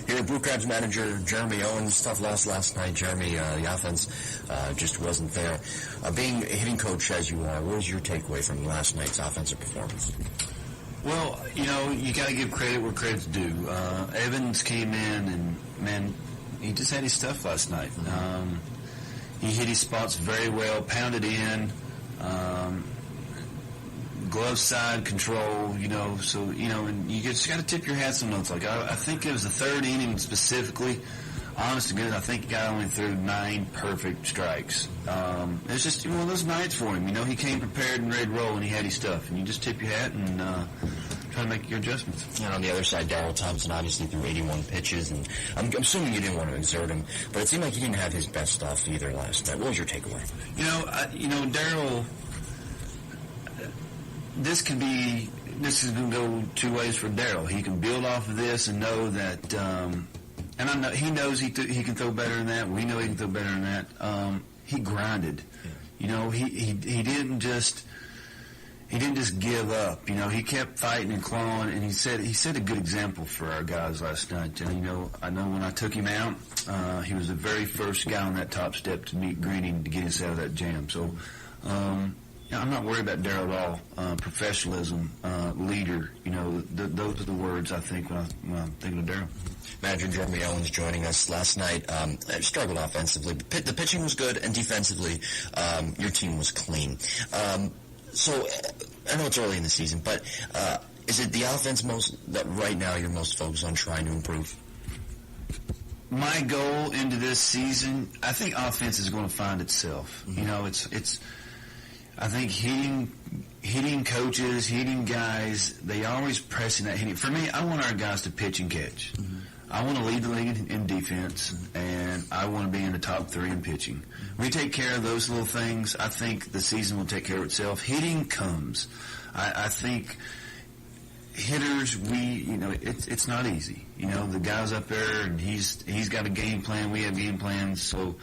Your Blue Crabs manager, Jeremy Owens, tough loss last night. Jeremy, the offense just wasn't there. Being a hitting coach as you are, what was your takeaway from last night's offensive performance? Well, you got to give credit where credit's due. Evans came in and, man, he just had his stuff last night. He hit his spots very well, pounded in, glove side control, and you just got to tip your hats on those. Like, I think it was the third inning specifically. Honest to goodness, I think he got only through 9 perfect strikes. It's just one of those nights for him. He came prepared and ready to roll, and he had his stuff. And you just tip your hat and try to make your adjustments. And on the other side, Darryl Thompson obviously threw 81 pitches, and I'm assuming you didn't want to exert him, but it seemed like he didn't have his best stuff either last night. What was your takeaway? Darryl, this is going to go two ways for Darryl. He can build off of this and know that, and I know he knows he can throw better than that. We know he can throw better than that. He grinded. Yeah. He didn't just give up. He kept fighting and clawing, and he set a good example for our guys last night. And I know when I took him out, he was the very first guy on that top step to meet Greening to get us out of that jam. So. I'm not worried about Darryl at all. Professionalism, leader, those are the words I think when I'm thinking of Darryl. Manager Jeremy Owens joining us last night. Struggled offensively. The pitching was good, and defensively, your team was clean. So I know it's early in the season, but is it the offense that right now you're most focused on trying to improve? My goal into this season, I think offense is going to find itself. Mm-hmm. It's I think hitting coaches, hitting guys, they always pressing that hitting. For me, I want our guys to pitch and catch. Mm-hmm. I want to lead the league in defense, and I want to be in the top 3 in pitching. We take care of those little things. I think the season will take care of itself. Hitting comes. I think hitters, it's not easy. The guy's up there, and he's got a game plan. We have game plans, so.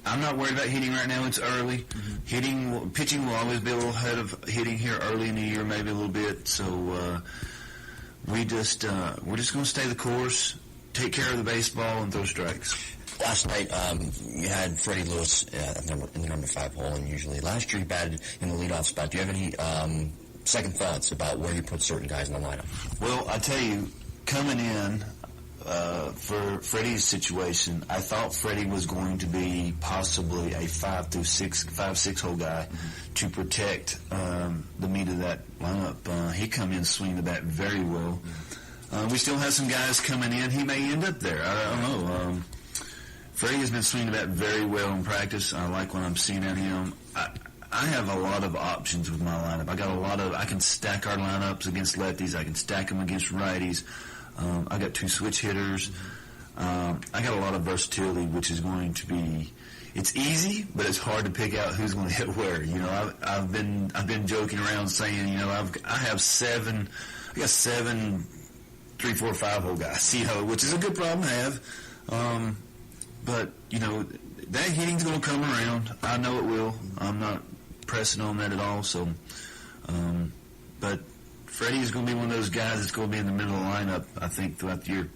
I'm not worried about hitting right now. It's early. Mm-hmm. Pitching will always be a little ahead of hitting here early in the year, maybe a little bit. So we're just going to stay the course, take care of the baseball, and throw strikes. Last night, you had Freddie Lewis in the number 5 hole, and usually last year he batted in the leadoff spot. Do you have any second thoughts about where you put certain guys in the lineup? Well, I tell you, coming in. For Freddie's situation, I thought Freddie was going to be possibly a 5-6 hole guy to protect the meat of that lineup. He come in swinging the bat very well. We still have some guys coming in. He may end up there. I don't know. Freddie has been swinging the bat very well in practice. I like what I'm seeing out of him. I have a lot of options with my lineup. I can stack our lineups against lefties. I can stack them against righties. I got 2 switch hitters. I got a lot of versatility, which is going to be. It's easy, but it's hard to pick out who's going to hit where. I've been joking around saying, I have 7 3, 4, 5 hole guys, which is a good problem to have. But that hitting's going to come around. I know it will. I'm not pressing on that at all. So, but. Freddie is going to be one of those guys that's going to be in the middle of the lineup, I think, throughout the year.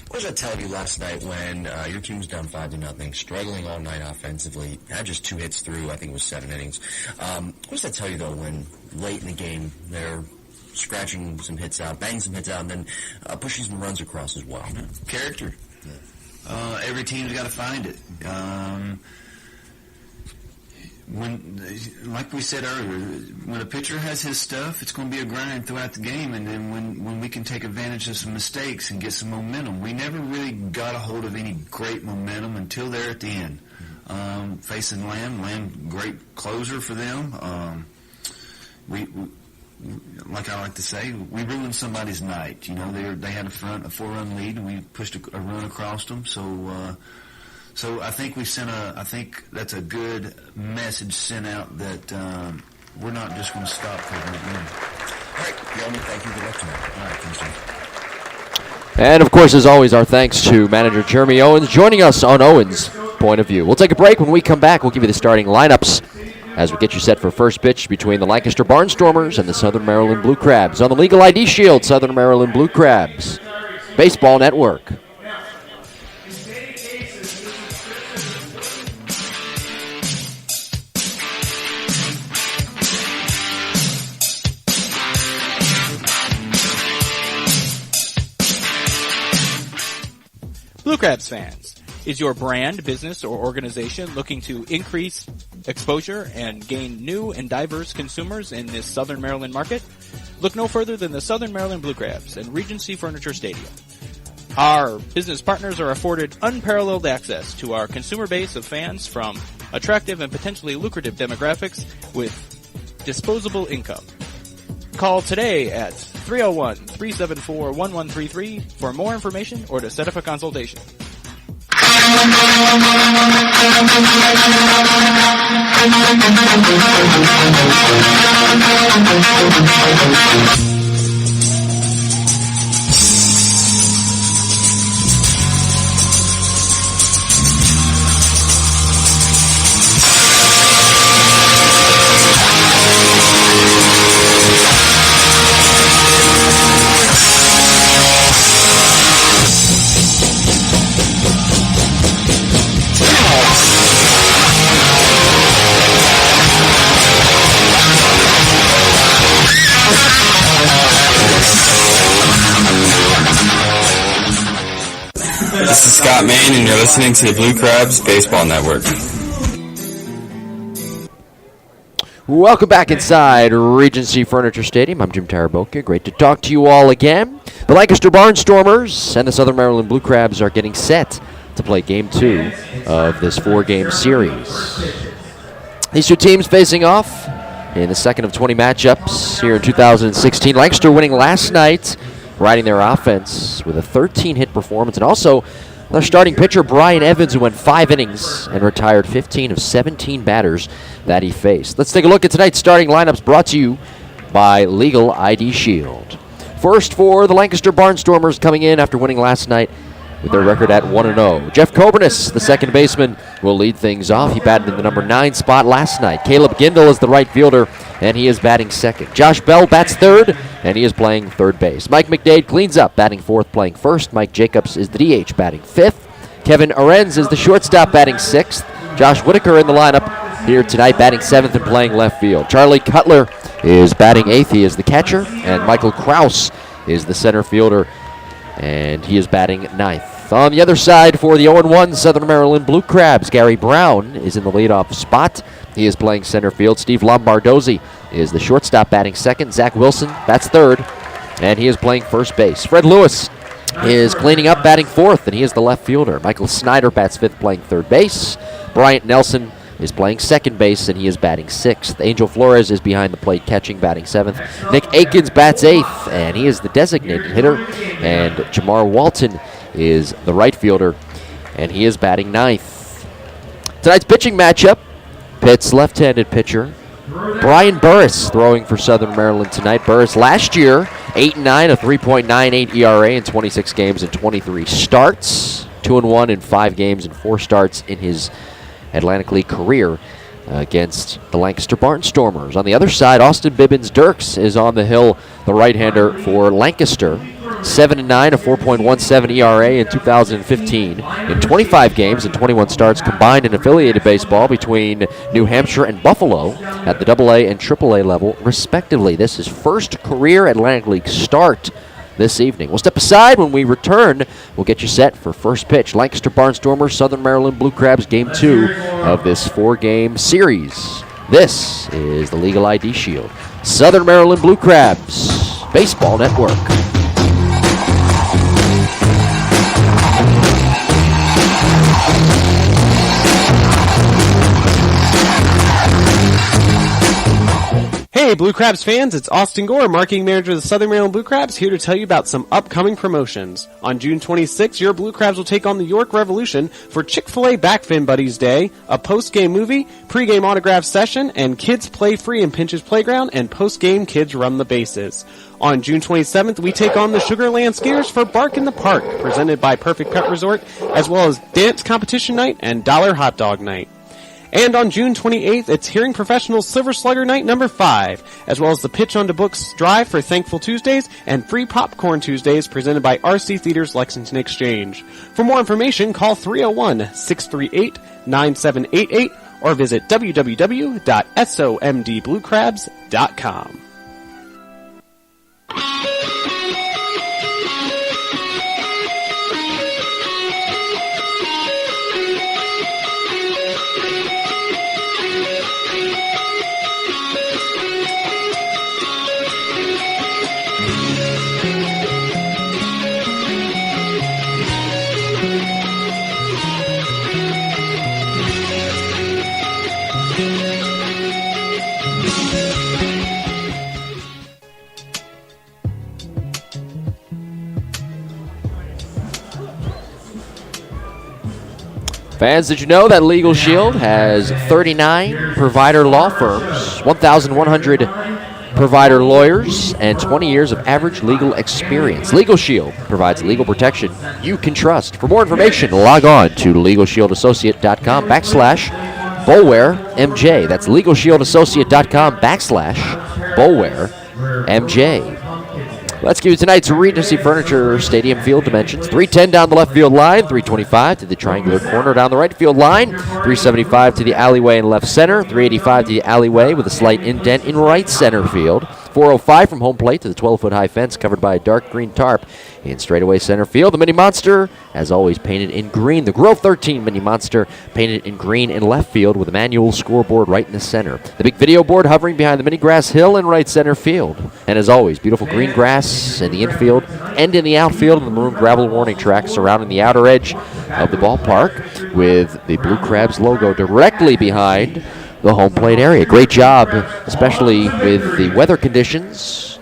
What did I tell you last night when your team was down 5-0, struggling all night offensively, had just 2 hits through, I think it was 7 innings. What does that tell you, though, when late in the game they're scratching some hits out, banging some hits out, and then pushing some runs across as well? Character. Yeah. Every team's got to find it. Like we said earlier, when a pitcher has his stuff, it's going to be a grind throughout the game. And then when we can take advantage of some mistakes and get some momentum, we never really got a hold of any great momentum until they're at the end. Facing Lamb, great closer for them. We like I like to say, we ruined somebody's night. They had a 4-run lead, and we pushed a run across them. So I think I think that's a good message sent out that we're not just going to stop because we're winning. All right, Jeremy, thank you. Good luck tonight. All right, thanks, Jim. And, of course, as always, our thanks to manager Jeremy Owens joining us on Owens' Point of View. We'll take a break. When we come back, we'll give you the starting lineups as we get you set for first pitch between the Lancaster Barnstormers and the Southern Maryland Blue Crabs. On the Legal ID Shield, Southern Maryland Blue Crabs Baseball Network. Blue Crabs fans, is your brand, business, or organization looking to increase exposure and gain new and diverse consumers in this Southern Maryland market? Look no further than the Southern Maryland Blue Crabs and Regency Furniture Stadium. Our business partners are afforded unparalleled access to our consumer base of fans from attractive and potentially lucrative demographics with disposable income. Call today at 301-374-1133 for more information or to set up a consultation. This is Scott Main, and you're listening to the Blue Crabs Baseball Network. Welcome back inside Regency Furniture Stadium. I'm Jim Taraboka. Great to talk to you all again. The Lancaster Barnstormers and the Southern Maryland Blue Crabs are getting set to play Game 2 of this 4-game series. These two teams facing off in the second of 20 matchups here in 2016. Lancaster winning last night, riding their offense with a 13-hit performance, and also their starting pitcher, Brian Evans, who went 5 innings and retired 15 of 17 batters that he faced. Let's take a look at tonight's starting lineups, brought to you by Legal ID Shield. First for the Lancaster Barnstormers, coming in after winning last night with their record at 1-0. Jeff Cobernis, the second baseman, will lead things off. He batted in the number 9 spot last night. Caleb Gindel is the right fielder, and he is batting second. Josh Bell bats third, and he is playing third base. Mike McDade cleans up, batting fourth, playing first. Mike Jacobs is the DH, batting fifth. Kevin Arenz is the shortstop, batting sixth. Josh Whitaker in the lineup here tonight, batting seventh and playing left field. Charlie Cutler is batting eighth. He is the catcher, and Michael Kraus is the center fielder, and he is batting ninth. On the other side for the 0-1 Southern Maryland Blue Crabs, Gary Brown is in the leadoff spot. He is playing center field. Steve Lombardozzi is the shortstop, batting second. Zach Wilson bats third, and he is playing first base. Fred Lewis is cleaning up, batting fourth, and he is the left fielder. Michael Snyder bats fifth, playing third base. Bryant Nelson is playing second base, and he is batting sixth. Angel Flores is behind the plate, catching, batting seventh. Nick Aikens bats eighth, and he is the designated hitter. And Jamar Walton is the right fielder, and he is batting ninth. Tonight's pitching matchup, Pitt's left-handed pitcher, Brian Burris, throwing for Southern Maryland tonight. Burris last year, 8-9, a 3.98 ERA in 26 games and 23 starts. 2-1 in 5 games and 4 starts in his Atlantic League career against the Lancaster Barnstormers. On the other side, Austin Bibbins Dirks is on the hill, the right-hander for Lancaster. 7-9, a 4.17 ERA in 2015. In 25 games and 21 starts combined in affiliated baseball between New Hampshire and Buffalo at the AA and AAA level, respectively. This is first career Atlantic League start this evening. We'll step aside. When we return, we'll get you set for first pitch. Lancaster Barnstormers, Southern Maryland Blue Crabs, Game 2 of this 4-game series. This is the Legal ID Shield. Southern Maryland Blue Crabs Baseball Network. Hey Blue Crabs fans, it's Austin Gore, marketing manager of the Southern Maryland Blue Crabs, here to tell you about some upcoming promotions. On June 26th, your Blue Crabs will take on the York Revolution for Chick-fil-A Backfin Buddies Day, a post-game movie, pre-game autograph session, and kids play free in Pinch's Playground, and post-game kids run the bases. On June 27th, we take on the Sugarland Skiers for Bark in the Park, presented by Perfect Pet Resort, as well as dance competition night and dollar hot dog night. And on June 28th, it's Hearing Professionals Silver Slugger Night number 5, as well as the Pitch on the Books Drive for Thankful Tuesdays and Free Popcorn Tuesdays presented by RC Theaters Lexington Exchange. For more information, call 301-638-9788 or visit www.somdbluecrabs.com. Fans, did you know that Legal Shield has 39 provider law firms, 1,100 provider lawyers, and 20 years of average legal experience? Legal Shield provides legal protection you can trust. For more information, log on to LegalShieldAssociate.com/BulwareMJ. That's LegalShieldAssociate.com/BulwareMJ. Let's give you tonight's Regency Furniture Stadium field dimensions. 310 down the left field line, 325 to the triangular corner down the right field line, 375 to the alleyway in left center, 385 to the alleyway with a slight indent in right center field, 405 from home plate to the 12-foot high fence covered by a dark green tarp in straightaway center field. The Mini Monster, as always, painted in green. The Grove 13 Mini Monster painted in green in left field with a manual scoreboard right in the center. The big video board hovering behind the mini grass hill in right center field. And as always, beautiful green grass in the infield and in the outfield, and the maroon gravel warning track surrounding the outer edge of the ballpark with the Blue Crabs logo directly behind the home plate area. Great job, especially with the weather conditions.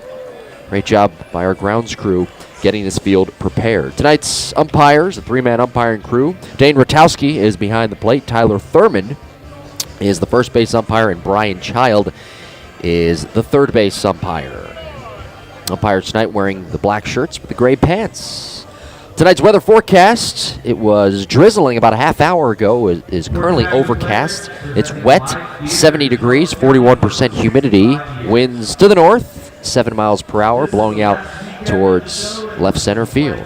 Great job by our grounds crew getting this field prepared. Tonight's umpires, the three-man umpiring crew. Dane Rotowski is behind the plate. Tyler Thurman is the first base umpire, and Brian Child is the third base umpire. Umpires tonight wearing the black shirts with the gray pants. Tonight's weather forecast, it was drizzling about a half hour ago, is currently overcast. It's wet, 70 degrees, 41% humidity, winds to the north, 7 miles per hour, blowing out towards left center field.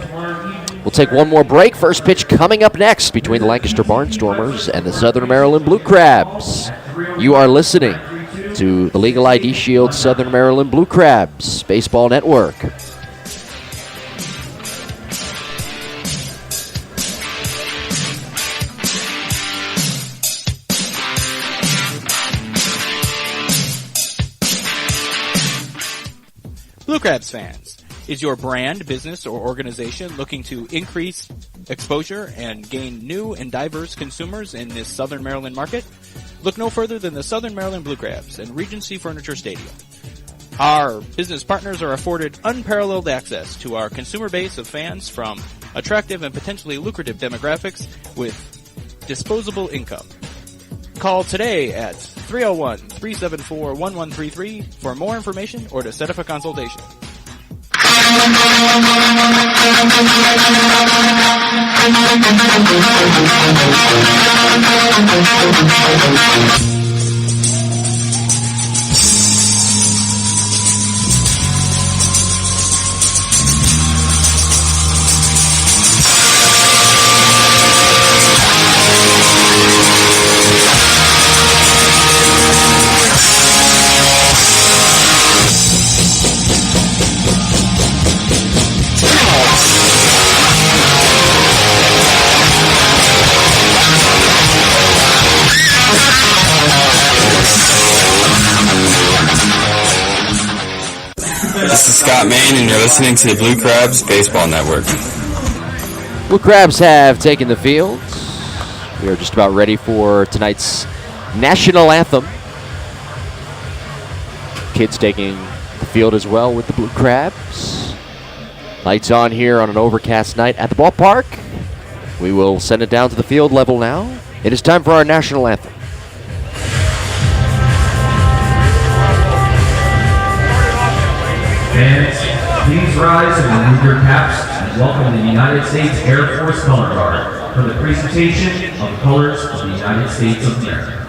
We'll take one more break. First pitch coming up next between the Lancaster Barnstormers and the Southern Maryland Blue Crabs. You are listening to the Legal ID Shield Southern Maryland Blue Crabs Baseball Network. Blue Crabs fans, is your brand, business, or organization looking to increase exposure and gain new and diverse consumers in this Southern Maryland market? Look no further than the Southern Maryland Blue Crabs and Regency Furniture Stadium. Our business partners are afforded unparalleled access to our consumer base of fans from attractive and potentially lucrative demographics with disposable income. Call today at 301-374-1133 for more information or to set up a consultation. This is Scott Main, and you're listening to the Blue Crabs Baseball Network. Blue Crabs have taken the field. We are just about ready for tonight's national anthem. Kids taking the field as well with the Blue Crabs. Lights on here on an overcast night at the ballpark. We will send it down to the field level now. It is time for our national anthem. Fans, please rise and remove your caps and welcome the United States Air Force Color Guard for the presentation of the colors of the United States of America.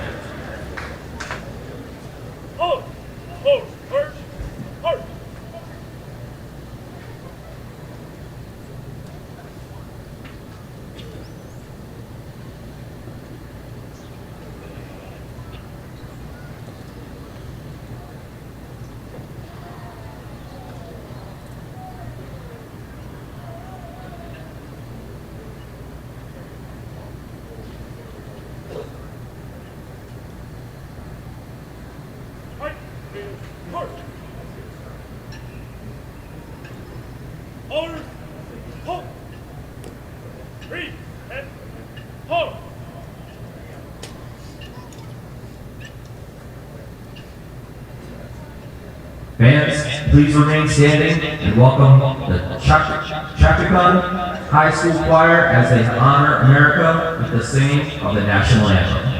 Orders. Halt. Read. And halt. Fans, please remain standing and welcome the Chacticon High School Choir as they honor America with the singing of the national anthem.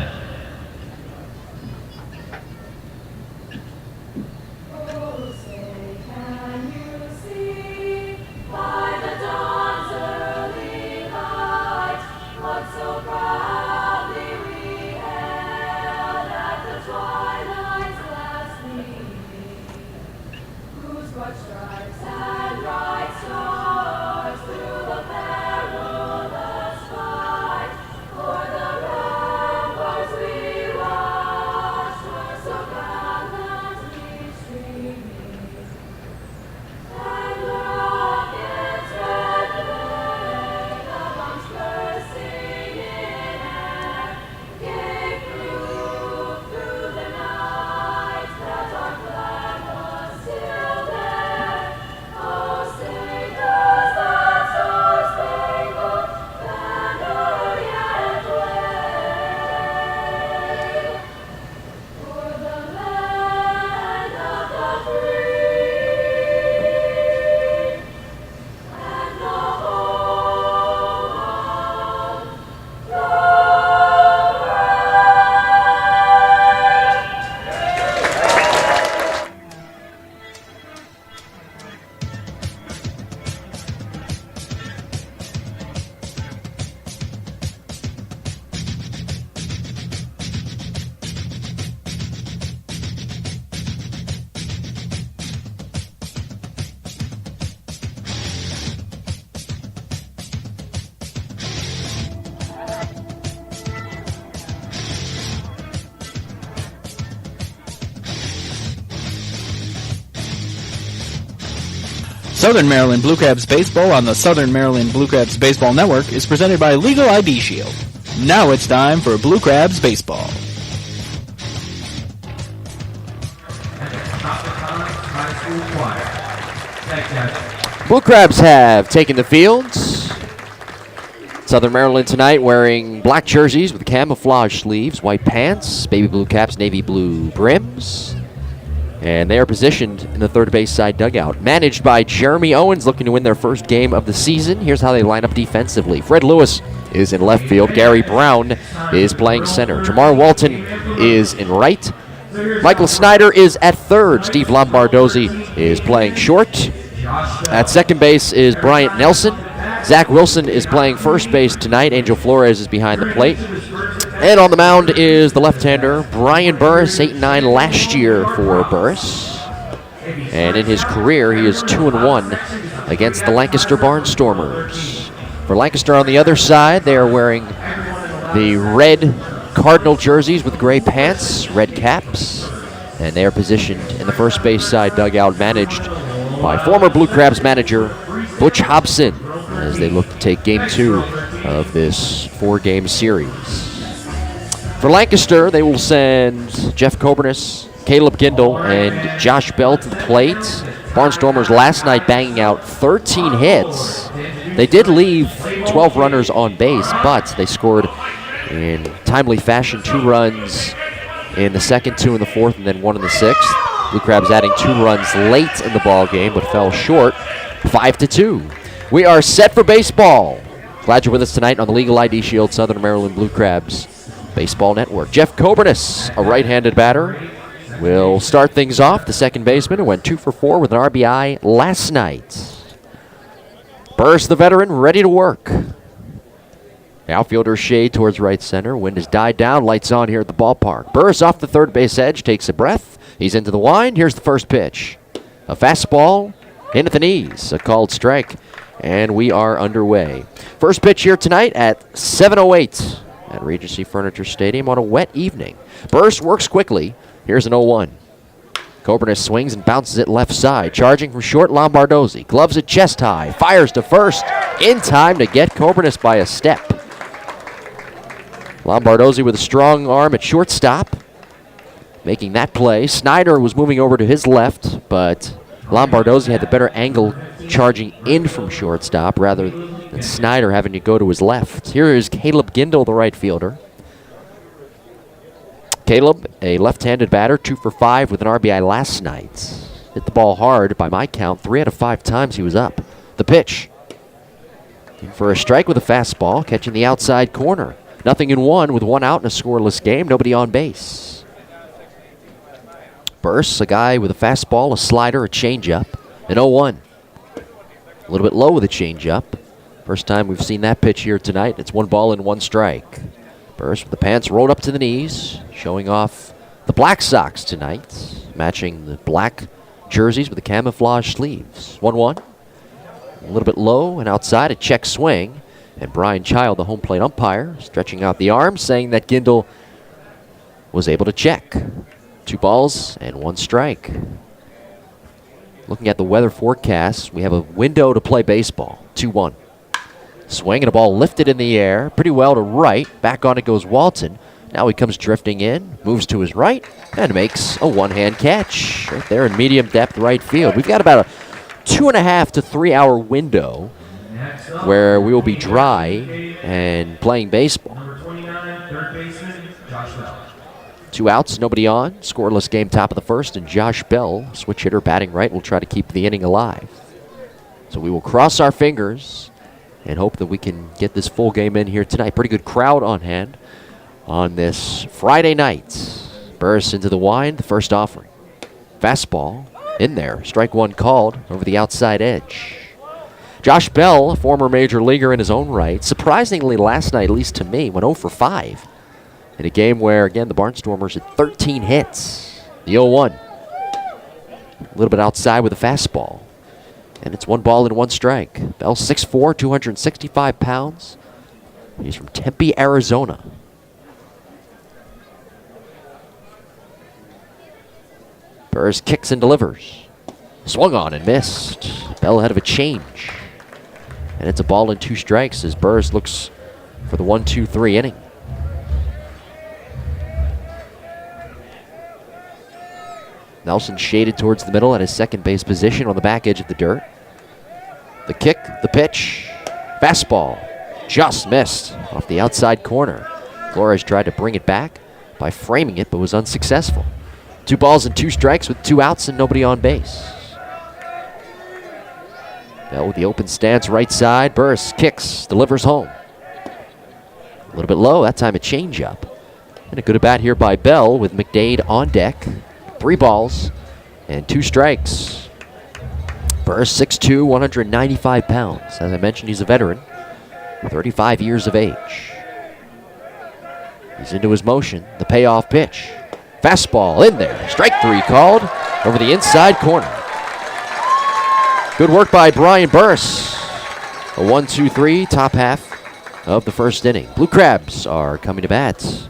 Southern Maryland Blue Crabs Baseball on the Southern Maryland Blue Crabs Baseball Network is presented by Legal ID Shield. Now it's time for Blue Crabs Baseball. Blue Crabs have taken the field. Southern Maryland tonight wearing black jerseys with camouflage sleeves, white pants, baby blue caps, navy blue brims. And they are positioned in the third base side dugout. Managed by Jeremy Owens, looking to win their first game of the season. Here's how they line up defensively. Fred Lewis is in left field. Gary Brown is playing center. Jamar Walton is in right. Michael Snyder is at third. Steve Lombardozzi is playing short. At second base is Bryant Nelson. Zach Wilson is playing first base tonight. Angel Flores is behind the plate. And on the mound is the left-hander, Brian Burris, 8-9 last year for Burris. And in his career, he is 2-1 against the Lancaster Barnstormers. For Lancaster on the other side, they are wearing the red Cardinal jerseys with gray pants, red caps. And they are positioned in the first base side dugout, managed by former Blue Crabs manager Butch Hobson, as they look to take game 2 of this 4-game series. For Lancaster, they will send Jeff Coburnis, Caleb Gindel, and Josh Bell to the plate. Barnstormers last night banging out 13 hits. They did leave 12 runners on base, but they scored in timely fashion 2 runs in the second, 2 in the fourth, and then 1 in the sixth. Blue Crabs adding 2 runs late in the ball game, but fell short 5-2. We are set for baseball. Glad you're with us tonight on the Legal ID Shield Southern Maryland Blue Crabs Baseball Network. Jeff Coburnis, a right-handed batter, will start things off. The second baseman who went 2 for 4 with an RBI last night. Burris, the veteran, ready to work. The outfielder shade towards right center. Wind has died down. Lights on here at the ballpark. Burris off the third base edge, takes a breath. He's into the wind. Here's the first pitch. A fastball in at the knees. A called strike. And we are underway. First pitch here tonight at 7:08 at Regency Furniture Stadium on a wet evening. Burris works quickly. Here's an 0-1. Coburnis swings and bounces it left side. Charging from short, Lombardozzi. Gloves at chest high. Fires to first. In time to get Coburnis by a step. Lombardozzi with a strong arm at shortstop, making that play. Snyder was moving over to his left, but Lombardozzi had the better angle charging in from shortstop rather than Snyder having to go to his left. Here is Caleb Gindel, the right fielder. Caleb, a left-handed batter, 2 for 5 with an RBI last night. Hit the ball hard by my count. 3 out of 5 times he was up. The pitch. In for a strike with a fastball, catching the outside corner. 0-1 with 1 out in a scoreless game. Nobody on base. Burse, a guy with a fastball, a slider, a changeup. An 0-1. A little bit low with a changeup. First time we've seen that pitch here tonight. It's 1 ball and 1 strike. Burse with the pants rolled up to the knees, showing off the black socks tonight, matching the black jerseys with the camouflage sleeves. 1-1. A little bit low and outside, a check swing. And Brian Child, the home plate umpire, stretching out the arm, saying that Gindel was able to check. 2 balls and 1 strike. Looking at the weather forecast, we have a window to play baseball. 2-1. Swing and a ball lifted in the air, pretty well to right. Back on it goes Walton. Now he comes drifting in, moves to his right, and makes a one-hand catch right there in medium depth right field. We've got about a 2.5 to 3 hour window where we will be dry and playing baseball. Number 29, third baseman, Josh Bell. 2 outs, nobody on. Scoreless game, top of the first, and Josh Bell, switch hitter, batting right, will try to keep the inning alive. So we will cross our fingers and hope that we can get this full game in here tonight. Pretty good crowd on hand on this Friday night. Burris into the wind, the first offering. Fastball in there. Strike 1 called over the outside edge. Josh Bell, a former major leaguer in his own right, surprisingly last night, at least to me, went 0 for 5 in a game where, again, the Barnstormers had 13 hits. The 0-1. A little bit outside with a fastball. And it's 1 ball and 1 strike. Bell 6'4", 265 pounds. He's from Tempe, Arizona. Burris kicks and delivers. Swung on and missed. Bell ahead of a change. And it's a ball and 2 strikes as Burris looks for the 1-2-3 inning. Nelson shaded towards the middle at his second base position on the back edge of the dirt. The kick, the pitch, fastball, just missed off the outside corner. Flores tried to bring it back by framing it, but was unsuccessful. 2 balls and 2 strikes with 2 outs and nobody on base. Bell with the open stance right side. Burris kicks, delivers home. A little bit low, that time a changeup. And a good at bat here by Bell with McDade on deck. 3 balls and 2 strikes. Burris 6'2", 195 pounds. As I mentioned, he's a veteran, 35 years of age. He's into his motion, the payoff pitch. Fastball in there, strike 3 called over the inside corner. Good work by Brian Burris. A 1-2-3, top half of the first inning. Blue Crabs are coming to bat.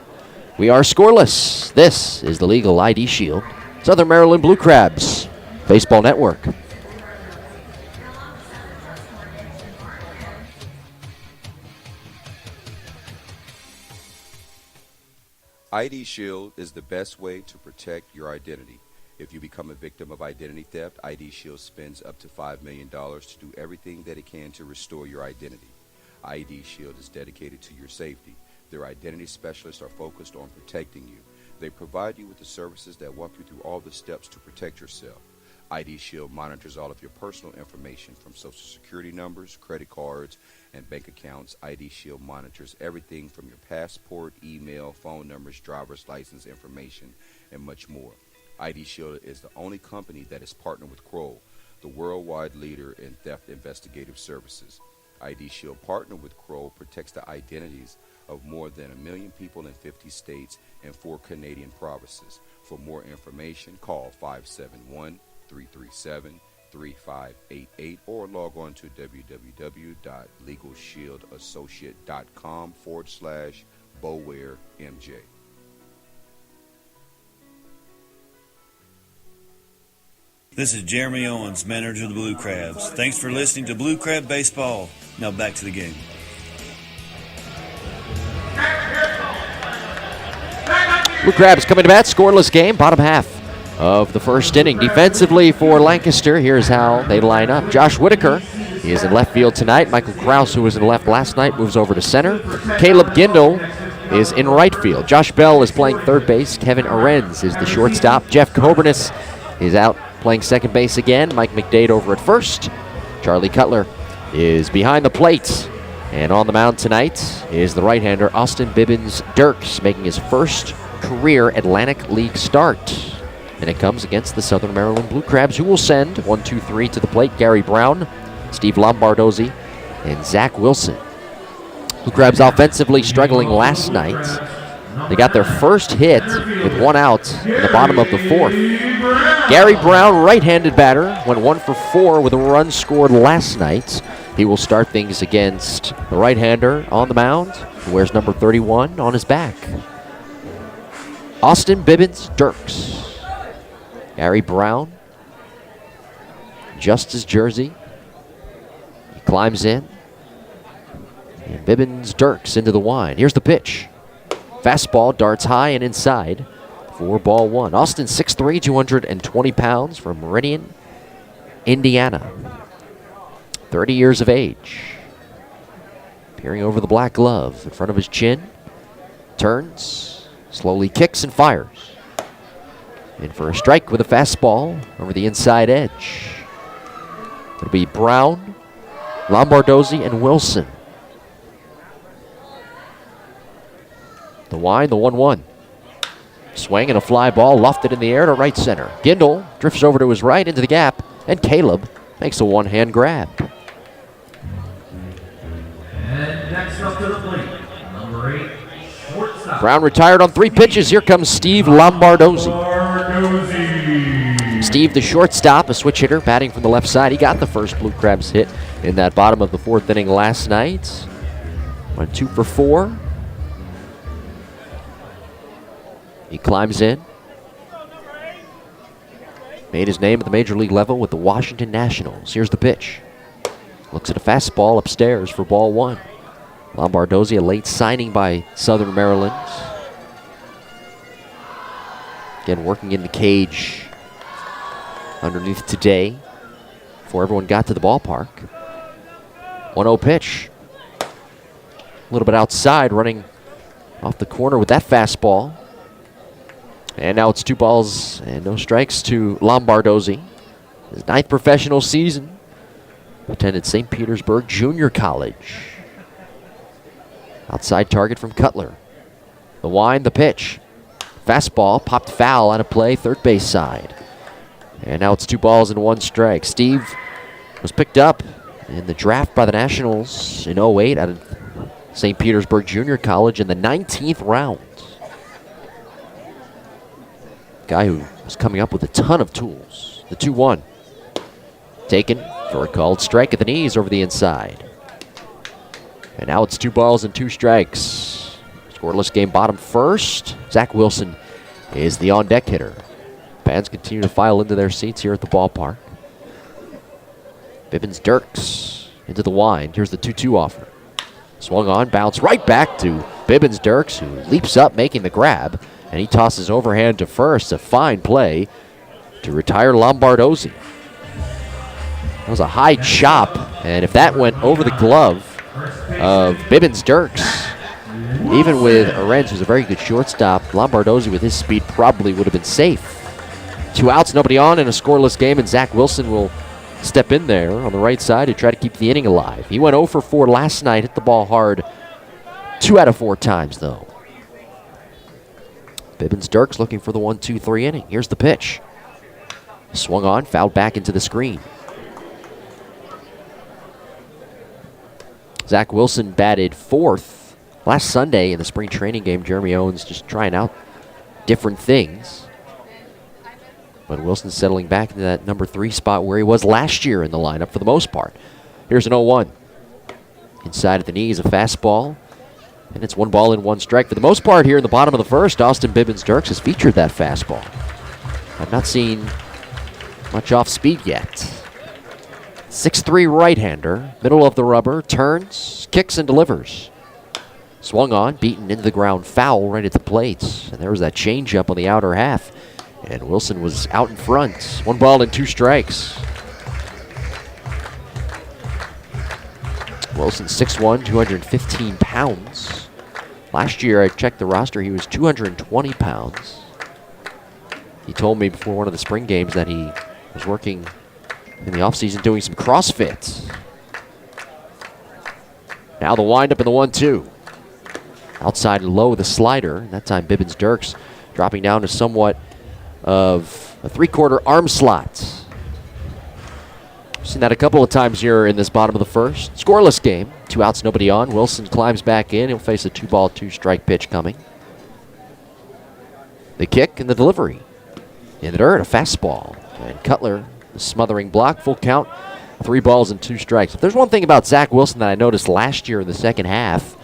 We are scoreless. This is the Legal ID Shield. Southern Maryland Blue Crabs Baseball Network. ID Shield is the best way to protect your identity. If you become a victim of identity theft, ID Shield spends up to $5 million to do everything that it can to restore your identity. ID Shield is dedicated to your safety. Their identity specialists are focused on protecting you. They provide you with the services that walk you through all the steps to protect yourself. ID Shield monitors all of your personal information from social security numbers, credit cards, and bank accounts. ID Shield monitors everything from your passport, email, phone numbers, driver's license information, and much more. ID Shield is the only company that is partnered with Kroll, the worldwide leader in theft investigative services. ID Shield partnered with Kroll protects the identities of more than 1 million people in 50 states and 4 Canadian provinces. For more information, call 571-337-3588 or log on to www.legalshieldassociate.com/BowareMJ. This is Jeremy Owens, manager of the Blue Crabs. Thanks for listening to Blue Crab Baseball. Now back to the game. Blue Crabs coming to bat, scoreless game, bottom half of the first inning. Defensively for Lancaster, here's how they line up. Josh Whitaker is in left field tonight. Michael Krause, who was in left last night, moves over to center. Caleb Gindel is in right field. Josh Bell is playing third base. Kevin Arends is the shortstop. Jeff Coburnis is out playing second base again. Mike McDade over at first. Charlie Cutler is behind the plate. And on the mound tonight is the right-hander Austin Bibbins Dirks, making his first career Atlantic League start. And it comes against the Southern Maryland Blue Crabs, who will send 1-2-3 to the plate. Gary Brown, Steve Lombardozzi, and Zach Wilson. Blue Crabs offensively struggling last night. They got their first hit with one out in the bottom of the fourth. Gary Brown, right-handed batter, went 1 for 4 with a run scored last night. He will start things against the right-hander on the mound, who wears number 31 on his back. Austin Bibbins Dirks. Gary Brown, just his jersey. He climbs in. And Bibbins Dirks into the wind. Here's the pitch. Fastball darts high and inside for ball one. Austin 6'3", 220 pounds from Meridian, Indiana. 30 years of age. Peering over the black glove in front of his chin. Turns, slowly kicks and fires. In for a strike with a fastball over the inside edge. It'll be Brown, Lombardozzi, and Wilson. The wind, the 1-1. Swing and a fly ball lofted in the air to right center. Gindel drifts over to his right into the gap, and Caleb makes a one-hand grab. And next up to the plate, number 8, shortstop. Brown retired on 3 pitches. Here comes Steve Lombardozzi. Steve, the shortstop, a switch hitter, batting from the left side. He got the first Blue Crabs hit in that bottom of the 4th inning last night. Went 2 for 4. He climbs in. Made his name at the major league level with the Washington Nationals. Here's the pitch. Looks at a fastball upstairs for ball one. Lombardozzi, a late signing by Southern Maryland. Again, working in the cage underneath today before everyone got to the ballpark. 1-0 pitch. A little bit outside, running off the corner with that fastball. And now it's 2 balls and no strikes to Lombardozzi. His 9th professional season. Attended St. Petersburg Junior College. Outside target from Cutler. The wind, the pitch. Fastball popped foul out of play, third base side. And now it's 2 balls and 1 strike. Steve was picked up in the draft by the Nationals in 08 out of St. Petersburg Junior College in the 19th round. Guy who was coming up with a ton of tools. The 2-1. Taken for a called strike at the knees over the inside. And now it's 2 balls and 2 strikes. Scoreless game, bottom first. Zach Wilson is the on-deck hitter. Fans continue to file into their seats here at the ballpark. Bibbins Dirks into the wind. Here's the 2-2 offer. Swung on, bounce right back to Bibbins Dirks, who leaps up, making the grab. And he tosses overhand to first. A fine play to retire Lombardozzi. That was a high chop, and if that went over the glove of Bibbins Dirks, even with Arends, who's a very good shortstop, Lombardozzi with his speed probably would have been safe. 2 outs, nobody on in a scoreless game, and Zach Wilson will step in there on the right side to try to keep the inning alive. He went 0 for 4 last night, hit the ball hard 2 out of 4 times, though. Bibbins Dirks looking for the 1-2-3 inning. Here's the pitch. Swung on, fouled back into the screen. Zach Wilson batted 4th last Sunday in the spring training game. Jeremy Owens just trying out different things. But Wilson settling back into that number 3 spot where he was last year in the lineup for the most part. Here's an 0-1. Inside at the knees, a fastball. And it's 1 ball and 1 strike. For the most part here in the bottom of the first, Austin Bibbins Dirks has featured that fastball. I've not seen much off speed yet. 6'3" right-hander, middle of the rubber, turns, kicks and delivers. Swung on, beaten into the ground, foul right at the plate. And there was that changeup on the outer half. And Wilson was out in front. 1 ball and 2 strikes. Wilson 6'1", 215 pounds. Last year I checked the roster, he was 220 pounds. He told me before one of the spring games that he was working in the offseason doing some CrossFit. Now the windup and the 1-2. Outside low, the slider. That time Bibbins-Dirks dropping down to somewhat of a 3/4 arm slot. Seen that a couple of times here in this bottom of the first. Scoreless game. 2 outs, nobody on. Wilson climbs back in. He'll face a 2-ball, 2-strike pitch coming. The kick and the delivery. In the dirt, a fastball. And Cutler, the smothering block, full count. 3 balls and 2 strikes. If there's one thing about Zach Wilson that I noticed last year in the second half,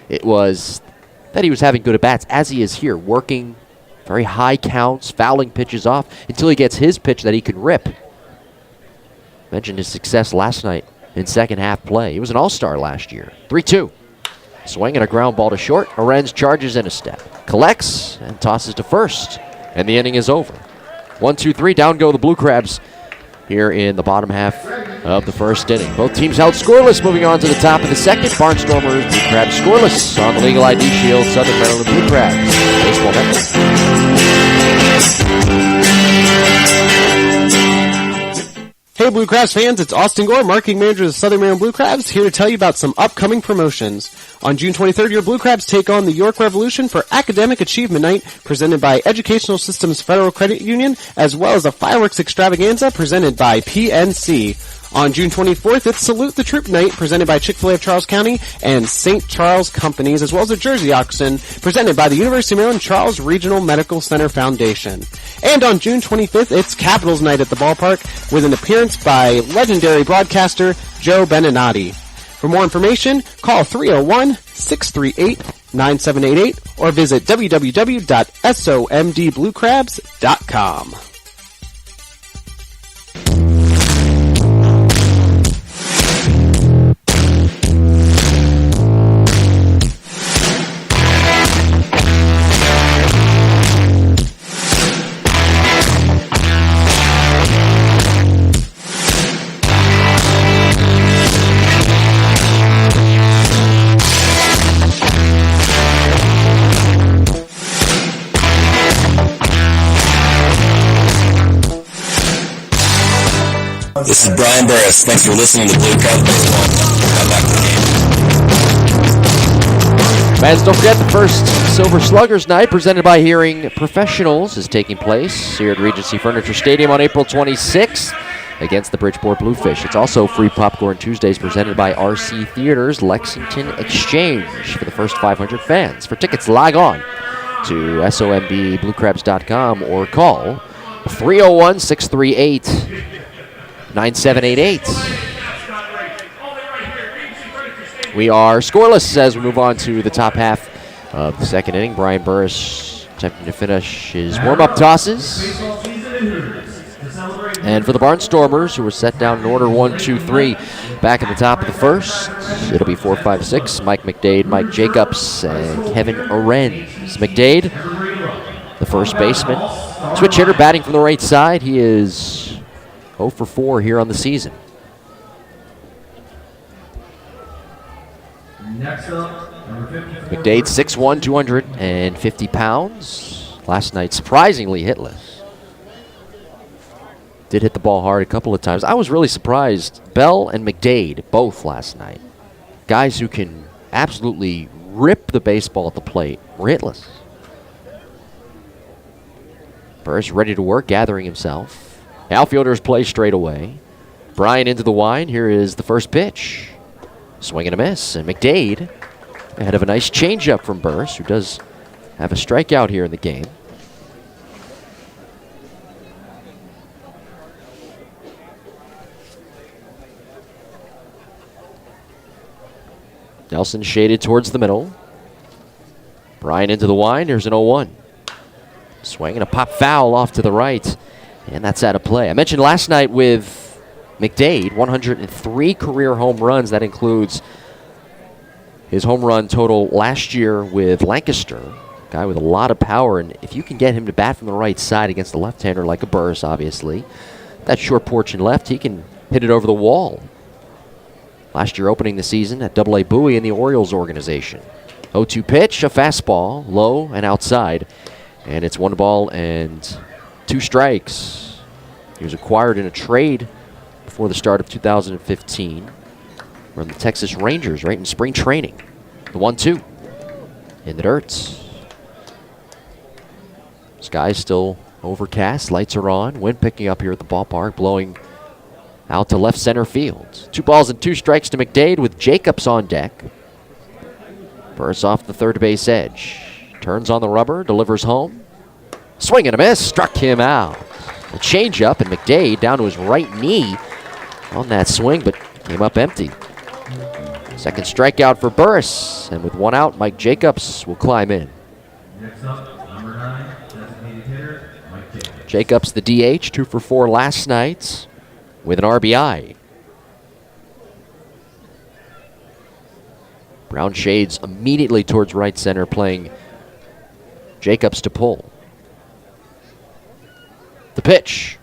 it was that he was having good at-bats, as he is here, working very high counts, fouling pitches off until he gets his pitch that he can rip. Mentioned his success last night in second half play. He was an all-star last year. 3-2. Swing and a ground ball to short. Arends charges in a step. Collects and tosses to first. And the inning is over. 1-2-3. Down go the Blue Crabs here in the bottom half of the first inning. Both teams held scoreless, moving on to the top of the second. Barnstormers, Blue Crabs scoreless on the Legal ID Shield. Southern Maryland Blue Crabs. Baseball Network. Hey Blue Crabs fans, it's Austin Gore, marketing manager of the Southern Maryland Blue Crabs, here to tell you about some upcoming promotions. On June 23rd, your Blue Crabs take on the York Revolution for Academic Achievement Night, presented by Educational Systems Federal Credit Union, as well as a fireworks extravaganza presented by PNC. On June 24th, it's Salute the Troop Night, presented by Chick-fil-A of Charles County and St. Charles Companies, as well as a Jersey Auction, presented by the University of Maryland Charles Regional Medical Center Foundation. And on June 25th, it's Capitals Night at the ballpark, with an appearance by legendary broadcaster Joe Beninati. For more information, call 301-638-9788 or visit www.somdbluecrabs.com. This is Brian Burris. Thanks for listening to Blue Crabs Baseball. Now back to the game. Fans, don't forget the first Silver Sluggers Night presented by Hearing Professionals is taking place here at Regency Furniture Stadium on April 26th against the Bridgeport Bluefish. It's also free popcorn Tuesdays presented by RC Theaters Lexington Exchange for the first 500 fans. For tickets, log on to sombluecrabs.com or call 301-638-9788. We are scoreless as we move on to the top half of the second inning. Brian Burris attempting to finish his warm-up tosses. And for the Barnstormers, who were set down in order 1, 2, 3, back at the top of the first, it'll be 4, 5, 6. Mike McDade, Mike Jacobs, and Kevin Arends. McDade, the first baseman. Switch hitter batting from the right side. He is 0 for 4 here on the season. Next up, number 54. McDade, 6'1", 250 pounds. Last night, surprisingly hitless. Did hit the ball hard a couple of times. I was really surprised. Bell and McDade, both last night. Guys who can absolutely rip the baseball at the plate, were hitless. Burris ready to work, gathering himself. Outfielders play straight away. Brian into the wind. Here is the first pitch. Swing and a miss. And McDade ahead of a nice changeup from Burris, who does have a strikeout here in the game. Nelson shaded towards the middle. Brian into the wind. Here's an 0-1. Swing and a pop foul off to the right. And that's out of play. I mentioned last night with McDade, 103 career home runs. That includes his home run total last year with Lancaster. Guy with a lot of power, and if you can get him to bat from the right side against a left-hander like a Burris, obviously, that short porch and left, he can hit it over the wall. Last year opening the season at AA Bowie in the Orioles organization. 0-2 pitch, a fastball, low and outside, and it's 1 ball and 2 strikes. He was acquired in a trade before the start of 2015 from the Texas Rangers right in spring training. The 1-2 in the dirt. Sky's still overcast, lights are on, wind picking up here at the ballpark, blowing out to left center field. 2 balls and 2 strikes to McDade with Jacobs on deck. Burris off the third base edge. Turns on the rubber, delivers home. Swing and a miss, struck him out. A changeup, and McDade down to his right knee on that swing, but came up empty. Second strikeout for Burris, and with 1 out, Mike Jacobs will climb in. Next up, number 9, designated hitter, Mike Jacobs. Jacobs, the DH, 2 for 4 last night with an RBI. Brown shades immediately towards right center, playing Jacobs to pull. The pitch.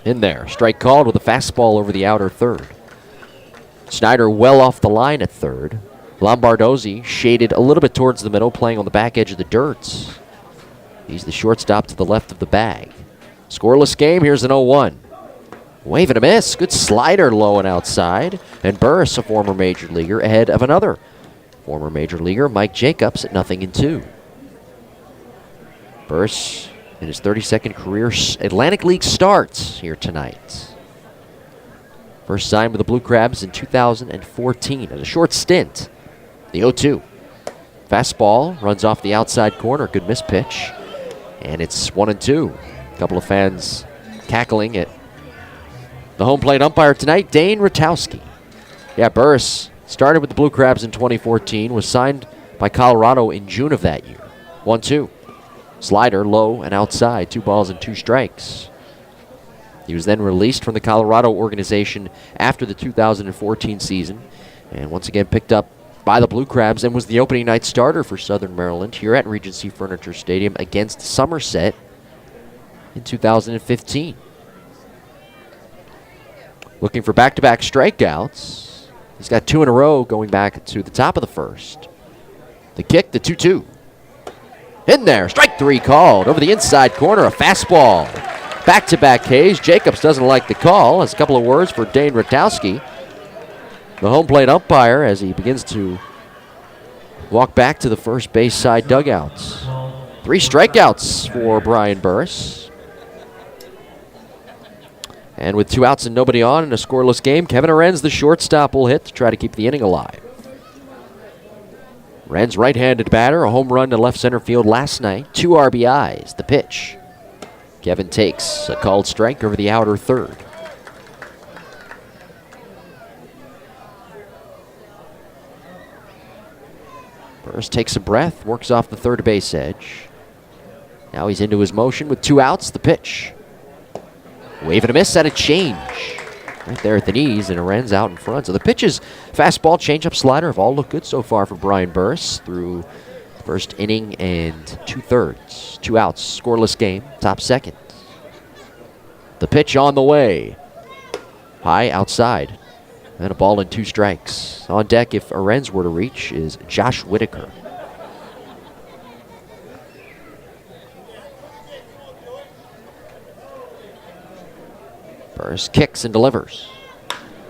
In there. Strike called with a fastball over the outer third. Snyder well off the line at third. Lombardozzi shaded a little bit towards the middle, playing on the back edge of the dirt. He's the shortstop to the left of the bag. Scoreless game. Here's an 0-1. Wave and a miss. Good slider low and outside. And Burris, a former major leaguer, ahead of another former major leaguer, Mike Jacobs, at 0-2. Burris in his 32nd career Atlantic League starts here tonight. First signed with the Blue Crabs in 2014 as a short stint. The 0-2. Fastball runs off the outside corner. Good miss pitch. And it's 1-2. A couple of fans cackling at the home plate umpire tonight, Dane Ratowski. Yeah, Burris started with the Blue Crabs in 2014, was signed by Colorado in June of that year. 1-2. Slider low and outside, 2 balls and 2 strikes. He was then released from the Colorado organization after the 2014 season, and once again picked up by the Blue Crabs and was the opening night starter for Southern Maryland here at Regency Furniture Stadium against Somerset in 2015. Looking for back-to-back strikeouts. He's got 2 in a row going back to the top of the first. The kick, the 2-2. In there, strike 3 called. Over the inside corner, a fastball. Back-to-back Ks. Jacobs doesn't like the call. Has a couple of words for Dane Ratowski, the home plate umpire, as he begins to walk back to the first base side dugouts. 3 strikeouts for Brian Burris. And with 2 outs and nobody on in a scoreless game, Kevin Arens, the shortstop, will hit to try to keep the inning alive. Arens, right-handed batter, a home run to left center field last night. 2 RBIs. The pitch. Kevin takes a called strike over the outer third. Burris takes a breath, works off the third base edge. Now he's into his motion with 2 outs. The pitch. Wave and a miss at a change. Right there at the knees, and Arens out in front. So the pitches, fastball, changeup, slider have all looked good so far for Brian Burris through the first inning and 2/3. 2 outs, scoreless game, top second. The pitch on the way. High outside. And a ball and 2 strikes. On deck, if Arens were to reach, is Josh Whitaker. Burris kicks and delivers.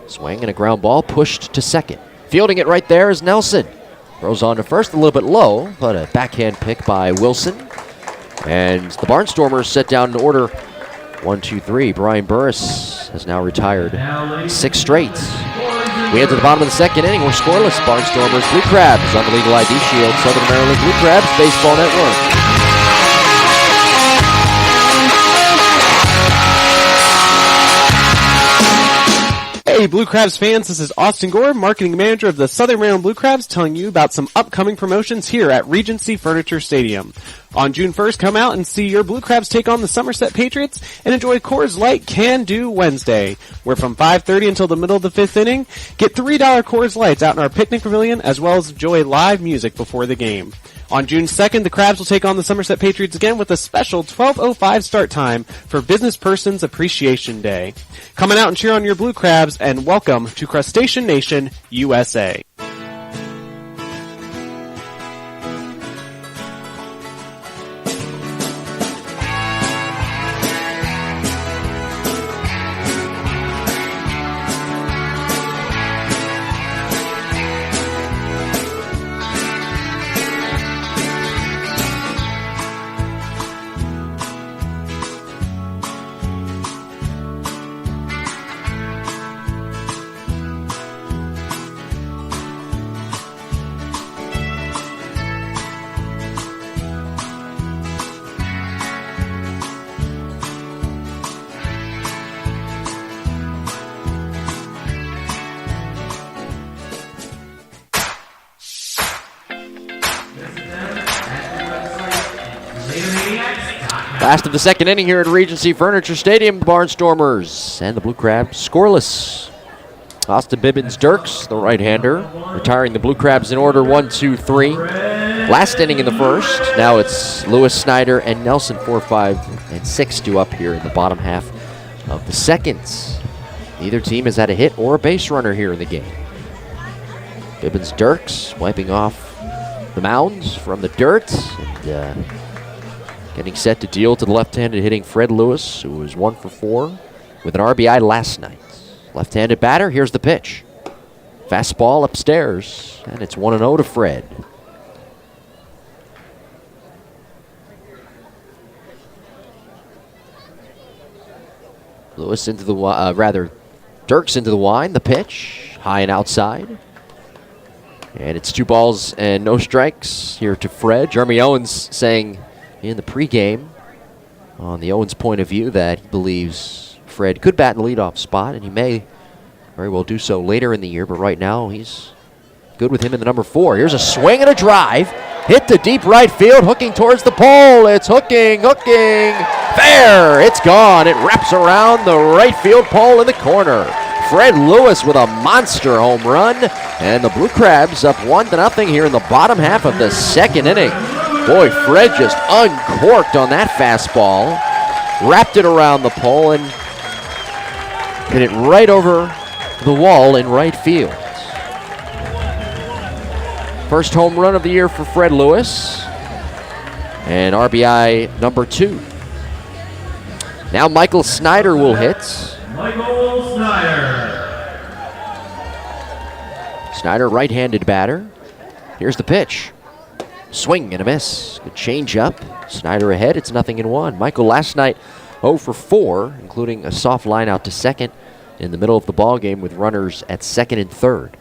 Swing and a ground ball pushed to second. Fielding it right there is Nelson. Throws on to first, a little bit low, but a backhand pick by Wilson. And the Barnstormers set down in order 1, 2, 3. Brian Burris has now retired 6 straight. We head to the bottom of the second inning. We're scoreless. Barnstormers, Blue Crabs on the Legal ID Shield. Southern Maryland Blue Crabs Baseball Network. Hey, Blue Crabs fans, this is Austin Gore, marketing manager of the Southern Maryland Blue Crabs, telling you about some upcoming promotions here at Regency Furniture Stadium. On June 1st, come out and see your Blue Crabs take on the Somerset Patriots and enjoy Coors Light Can Do Wednesday, where from 5:30 until the middle of the 5th inning, get $3 Coors Lights out in our picnic pavilion, as well as enjoy live music before the game. On June 2nd, the Crabs will take on the Somerset Patriots again with a special 12:05 start time for Business Persons Appreciation Day. Come on out and cheer on your Blue Crabs, and welcome to Crustacean Nation, USA. Last of the second inning here at Regency Furniture Stadium. The Barnstormers and the Blue Crabs scoreless. Austin Bibbins-Dirks, the right-hander, retiring the Blue Crabs in order 1, 2, 3. Last inning in the first. Now it's Lewis, Snyder, and Nelson 4, 5, and 6 due up here in the bottom half of the second. Neither team has had a hit or a base runner here in the game. Bibbins-Dirks wiping off the mound from the dirt and getting set to deal to the left-handed hitting Fred Lewis, who was 1 for 4 with an RBI last night. Left-handed batter, here's the pitch. Fastball upstairs, and it's 1-0 to Fred. Lewis into the, Dirks into the wind, the pitch, high and outside. And it's 2 balls and no strikes here to Fred. Jeremy Owens saying in the pregame, on the Owens point of view, that he believes Fred could bat in the leadoff spot, and he may very well do so later in the year, but right now he's good with him in the number 4. Here's a swing and a drive. Hit to deep right field, hooking towards the pole. It's hooking. Fair. It's gone. It wraps around the right field pole in the corner. Fred Lewis with a monster home run, and the Blue Crabs up 1-0 here in the bottom half of the second inning. Boy, Fred just uncorked on that fastball, wrapped it around the pole, and hit it right over the wall in right field. First home run of the year for Fred Lewis, and RBI number 2. Now Michael Snyder will hit. Michael Snyder. Snyder, right-handed batter. Here's the pitch. Swing and a miss. Good change up. Snyder ahead. It's 0-1. Michael last night 0 for 4, including a soft line out to second in the middle of the ball game with runners at second and third.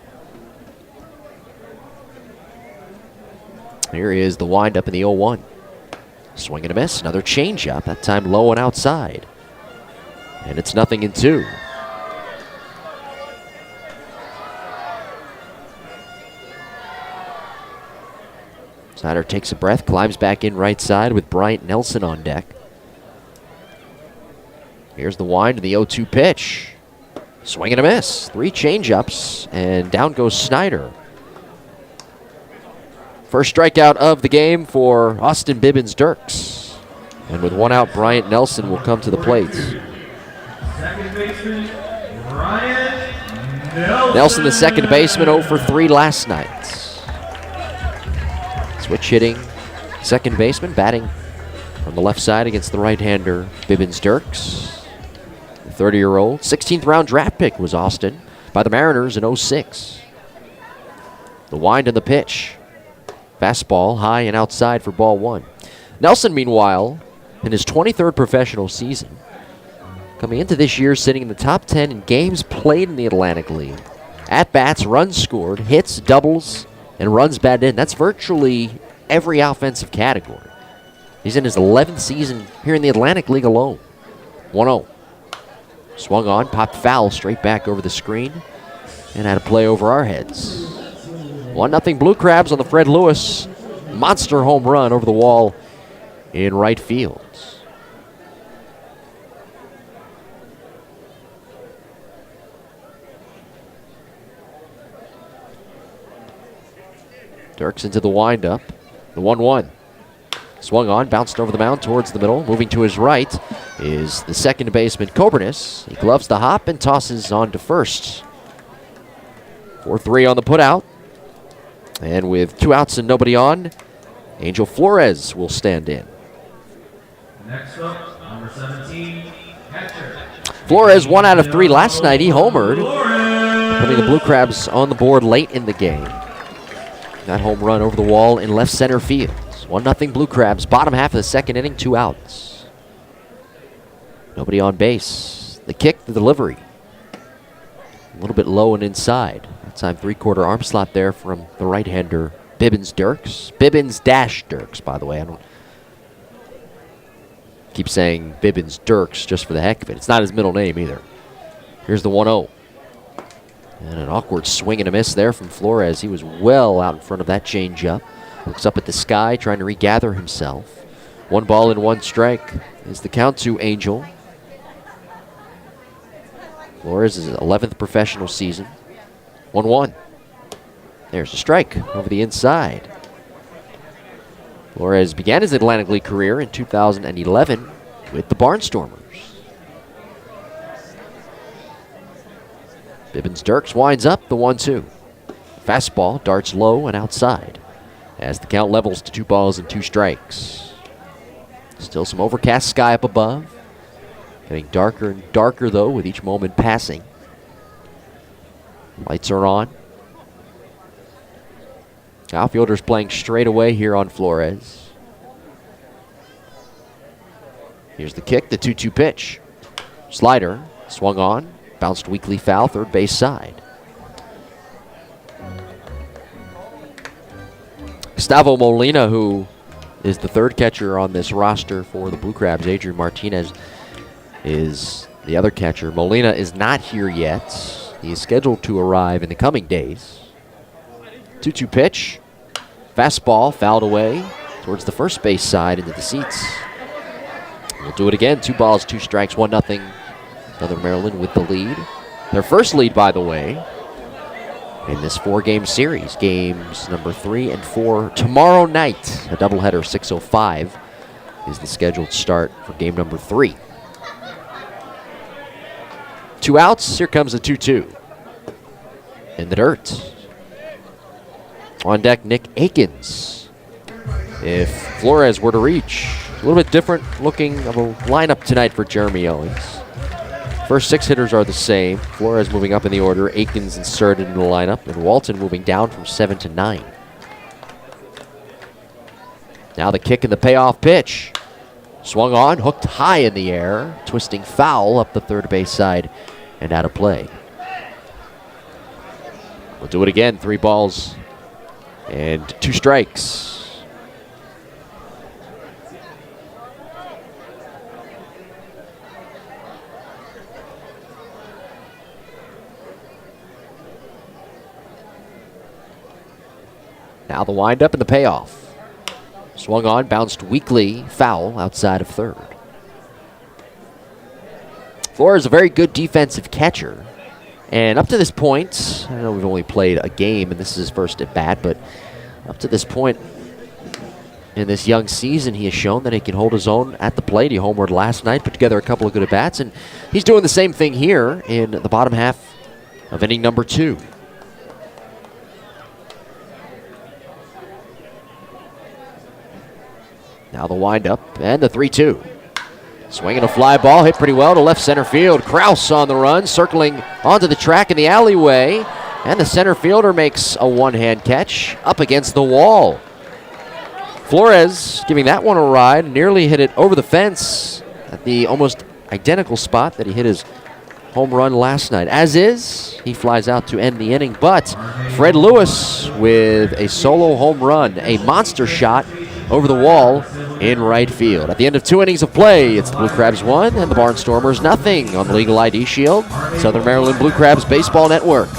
Here is the windup in the 0-1. Swing and a miss. Another change up. That time low and outside. And it's 0-2. Snyder takes a breath, climbs back in right side with Bryant Nelson on deck. Here's the wind to the 0-2 pitch. Swing and a miss. 3 change-ups, and down goes Snyder. First strikeout of the game for Austin Bibbins-Dirks. And with 1 out, Bryant Nelson will come to the plate. Second baseman, Bryant Nelson. Nelson, the second baseman, 0 for 3 last night. Switch hitting second baseman, batting from the left side against the right-hander, Bibbins-Dirks. The 30-year-old, 16th round draft pick was Austin by the Mariners in 06. The wind and the pitch. Fastball high and outside for ball 1. Nelson, meanwhile, in his 23rd professional season, coming into this year sitting in the top 10 in games played in the Atlantic League. At-bats, runs scored, hits, doubles, and runs batted in. That's virtually every offensive category. He's in his 11th season here in the Atlantic League alone. 1-0. Swung on, popped foul straight back over the screen, and had a play over our heads. 1-0 Blue Crabs on the Fred Lewis monster home run over the wall in right field. Dirks into the windup. The 1-1. Swung on, bounced over the mound towards the middle. Moving to his right is the second baseman, Cobernis. He gloves the hop and tosses on to first. 4-3 on the putout. And with 2 outs and nobody on, Angel Flores will stand in. Next up, number 17, catcher. Flores 1 out of 3 last night. He homered, putting the Blue Crabs on the board late in the game. That home run over the wall in left center field. 1-0 Blue Crabs, bottom half of the second inning, 2 outs. Nobody on base. The kick, the delivery. A little bit low and inside. That time 3/4 arm slot there from the right-hander, Bibbins Dirks. Bibbins-Dirks, by the way. I don't keep saying Bibbins Dirks just for the heck of it. It's not his middle name either. Here's the 1-0. And an awkward swing and a miss there from Flores. He was well out in front of that changeup. Looks up at the sky, trying to regather himself. 1 ball and 1 strike is the count to Angel. Flores' 11th professional season. 1-1. There's a strike over the inside. Flores began his Atlantic League career in 2011 with the Barnstormers. Bibbins Dirks winds up the 1-2. Fastball darts low and outside as the count levels to 2 balls and 2 strikes. Still some overcast sky up above. Getting darker and darker, though, with each moment passing. Lights are on. Outfielders playing straight away here on Flores. Here's the kick, the 2-2 pitch. Slider, swung on, bounced weakly foul, third base side. Gustavo Molina, who is the third catcher on this roster for the Blue Crabs. Adrian Martinez is the other catcher. Molina is not here yet. He is scheduled to arrive in the coming days. 2-2 pitch. Fastball fouled away towards the first base side into the seats. We'll do it again. 2 balls, 2 strikes, 1-0. Southern Maryland with the lead. Their first lead, by the way, in this 4-game series. Games number 3 and 4 tomorrow night. A doubleheader, 6:05 is the scheduled start for game number 3. 2 outs. Here comes the 2-2. In the dirt. On deck, Nick Akins. If Flores were to reach, a little bit different looking of a lineup tonight for Jeremy Owens. First 6 hitters are the same. Flores moving up in the order. Akins inserted in the lineup. And Walton moving down from 7 to 9. Now the kick and the payoff pitch. Swung on, hooked high in the air. Twisting foul up the third base side and out of play. We'll do it again. 3 balls and 2 strikes. Now the windup and the payoff. Swung on, bounced weakly, foul outside of third. Flores is a very good defensive catcher. And up to this point, I know we've only played a game and this is his first at bat, but up to this point in this young season, he has shown that he can hold his own at the plate. He homered last night, put together a couple of good at bats, and he's doing the same thing here in the bottom half of inning number 2. Now the windup and the 3-2. Swinging a fly ball, hit pretty well to left center field. Kraus on the run, circling onto the track in the alleyway. And the center fielder makes a one-hand catch up against the wall. Flores giving that one a ride, nearly hit it over the fence at the almost identical spot that he hit his home run last night. As is, he flies out to end the inning, but Fred Lewis with a solo home run, a monster shot over the wall in right field. At the end of 2 innings of play, it's the Blue Crabs 1 and the Barnstormers nothing on the Legal ID Shield, Southern Maryland Blue Crabs Baseball Network.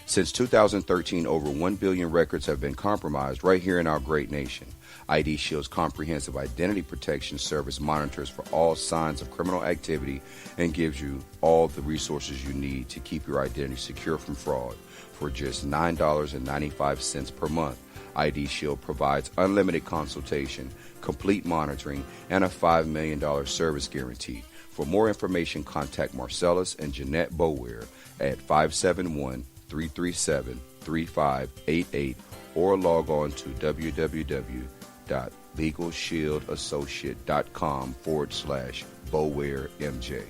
Since 2013, over 1 billion records have been compromised right here in our great nation. ID Shield's comprehensive identity protection service monitors for all signs of criminal activity and gives you all the resources you need to keep your identity secure from fraud. For just $9.95 per month, ID Shield provides unlimited consultation, complete monitoring, and a $5 million service guarantee. For more information, contact Marcellus and Jeanette Bower at 571-337-3588 or log on to www.legalshieldassociate.com/BowerMJ.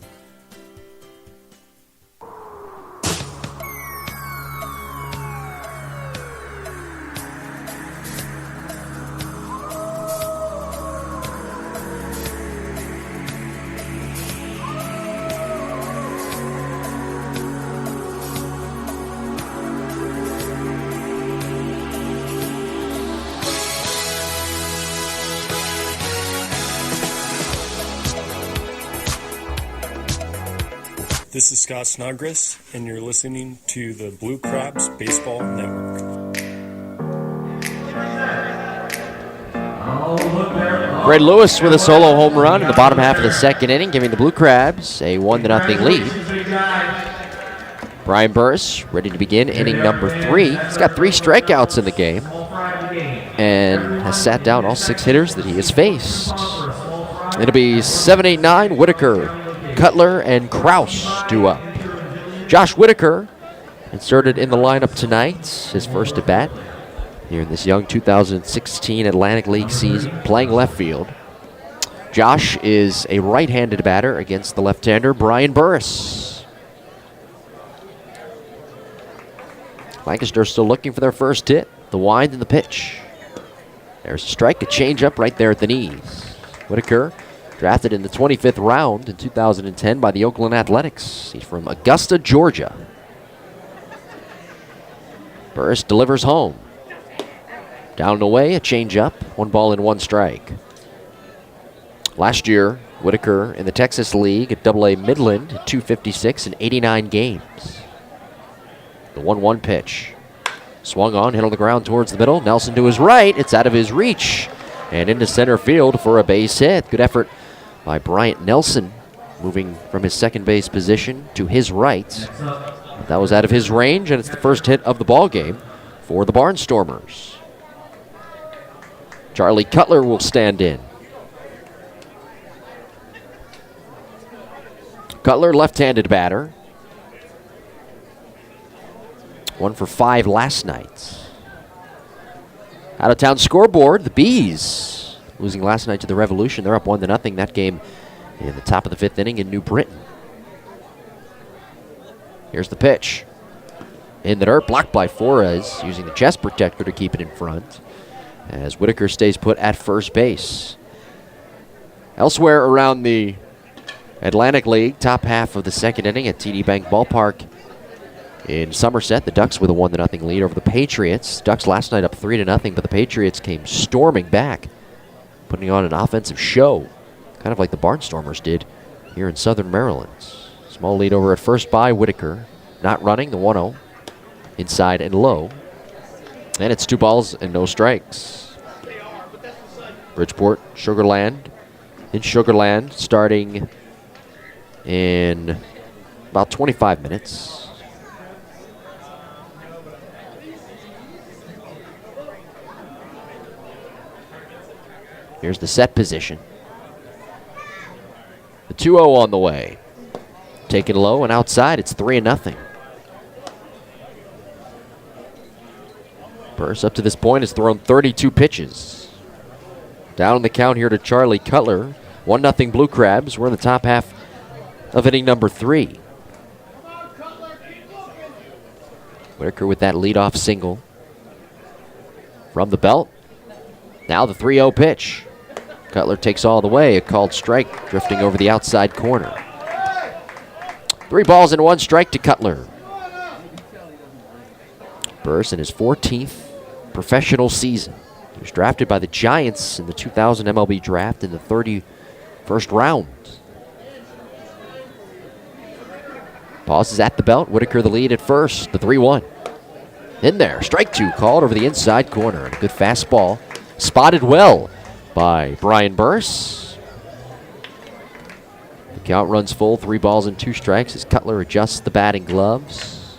This is Scott Snodgrass, and you're listening to the Blue Crabs Baseball Network. Fred Lewis with a solo home run in the bottom half of the second inning, giving the Blue Crabs a 1-0 lead. Brian Burris ready to begin inning number 3. He's got 3 strikeouts in the game and has sat down all 6 hitters that he has faced. It'll be 7, 8, 9, Whitaker, Cutler, and Kraus due up. Josh Whitaker inserted in the lineup tonight, his first at bat here in this young 2016 Atlantic League season, playing left field. Josh is a right-handed batter against the left-hander Brian Burris. Lancaster still looking for their first hit. The wind and the pitch. There's a strike, a changeup right there at the knees. Whitaker, drafted in the 25th round in 2010 by the Oakland Athletics. He's from Augusta, Georgia. Burris delivers home. Down and away, a changeup. 1 ball and 1 strike. Last year, Whitaker in the Texas League at AA Midland, 256 in 89 games. The 1-1 pitch. Swung on, hit on the ground towards the middle. Nelson to his right. It's out of his reach. And into center field for a base hit. Good effort by Bryant Nelson, moving from his second base position to his right. That was out of his range, and it's the first hit of the ball game for the Barnstormers. Charlie Cutler will stand in. Cutler, left-handed batter. 1 for 5 last night. Out-of-town scoreboard, the Bees losing last night to the Revolution. They're up 1-0. That game in the top of the 5th inning in New Britain. Here's the pitch. In the dirt, blocked by Flores, using the chest protector to keep it in front, as Whitaker stays put at first base. Elsewhere around the Atlantic League, top half of the second inning at TD Bank Ballpark in Somerset, the Ducks with a 1-0 lead over the Patriots. Ducks last night up 3-0, but the Patriots came storming back, putting on an offensive show, kind of like the Barnstormers did here in Southern Maryland. Small lead over at first by Whitaker. Not running, the 1-0. Inside and low. And it's 2 balls and no strikes. Bridgeport, Sugarland. In Sugarland, starting in about 25 minutes. Here's the set position. The 2-0 on the way. Taken low and outside, it's 3-0. Burris up to this point has thrown 32 pitches. Down on the count here to Charlie Cutler. 1-0 Blue Crabs. We're in the top half of inning number 3. Whitaker with that leadoff single. From the belt. Now the 3-0 pitch. Cutler takes all the way. A called strike drifting over the outside corner. 3 balls and 1 strike to Cutler. Burris in his 14th professional season. He was drafted by the Giants in the 2000 MLB draft in the 31st round. Pauses at the belt. Whitaker the lead at first. The 3-1. In there. Strike 2 called over the inside corner. A good fastball spotted well by Brian Burris. The count runs full, 3 balls and 2 strikes as Cutler adjusts the batting gloves.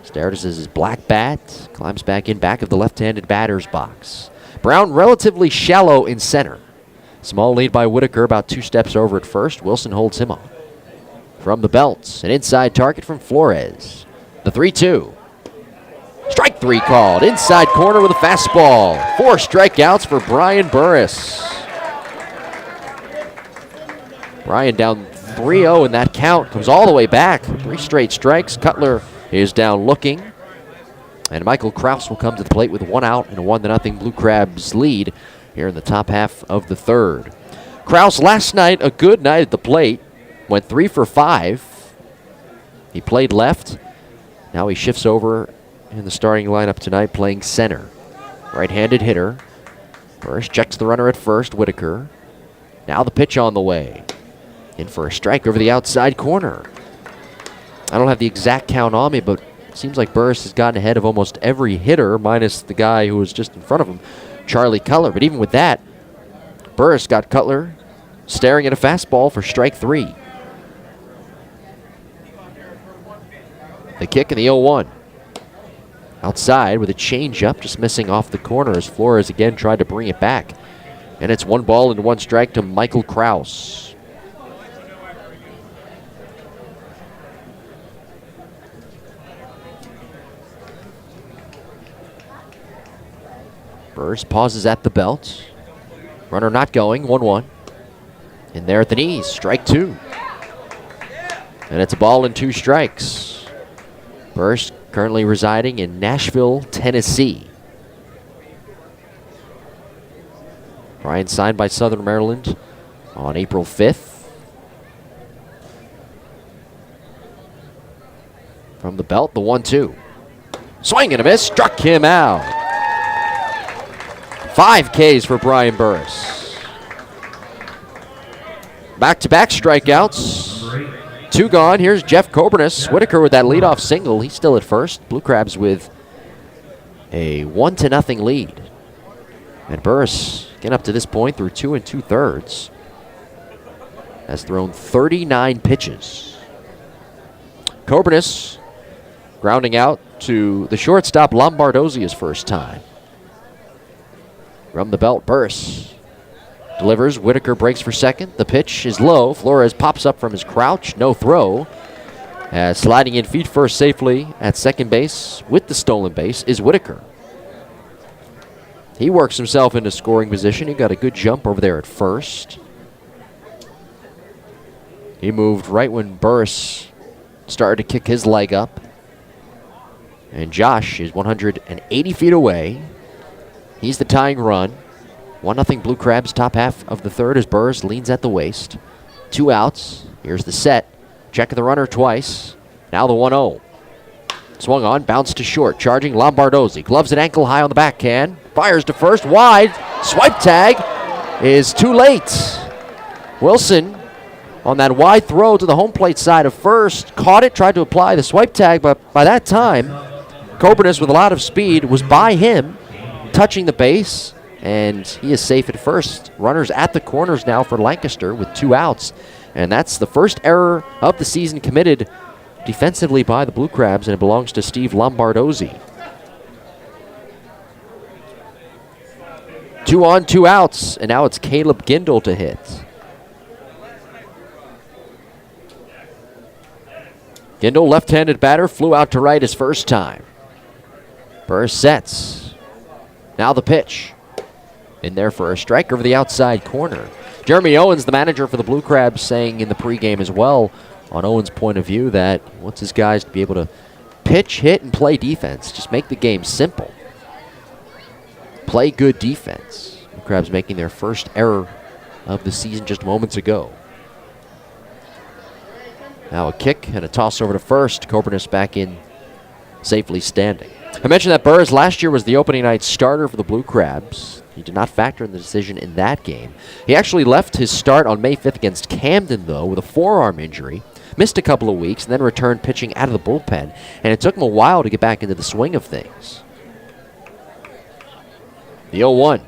Stares at his black bat, climbs back in back of the left-handed batter's box. Brown relatively shallow in center. Small lead by Whitaker, about 2 steps over at first. Wilson holds him on. From the belt, an inside target from Flores. The 3-2. Strike 3 called. Inside corner with a fastball. 4 strikeouts for Brian Burris. Brian down 3-0 in that count. Comes all the way back. 3 straight strikes. Cutler is down looking. And Michael Kraus will come to the plate with 1 out and a 1-0 Blue Crabs lead here in the top half of the third. Kraus last night, a good night at the plate. Went 3 for 5. He played left. Now he shifts over in the starting lineup tonight, playing center. Right-handed hitter. First checks the runner at first, Whitaker. Now the pitch on the way. In for a strike over the outside corner. I don't have the exact count on me, but it seems like Burris has gotten ahead of almost every hitter, minus the guy who was just in front of him, Charlie Cutler. But even with that, Burris got Cutler staring at a fastball for strike 3. The kick in the 0-1. Outside with a changeup, just missing off the corner as Flores again tried to bring it back. And it's 1 ball and 1 strike to Michael Kraus. Burris pauses at the belt. Runner not going, 1-1. In there at the knees, strike 2. And it's a ball and 2 strikes. Burris currently residing in Nashville, Tennessee. Brian signed by Southern Maryland on April 5th. From the belt, the 1-2. Swing and a miss, struck him out. 5 Ks for Brian Burris. Back-to-back strikeouts. 2 gone. Here's Jeff Coburnis. Whitaker with that leadoff single. He's still at first. Blue Crabs with a 1-0 lead. And Burris, getting up to this point through 2 2/3, has thrown 39 pitches. Coburnis grounding out to the shortstop Lombardozzi his first time. From the belt, Burris delivers. Whitaker breaks for second. The pitch is low. Flores pops up from his crouch. No throw. Sliding in feet first safely at second base with the stolen base is Whitaker. He works himself into scoring position. He got a good jump over there at first. He moved right when Burris started to kick his leg up. And Josh is 180 feet away. He's the tying run. 1-0 Blue Crabs, top half of the third as Burris leans at the waist. 2 outs. Here's the set. Checking the runner twice. Now the 1-0. Swung on, bounced to short. Charging Lombardozzi. Gloves at ankle high on the backhand. Fires to first, wide. Swipe tag is too late. Wilson on that wide throw to the home plate side of first. Caught it, tried to apply the swipe tag, but by that time, Coburnis with a lot of speed was by him, touching the base, and he is safe at first. Runners at the corners now for Lancaster with 2 outs, and that's the first error of the season committed defensively by the Blue Crabs, and it belongs to Steve Lombardozzi. 2 on, 2 outs, and now it's Caleb Gindel to hit. Gindel, left-handed batter, flew out to right his first time. Burris sets. Now the pitch. In there for a strike over the outside corner. Jeremy Owens, the manager for the Blue Crabs, saying in the pregame as well, on Owens' point of view, that he wants his guys to be able to pitch, hit, and play defense. Just make the game simple. Play good defense. Blue Crabs making their first error of the season just moments ago. Now a kick and a toss over to first. Coburnis back in, safely standing. I mentioned that Burris last year was the opening night starter for the Blue Crabs. He did not factor in the decision in that game. He actually left his start on May 5th against Camden, though, with a forearm injury. Missed a couple of weeks and then returned pitching out of the bullpen. And it took him a while to get back into the swing of things. The 0-1.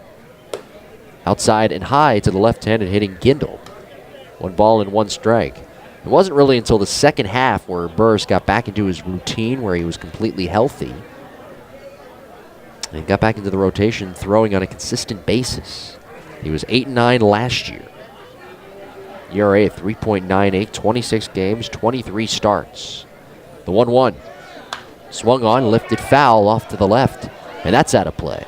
outside and high to the left-handed hitting Gindel. 1 ball and 1 strike. It wasn't really until the second half where Burris got back into his routine where he was completely healthy. And he got back into the rotation throwing on a consistent basis. He was 8-9 last year. ERA at 3.98, 26 games, 23 starts. The 1-1. Swung on, lifted foul off to the left, and that's out of play.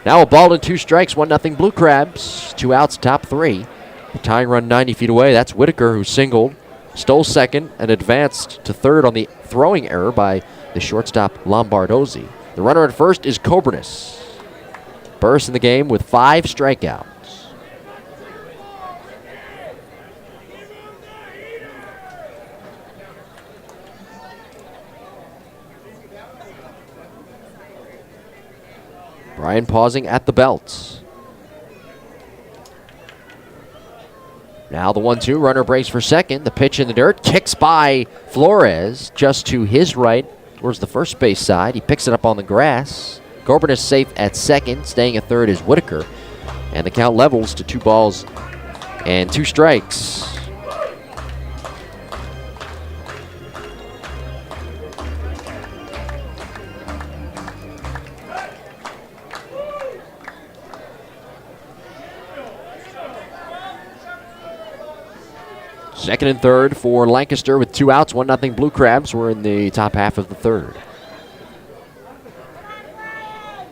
Now a ball and 2 strikes, 1-0 Blue Crabs. 2 outs, top 3. The tying run 90 feet away. That's Whitaker who singled, stole second, and advanced to third on the throwing error by the shortstop Lombardozzi. The runner at first is Coburnus. Burris in the game with 5 strikeouts. Brian pausing at the belt. Now the 1-2, runner breaks for second. The pitch in the dirt, kicks by Flores just to his right towards the first base side. He picks it up on the grass. Coburn is safe at second. Staying at third is Whitaker. And the count levels to 2 balls and 2 strikes. Second and third for Lancaster with 2 outs, 1-0 Blue Crabs. We're in the top half of the third.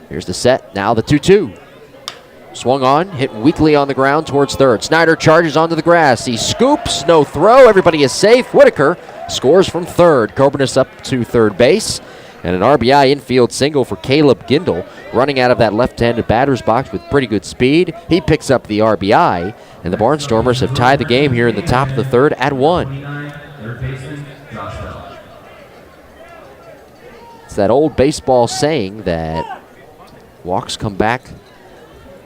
Here's the set. Now the 2-2. Swung on, hit weakly on the ground towards third. Snyder charges onto the grass. He scoops, no throw. Everybody is safe. Whitaker scores from third. Coburnus up to third base. And an RBI infield single for Caleb Gindel, running out of that left-handed batter's box with pretty good speed. He picks up the RBI, and the Barnstormers have tied the game here in the top of the third at 1. It's that old baseball saying that walks come back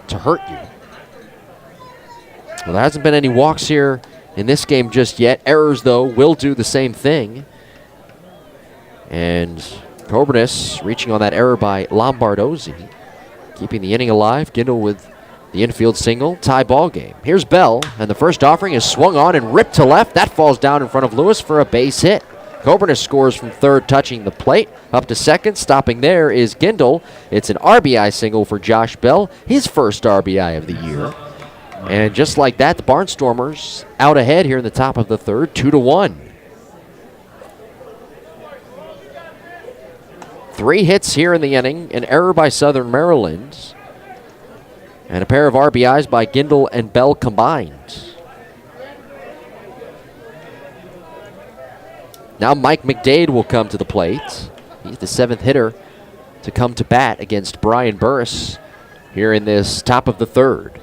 to hurt you. Well, there hasn't been any walks here in this game just yet. Errors, though, will do the same thing. And Coburnus reaching on that error by Lombardozzi, keeping the inning alive. Gindel with the infield single, tie ball game. Here's Bell, and the first offering is swung on and ripped to left. That falls down in front of Lewis for a base hit. Coburnus scores from third, touching the plate. Up to second, stopping there is Gindel. It's an RBI single for Josh Bell, his first RBI of the year. And just like that, the Barnstormers out ahead here in the top of the third, 2-1. 3 hits here in the inning, an error by Southern Maryland, and a pair of RBIs by Gindel and Bell combined. Now Mike McDade will come to the plate. He's the 7th hitter to come to bat against Brian Burris here in this top of the third.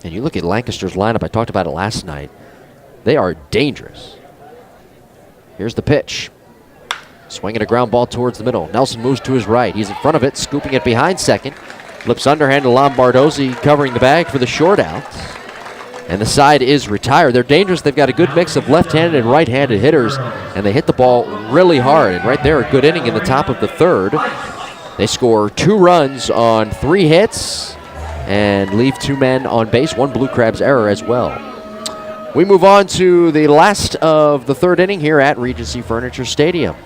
And you look at Lancaster's lineup, I talked about it last night. They are dangerous. Here's the pitch. Swinging a ground ball towards the middle. Nelson moves to his right. He's in front of it, scooping it behind second. Flips underhand to Lombardozzi, covering the bag for the short out. And the side is retired. They're dangerous. They've got a good mix of left-handed and right-handed hitters, and they hit the ball really hard. And right there, a good inning in the top of the third. They score 2 runs on 3 hits and leave 2 men on base, 1 Blue Crabs error as well. We move on to the last of the third inning here at Regency Furniture Stadium.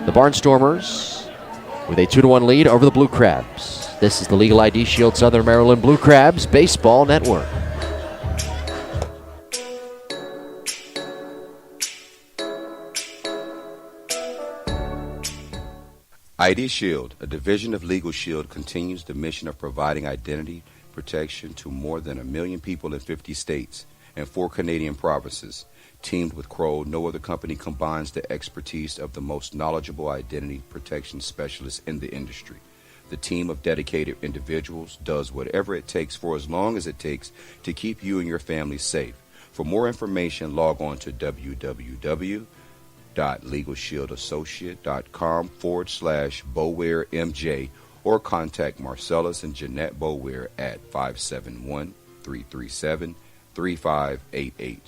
The Barnstormers with a 2-1 lead over the Blue Crabs. This is the Legal ID Shield Southern Maryland Blue Crabs Baseball Network. ID Shield, a division of Legal Shield, continues the mission of providing identity protection to more than 1 million people in 50 states and 4 Canadian provinces. Teamed with Kroll, no other company combines the expertise of the most knowledgeable identity protection specialists in the industry. The team of dedicated individuals does whatever it takes for as long as it takes to keep you and your family safe. For more information, log on to www.legalshieldassociate.com/BowareMJ or contact Marcellus and Jeanette Boware at 571-337-3588.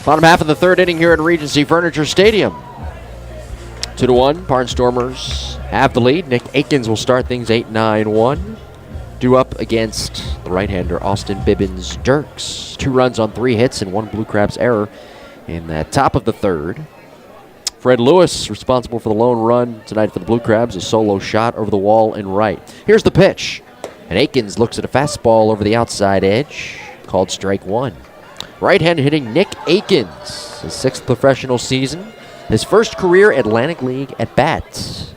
Bottom half of the third inning here at Regency Furniture Stadium. 2-1, Barnstormers have the lead. Nick Aikens will start things 8-9-1. Due up against the right-hander Austin Bibbins Dirks. 2 runs on 3 hits and 1 Blue Crabs error in the top of the third. Fred Lewis responsible for the lone run tonight for the Blue Crabs. A solo shot over the wall and right. Here's the pitch. And Aikens looks at a fastball over the outside edge. Called strike 1. Right-hand hitting Nick Aikens. His 6th professional season. His first career Atlantic League at bat.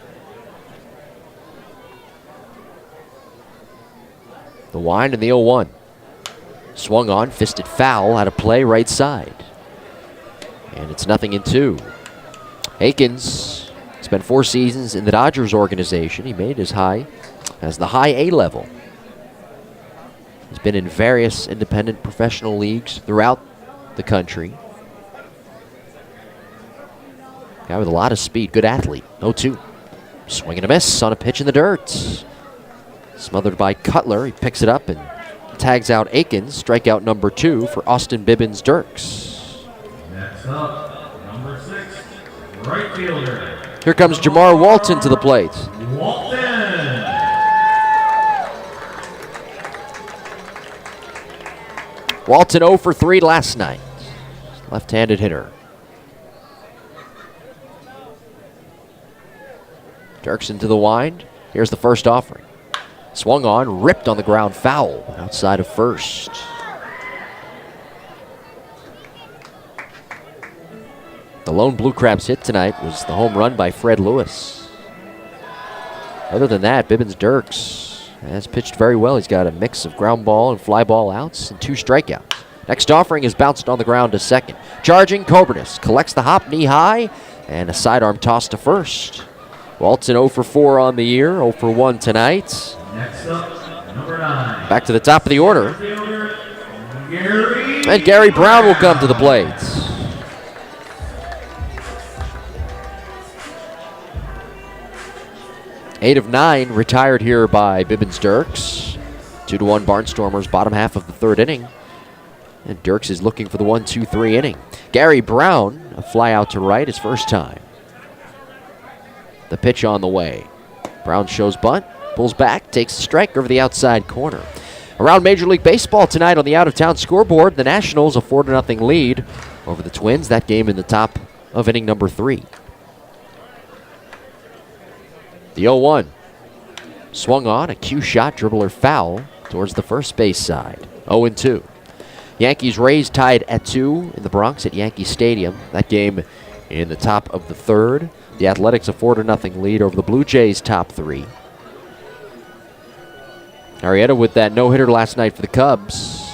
The wind and the 0-1. Swung on, fisted foul, out of play right side. And it's 0-2. Aikens spent 4 seasons in the Dodgers organization. He made as high as the high A level. He's been in various independent professional leagues throughout the country. Guy with a lot of speed, good athlete. 0-2. Swing and a miss on a pitch in the dirt. Smothered by Cutler. He picks it up and tags out Aikens. Strikeout number 2 for Austin Bibbins Dirks. Next up, number 6, right fielder. Here comes Jamar Walton to the plate. Walton. Walton 0 for 3 last night. Left-handed hitter. Dirks into the wind. Here's the first offering. Swung on, ripped on the ground, foul outside of first. The lone Blue Crabs hit tonight was the home run by Fred Lewis. Other than that, Bibbins Dirks has pitched very well. He's got a mix of ground ball and fly ball outs and 2 strikeouts. Next offering is bounced on the ground to second. Charging Cobernus collects the hop knee high and a sidearm toss to first. Walton 0 for 4 on the year, 0 for 1 tonight. Next up, number 9. Back to the top of the order. Gary. And Gary Brown will come to the plate. Eight of 9 retired here by Bibbins Dirks. 2-1 Barnstormers, bottom half of the third inning. And Dirks is looking for the 1-2-3 inning. Gary Brown, a fly out to right, his first time. The pitch on the way. Brown shows bunt, pulls back, takes a strike over the outside corner. Around Major League Baseball tonight on the out-of-town scoreboard, the Nationals a 4-0 lead over the Twins. That game in the top of inning number 3. The 0-1. Swung on, a cue shot, dribbler foul towards the first base side. 0-2. Yankees-Rays tied at 2 in the Bronx at Yankee Stadium. That game in the top of the third. The Athletics a 4-0 lead over the Blue Jays top 3. Arrieta with that no-hitter last night for the Cubs.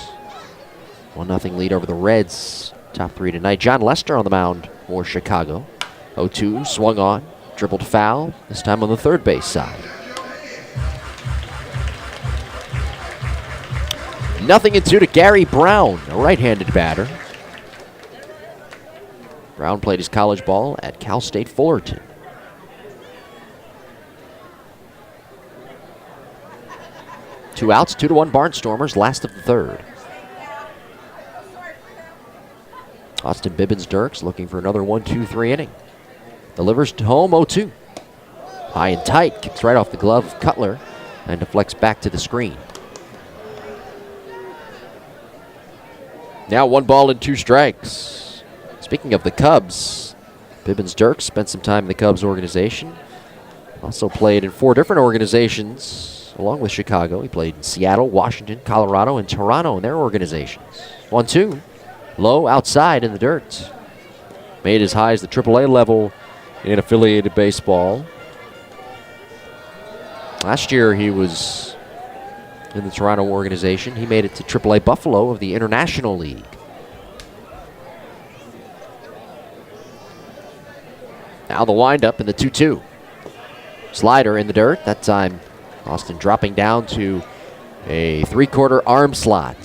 1-0 lead over the Reds top 3 tonight. John Lester on the mound for Chicago. 0-2, swung on, dribbled foul, this time on the third base side. 0-2 to Gary Brown, a right-handed batter. Brown played his college ball at Cal State Fullerton. Two outs, 2-1 Barnstormers, last of the third. Austin Bibbins Dirks looking for another 1-2-3 inning. Delivers to home, 0-2. High and tight, kicks right off the glove of Cutler and deflects back to the screen. Now 1 ball and 2 strikes. Speaking of the Cubs, Bibbins Dirks spent some time in the Cubs organization. Also played in 4 different organizations along with Chicago. He played in Seattle, Washington, Colorado, and Toronto in their organizations. 1-2. Low outside in the dirt. Made as high as the AAA level in affiliated baseball. Last year he was in the Toronto organization. He made it to AAA Buffalo of the International League. Now the windup in the 2-2. Slider in the dirt. That time Austin dropping down to a 3/4 arm slot,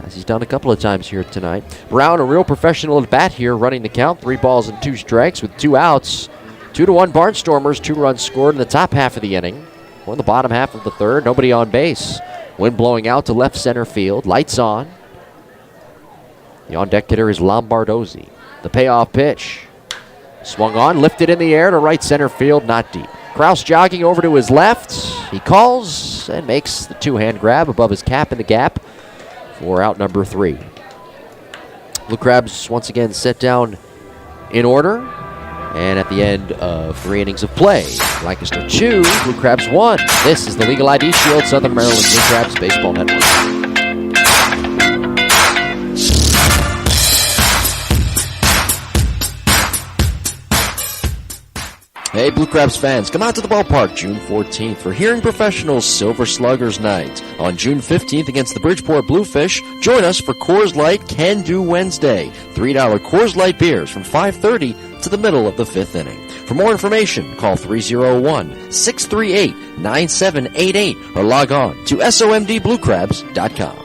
as he's done a couple of times here tonight. Brown, a real professional at bat here, running the count. 3 balls and 2 strikes with 2 outs. 2-1 Barnstormers, 2 runs scored in the top half of the inning. Or in the bottom half of the third, nobody on base. Wind blowing out to left center field. Lights on. The on-deck hitter is Lombardozzi. The payoff pitch. Swung on, lifted in the air to right center field, not deep. Kraus jogging over to his left. He calls and makes the two-hand grab above his cap in the gap for out number 3. Blue Crabs once again set down in order. And at the end of 3 innings of play, Lancaster 2, Blue Crabs 1. This is the Legal ID Shield, Southern Maryland Blue Crabs Baseball Network. Hey, Blue Crabs fans, come out to the ballpark June 14th for Hearing Professionals Silver Sluggers Night. On June 15th against the Bridgeport Bluefish, join us for Coors Light Can Do Wednesday. $3 Coors Light beers from 5:30 to the middle of the 5th inning. For more information, call 301-638-9788 or log on to somdbluecrabs.com.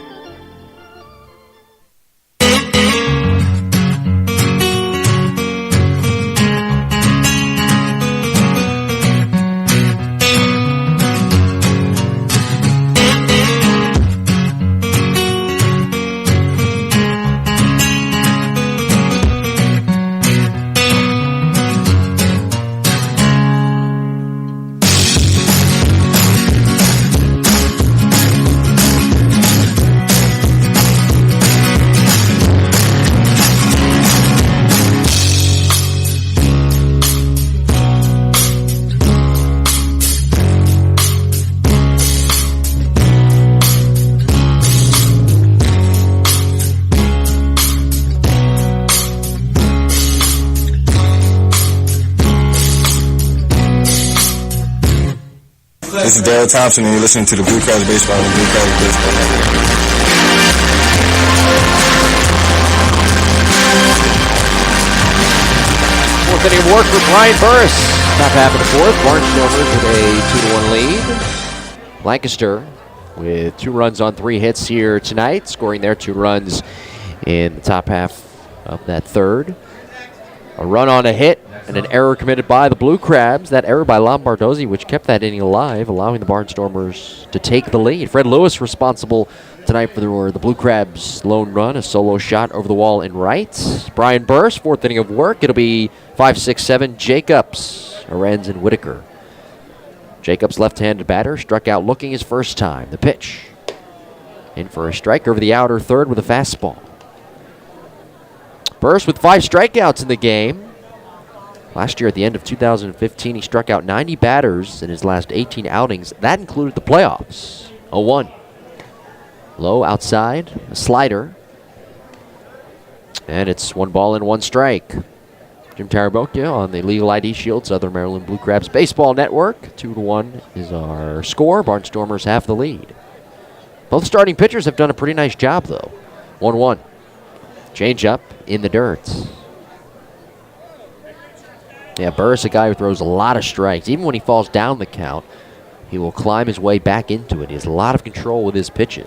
This is Daryl Thompson, and you're listening to the Blue Crabs Baseball and Blue Crabs Baseball Network. Fourth inning of work for Brian Burris. Top half of the fourth. Barnstormers with a 2-1 lead. Lancaster with 2 runs on 3 hits here tonight, scoring their 2 runs in the top half of that third. A run on a hit and an error committed by the Blue Crabs. That error by Lombardozzi, which kept that inning alive, allowing the Barnstormers to take the lead. Fred Lewis responsible tonight for the Blue Crabs' lone run, a solo shot over the wall in right. Brian Burris, 4th inning of work. It'll be 5, 6, 7. Jacobs, Arenz, and Whitaker. Jacobs, left-handed batter, struck out looking his first time. The pitch. In for a strike over the outer third with a fastball. Burris with 5 strikeouts in the game. Last year at the end of 2015, he struck out 90 batters in his last 18 outings. That included the playoffs. 0-1. Low outside, a slider. And it's 1 ball and 1 strike. Jim Tarabokia on the Legal ID Shield, Southern Maryland Blue Crabs Baseball Network. 2-1 is our score. Barnstormers have the lead. Both starting pitchers have done a pretty nice job, though. 1-1. Change up in the dirt. Yeah, Burris, a guy who throws a lot of strikes. Even when he falls down the count, he will climb his way back into it. He has a lot of control with his pitches.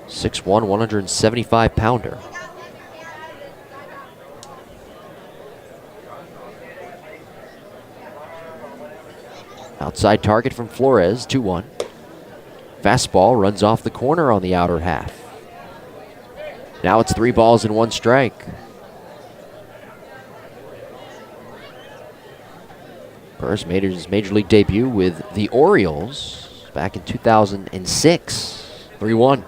6'1", 175-pounder. Outside target from Flores, 2-1. Fastball runs off the corner on the outer half. Now it's 3 balls and 1 strike. Burris made his major league debut with the Orioles back in 2006. 3-1.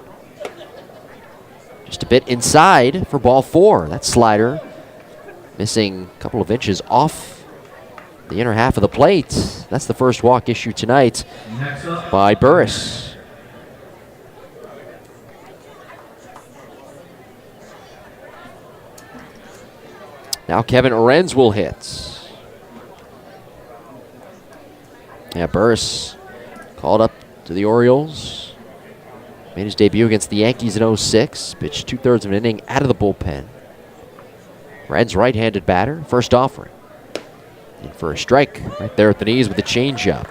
Just a bit inside for ball 4. That slider missing a couple of inches off the inner half of the plate. That's the first walk issued tonight by Burris. Now Kevin Arenz will hit. Yeah, Burris called up to the Orioles. Made his debut against the Yankees in 06. Pitched 2/3 of an inning out of the bullpen. Arenz, right-handed batter, first offering. In for a strike right there at the knees with a changeup.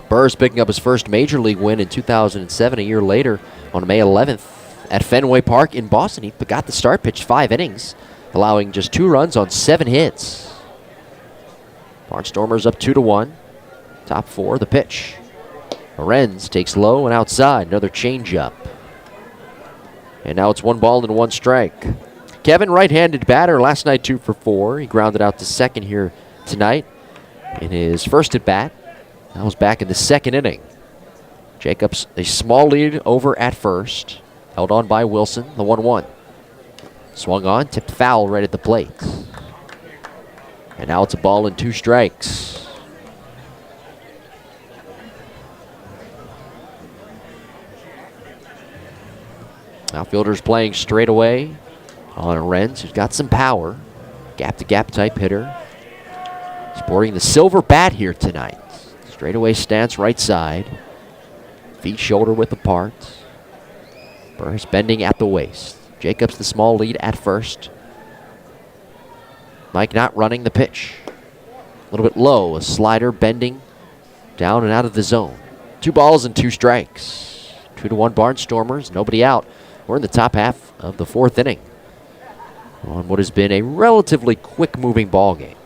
Burris picking up his first major league win in 2007, a year later on May 11th at Fenway Park in Boston. He got the start, pitched 5 innings, allowing just 2 runs on 7 hits. Barnstormers up 2-1. Top 4, the pitch. Lorenz takes low and outside. Another changeup. And now it's 1 ball and 1 strike. Kevin, right-handed batter, last night 2 for 4. He grounded out to second here tonight in his first at bat. That was back in the second inning. Jacobs, a small lead over at first. Held on by Wilson, the 1-1. Swung on, tipped foul right at the plate. And now it's a ball and 2 strikes. Outfielders playing straight away on Lorenz, who's got some power. Gap-to-gap type hitter. Sporting the silver bat here tonight. Straightaway stance right side. Feet shoulder width apart. Burris bending at the waist. Jacobs the small lead at first. Mike not running the pitch. A little bit low. A slider bending down and out of the zone. 2 balls and 2 strikes. 2-1 Barnstormers. Nobody out. We're in the top half of the 4th inning on what has been a relatively quick-moving ball game.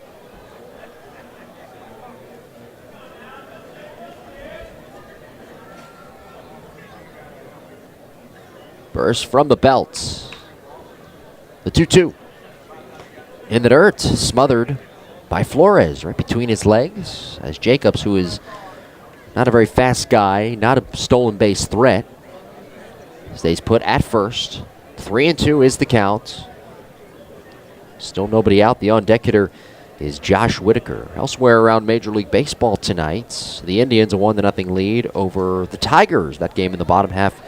Burst from the belt. The 2-2. In the dirt, smothered by Flores right between his legs. As Jacobs, who is not a very fast guy, not a stolen base threat, stays put at first. 3-2 is the count. Still nobody out. The on-deck hitter is Josh Whitaker. Elsewhere around Major League Baseball tonight, the Indians a 1-0 lead over the Tigers. That game in the bottom half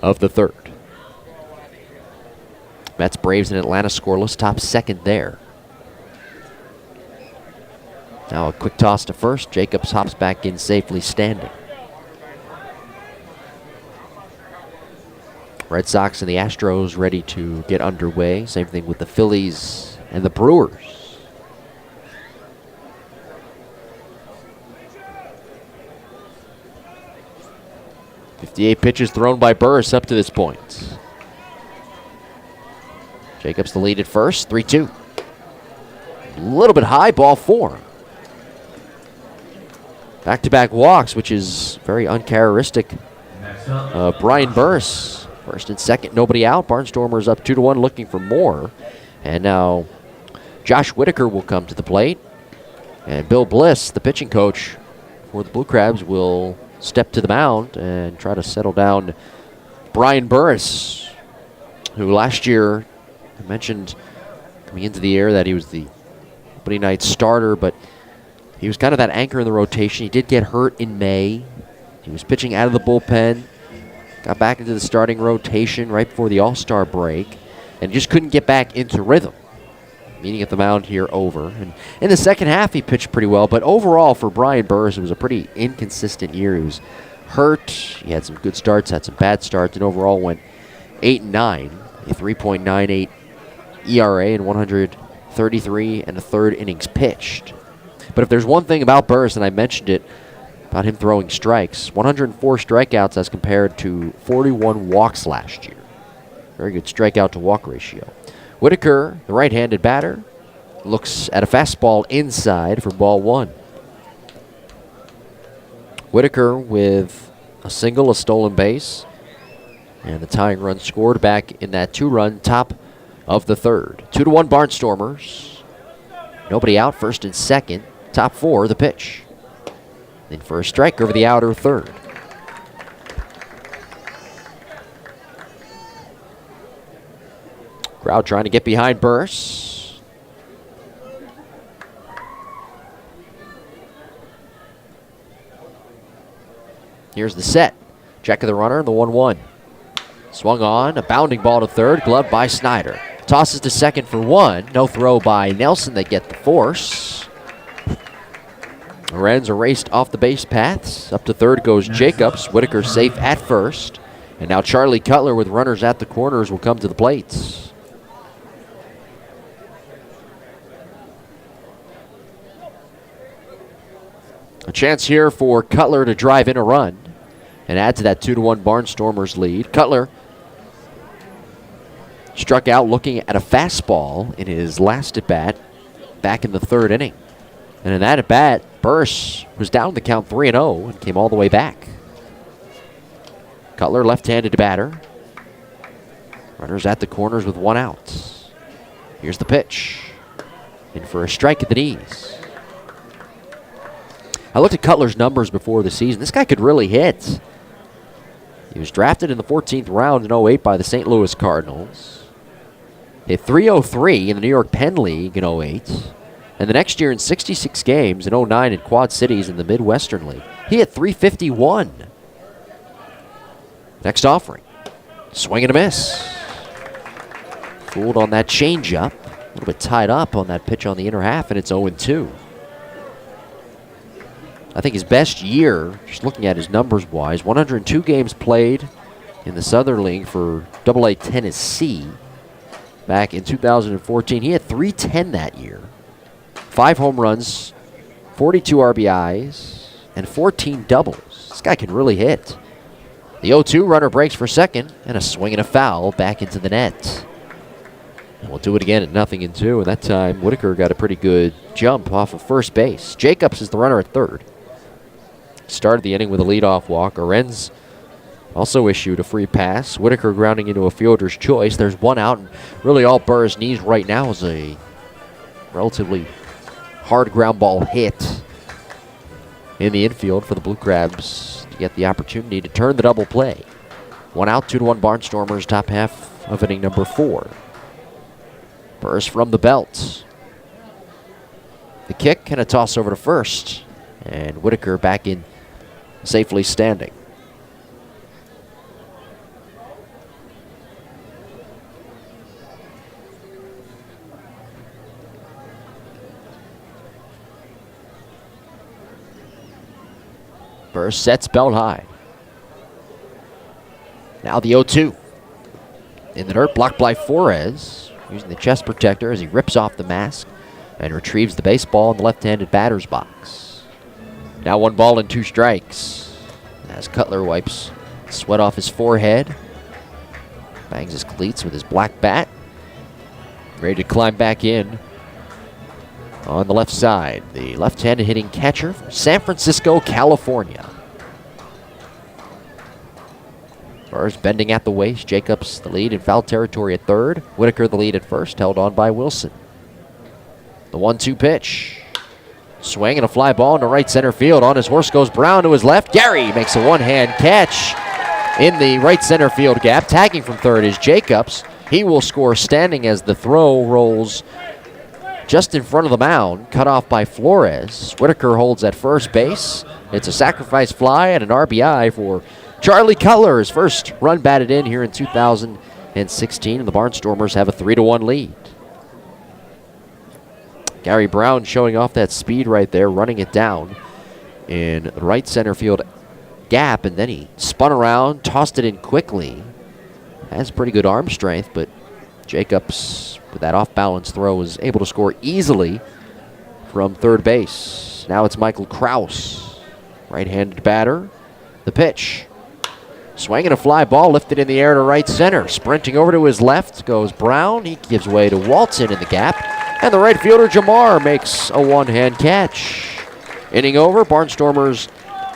of the 3rd. Mets, Braves, and Atlanta scoreless. Top 2nd there. Now a quick toss to first. Jacobs hops back in safely standing. Red Sox and the Astros ready to get underway. Same thing with the Phillies and the Brewers. .58 pitches thrown by Burris up to this point. Jacobs the lead at first, 3-2. A little bit high, ball 4. Back-to-back walks, which is very uncharacteristic of Brian Burris. First and second, nobody out. Barnstormers up 2-1, looking for more. And now Josh Whitaker will come to the plate. And Bill Bliss, the pitching coach for the Blue Crabs, will step to the mound and try to settle down Brian Burris, who last year, I mentioned coming into the year that he was the opening night starter, but he was kind of that anchor in the rotation. He did get hurt in May. He was pitching out of the bullpen. Got back into the starting rotation right before the All-Star break, and just couldn't get back into rhythm. Meeting at the mound here over. And in the second half, he pitched pretty well, but overall for Brian Burris, it was a pretty inconsistent year. He was hurt. He had some good starts, had some bad starts, and overall went 8-9, a 3.98 ERA and 133 and a third innings pitched. But if there's one thing about Burris, and I mentioned it, about him throwing strikes, 104 strikeouts as compared to 41 walks last year. Very good strikeout to walk ratio. Whitaker, the right-handed batter, looks at a fastball inside for ball 1. Whitaker with a single, a stolen base, and the tying run scored back in that 2-run top of the 3rd. 2-1 Barnstormers. Nobody out, first and second. Top 4, the pitch. Then for a strike over the outer 3rd. Crowd trying to get behind Burris. Here's the set. Check of the runner, the 1-1. Swung on, a bounding ball to 3rd, gloved by Snyder. Tosses to second for 1. No throw by Nelson. They get the force. Lorenz erased off the base paths. Up to 3rd goes Jacobs. Whitaker safe at first. And now Charlie Cutler with runners at the corners will come to the plates. A chance here for Cutler to drive in a run and add to that 2-1 Barnstormers lead. Cutler struck out looking at a fastball in his last at-bat back in the 3rd inning. And in that at-bat, Burris was down the count 3-0 and came all the way back. Cutler left-handed batter. Runners at the corners with one out. Here's the pitch. In for a strike at the knees. I looked at Cutler's numbers before the season. This guy could really hit. He was drafted in the 14th round in 08 by the St. Louis Cardinals. Hit .303 in the New York Penn League in 08. And the next year in 66 games in 09 in Quad Cities in the Midwestern League, he hit .351. Next offering. Swing and a miss. Fooled on that changeup. A little bit tied up on that pitch on the inner half, and it's 0-2. I think his best year, just looking at his numbers-wise, 102 games played in the Southern League for AA Tennessee back in 2014. He had .310 that year. 5 home runs, 42 RBIs, and 14 doubles. This guy can really hit. The 0-2 runner breaks for second, and a swing and a foul back into the net. And we'll do it again at 0-2, and that time Whitaker got a pretty good jump off of first base. Jacobs is the runner at third. Started the inning with a leadoff walk. Arends also issued a free pass. Whitaker grounding into a fielder's choice. There's one out, and really all Burris needs right now is a relatively hard ground ball hit in the infield for the Blue Crabs to get the opportunity to turn the double play. 1 out, 2-1 Barnstormers, top half of inning number 4. Burris from the belt. The kick and a toss over to first. And Whitaker back in safely standing. Burris sets belt high. Now the 0-2. In the dirt, blocked by Flores, using the chest protector as he rips off the mask and retrieves the baseball in the left-handed batter's box. Now 1 ball and 2 strikes. As Cutler wipes sweat off his forehead. Bangs his cleats with his black bat. Ready to climb back in on the left side. The left-handed hitting catcher from San Francisco, California. Burrs bending at the waist. Jacobs the lead in foul territory at third. Whitaker the lead at first, held on by Wilson. The 1-2 pitch. Swing and a fly ball into right center field. On his horse goes Brown to his left. Gary makes a one-hand catch in the right center field gap. Tagging from third is Jacobs. He will score standing as the throw rolls just in front of the mound. Cut off by Flores. Whitaker holds at first base. It's a sacrifice fly and an RBI for Charlie Cutler. His first run batted in here in 2016. And the Barnstormers have a 3-1 lead. Gary Brown showing off that speed right there, running it down in the right center field gap, and then he spun around, tossed it in quickly. Has pretty good arm strength, but Jacobs, with that off-balance throw, was able to score easily from third base. Now it's Michael Kraus, right-handed batter. The pitch. Swinging a fly ball, lifted in the air to right center. Sprinting over to his left goes Brown. He gives way to Walton in the gap. And the right fielder, Jamar, makes a one-hand catch. Inning over, Barnstormers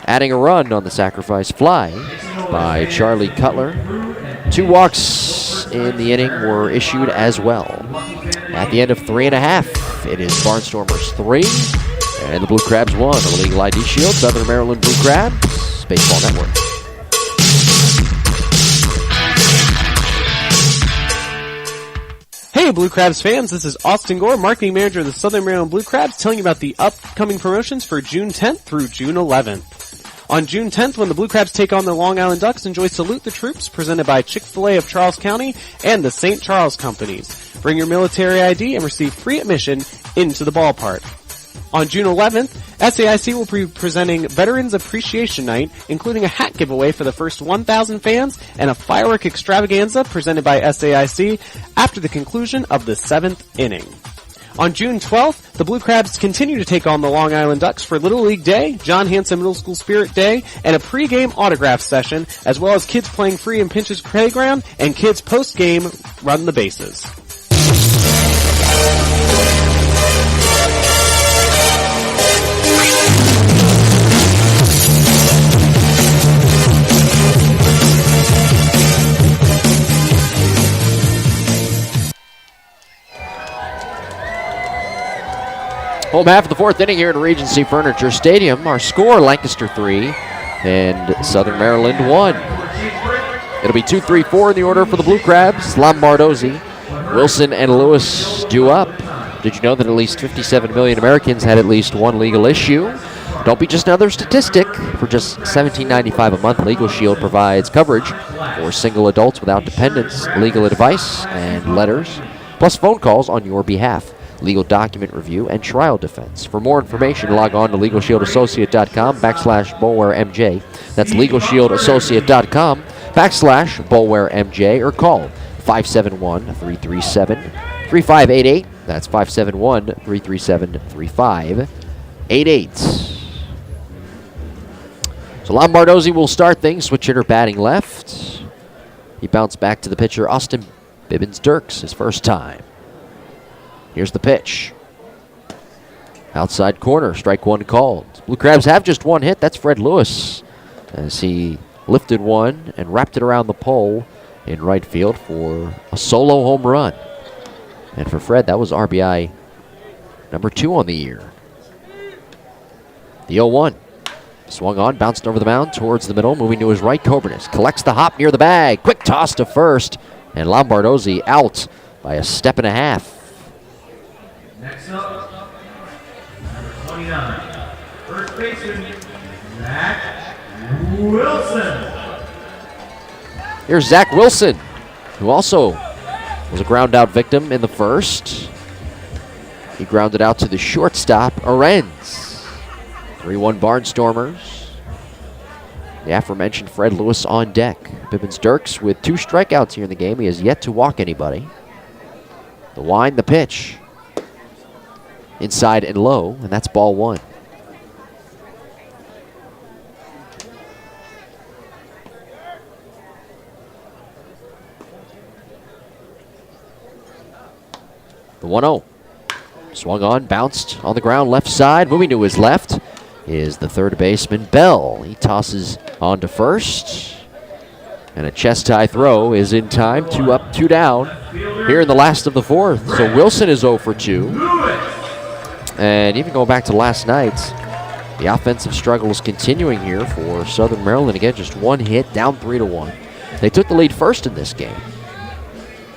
adding a run on the sacrifice fly by Charlie Cutler. 2 walks in the inning were issued as well. At the end of 3.5, it is Barnstormers 3 and the Blue Crabs 1 on the Legal ID Shield. Southern Maryland Blue Crabs Baseball Network. Hey Blue Crabs fans, this is Austin Gore, marketing manager of the Southern Maryland Blue Crabs, telling you about the upcoming promotions for June 10th through June 11th. On June 10th, when the Blue Crabs take on the Long Island Ducks, enjoy Salute the Troops, presented by Chick-fil-A of Charles County and the St. Charles Companies. Bring your military ID and receive free admission into the ballpark. On June 11th, SAIC will be presenting Veterans Appreciation Night, including a hat giveaway for the first 1,000 fans and a firework extravaganza presented by SAIC after the conclusion of the 7th inning. On June 12th, the Blue Crabs continue to take on the Long Island Ducks for Little League Day, John Hanson Middle School Spirit Day, and a pregame autograph session, as well as kids playing free in Pinch's Playground and kids post-game run the bases. Home half of the fourth inning here at Regency Furniture Stadium. Our score, Lancaster 3 and Southern Maryland 1. It'll be 2-3-4 in the order for the Blue Crabs. Lombardozzi, Wilson, and Lewis due up. Did you know that at least 57 million Americans had at least one legal issue? Don't be just another statistic. For just $17.95 a month, Legal Shield provides coverage for single adults without dependents, legal advice, and letters, plus phone calls on your behalf, legal document review, and trial defense. For more information, log on to LegalShieldAssociate.com/BulwaremJ. That's LegalShieldAssociate.com/BulwaremJ, or call 571-337-3588. That's 571-337-3588. So Lombardozzi will start things, switch hitter batting left. He bounced back to the pitcher, Austin Bibbins-Dirks, his first time. Here's the pitch. Outside corner, strike one called. Blue Crabs have just one hit. That's Fred Lewis, as he lifted one and wrapped it around the pole in right field for a solo home run. And for Fred, that was RBI number 2 on the year. The 0-1. Swung on, bounced over the mound towards the middle, moving to his right. Coburnus collects the hop near the bag. Quick toss to first, and Lombardozzi out by a step and a half. Next up, number 29, first baseman, Zach Wilson. Here's Zach Wilson, who also was a ground-out victim in the first. He grounded out to the shortstop, Arends. 3-1 Barnstormers. The aforementioned Fred Lewis on deck. Bibbins-Dirks with 2 strikeouts here in the game. He has yet to walk anybody. The wind, the pitch. Inside and low, and that's ball 1. The 1-0. Swung on, bounced on the ground, left side. Moving to his left is the third baseman, Bell. He tosses on to first. And a chest-high throw is in time. 2 up, 2 down here in the last of the fourth. So Wilson is 0 for 2. And even going back to last night, the offensive struggle is continuing here for Southern Maryland. Again, just one hit, down 3-1. They took the lead first in this game.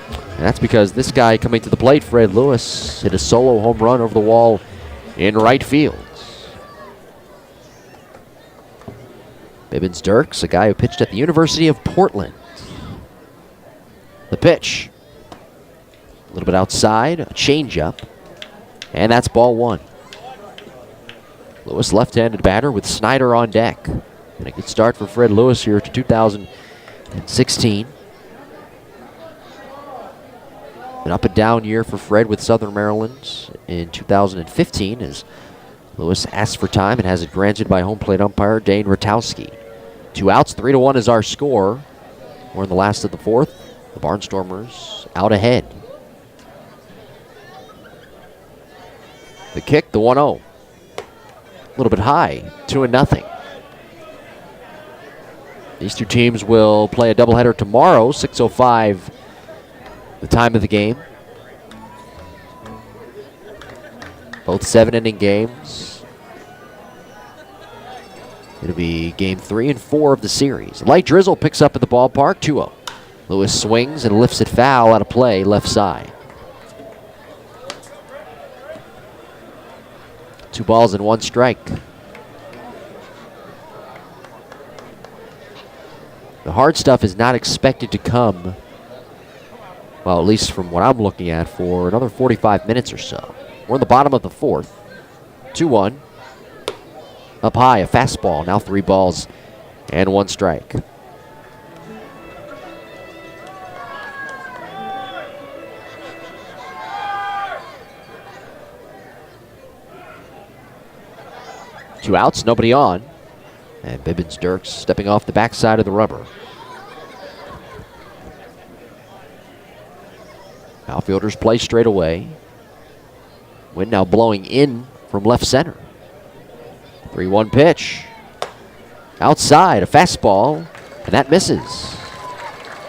And that's because this guy coming to the plate, Fred Lewis, hit a solo home run over the wall in right field. Bibbins-Dirks, a guy who pitched at the University of Portland. The pitch. A little bit outside, a changeup. And that's ball 1. Lewis, left-handed batter with Snyder on deck. And a good start for Fred Lewis here to 2016. An up and down year for Fred with Southern Maryland in 2015 as Lewis asks for time and has it granted by home plate umpire Dane Ratowski. 2 outs, 3-1 is our score. We're in the last of the fourth. The Barnstormers out ahead. The kick, the 1-0. A little bit high, 2-0. These two teams will play a doubleheader tomorrow, 6:05 the time of the game. Both 7-inning games. It'll be game 3 and 4 of the series. Light drizzle picks up at the ballpark, 2-0. Lewis swings and lifts it foul out of play, left side. 2 balls and 1 strike. The hard stuff is not expected to come, well, at least from what I'm looking at, for another 45 minutes or so. We're in the bottom of the fourth. 2-1. Up high, a fastball. Now 3 balls and 1 strike. Two outs, nobody on. And Bibbins-Dirks stepping off the backside of the rubber. Outfielders play straight away. Wind now blowing in from left center. 3-1 pitch. Outside, a fastball, and that misses.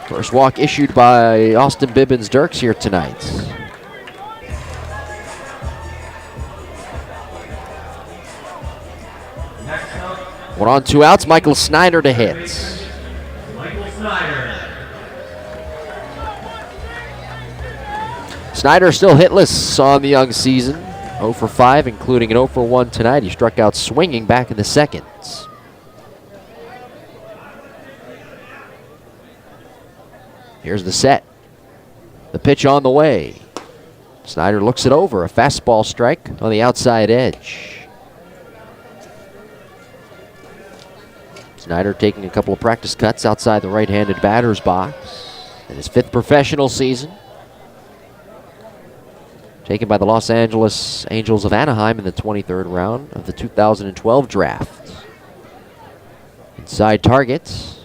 First walk issued by Austin Bibbins-Dirks here tonight. One on, 2 outs. Michael Snyder to hit. Michael Snyder. Snyder still hitless on the young season. 0 for 5, including an 0 for 1 tonight. He struck out swinging back in the second. Here's the set. The pitch on the way. Snyder looks it over. A fastball strike on the outside edge. Snyder taking a couple of practice cuts outside the right-handed batter's box in his 5th professional season. Taken by the Los Angeles Angels of Anaheim in the 23rd round of the 2012 draft. Inside target.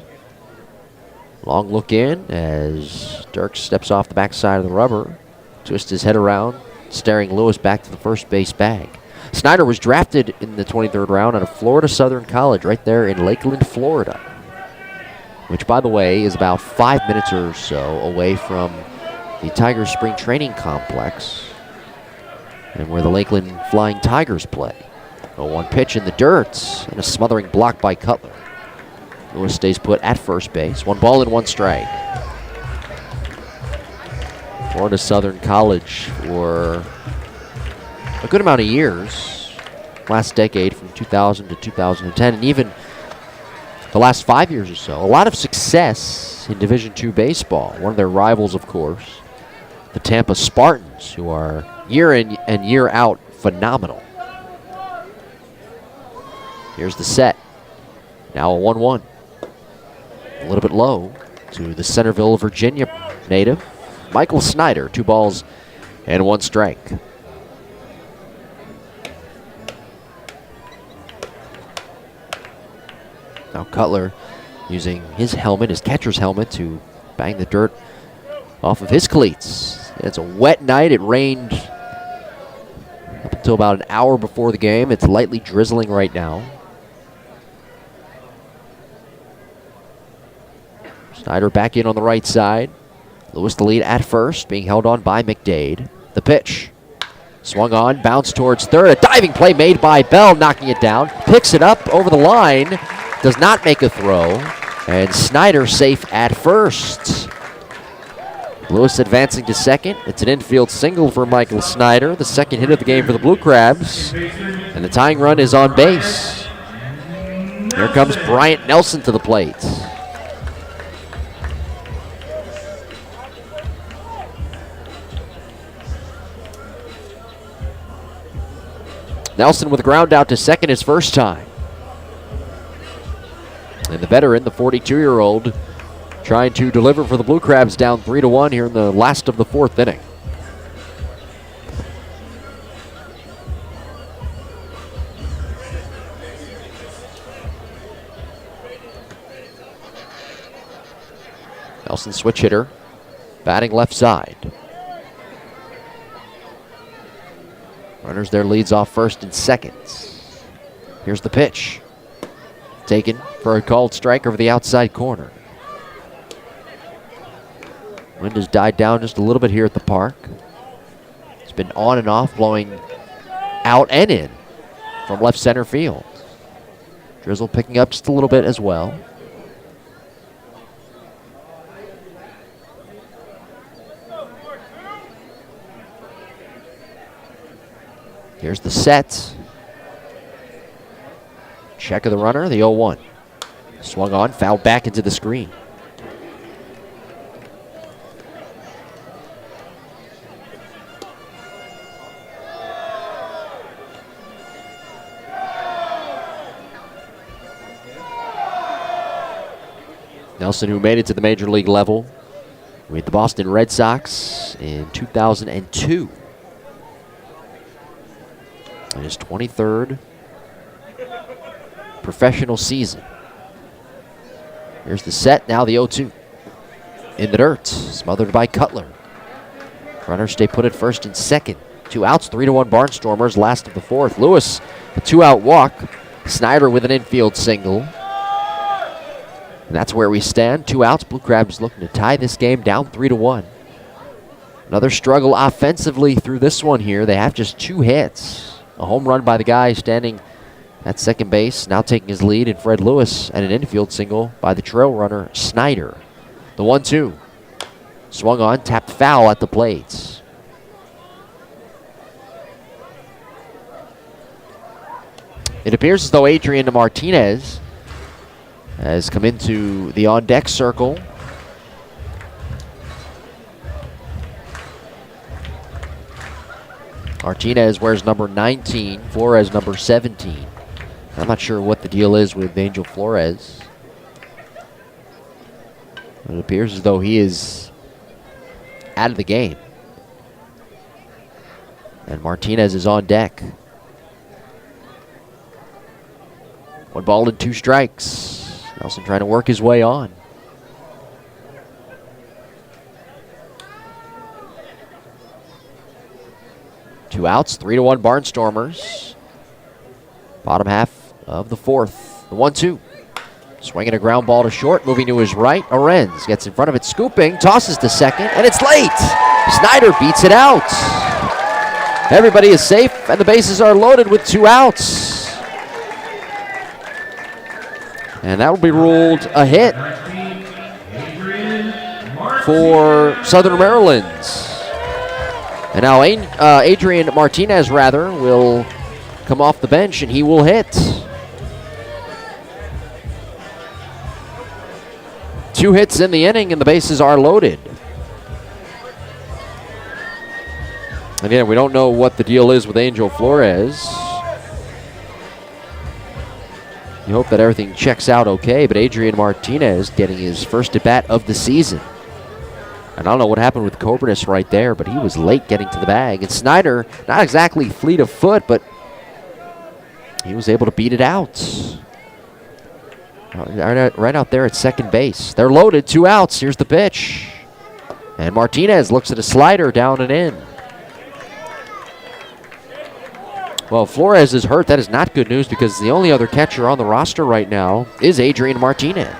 Long look in as Dirk steps off the backside of the rubber. Twists his head around, staring Lewis back to the first base bag. Snyder was drafted in the 23rd round out of Florida Southern College right there in Lakeland, Florida. Which, by the way, is about 5 minutes or so away from the Tigers spring training complex and where the Lakeland Flying Tigers play. 0-1 pitch in the dirt and a smothering block by Cutler. Lewis stays put at first base. 1 ball and 1 strike. Florida Southern College for a good amount of years. Last decade from 2000 to 2010, and even the last 5 years or so. A lot of success in Division II baseball. One of their rivals, of course, the Tampa Spartans, who are year in and year out phenomenal. Here's the set. Now a 1-1. A little bit low to the Centerville, Virginia native, Michael Snyder. 2 balls and 1 strike. Now Cutler using his helmet, his catcher's helmet, to bang the dirt off of his cleats. It's a wet night. It rained up until about an hour before the game. It's lightly drizzling right now. Snyder back in on the right side. Lewis the lead at first, being held on by McDade. The pitch. Swung on, bounced towards third. A diving play made by Bell, knocking it down. Picks it up over the line. Does not make a throw. And Snyder safe at first. Lewis advancing to second. It's an infield single for Michael Snyder. The second hit of the game for the Blue Crabs. And the tying run is on base. Here comes Bryant Nelson to the plate. Nelson with a ground out to second his first time. And the veteran, the 42-year-old, trying to deliver for the Blue Crabs down 3-1 here in the last of the 4th inning. Nelson switch hitter, batting left side. Runners their leads off first and second. Here's the pitch. Taken for a called strike over the outside corner. Wind has died down just a little bit here at the park. It's been on and off, blowing out and in from left center field. Drizzle picking up just a little bit as well. Here's the set. Check of the runner, the 0-1. Swung on, fouled back into the screen. Nelson, who made it to the major league level with the Boston Red Sox in 2002. In his 23rd professional season. Here's the set, now the 0-2. In the dirt, smothered by Cutler. Runners stay put at first and second. 2 outs, 3-1 Barnstormers, last of the 4th. Lewis, a 2-out walk. Snyder with an infield single. And that's where we stand. 2 outs, Blue Crabs looking to tie this game down 3-1. Another struggle offensively through this one here. They have just 2 hits. A home run by the guy standing at second base, now taking his lead in Fred Lewis, and an infield single by the trail runner, Snyder. The 1-2. Swung on, tapped foul at the plate. It appears as though Adrian Martinez has come into the on-deck circle. Martinez wears number 19, Flores number 17. I'm not sure what the deal is with Angel Flores. It appears as though he is out of the game. And Martinez is on deck. 1 ball and 2 strikes. Nelson trying to work his way on. Two outs, 3-1 Barnstormers. Bottom half of the fourth. The 1-2. Swinging a ground ball to short, moving to his right. Arends gets in front of it, scooping, tosses to second, and it's late. Snyder beats it out. Everybody is safe, and the bases are loaded with 2 outs. And that will be ruled a hit for Southern Maryland. And now Adrian Martinez, will come off the bench, and he will hit. 2 hits in the inning, and the bases are loaded. Again, we don't know what the deal is with Angel Flores. You hope that everything checks out okay, but Adrian Martinez getting his first at-bat of the season. And I don't know what happened with Coburnus right there, but he was late getting to the bag. And Snyder, not exactly fleet of foot, but he was able to beat it out. Right out there at second base. They're loaded, 2 outs. Here's the pitch. And Martinez looks at a slider down and in. Well, Flores is hurt. That is not good news because the only other catcher on the roster right now is Adrian Martinez.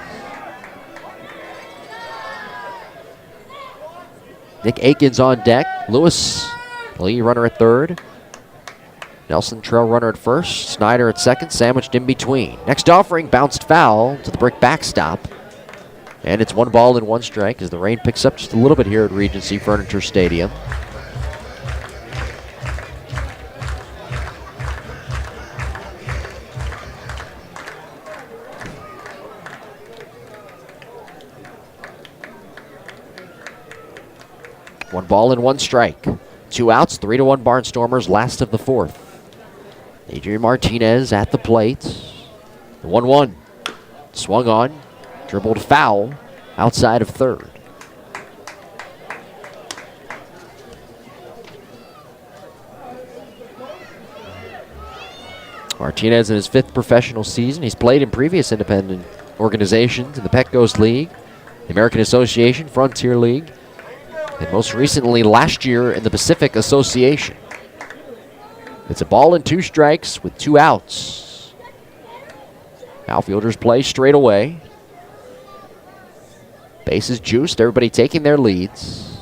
Nick Aikens on deck. Lewis, lead runner at third. Nelson, trail runner at first. Snyder at second, sandwiched in between. Next offering, bounced foul to the brick backstop. And it's 1 ball and 1 strike as the rain picks up just a little bit here at Regency Furniture Stadium. One ball and 1 strike. 2 outs, 3-1 Barnstormers, last of the fourth. Adrian Martinez at the plate. The 1-1. Swung on, dribbled foul, outside of third. Martinez in his 5th professional season. He's played in previous independent organizations in the Petcoast League, the American Association, Frontier League, and most recently last year in the Pacific Association. It's a ball and 2 strikes with 2 outs. Outfielders play straight away. Bases juiced, everybody taking their leads.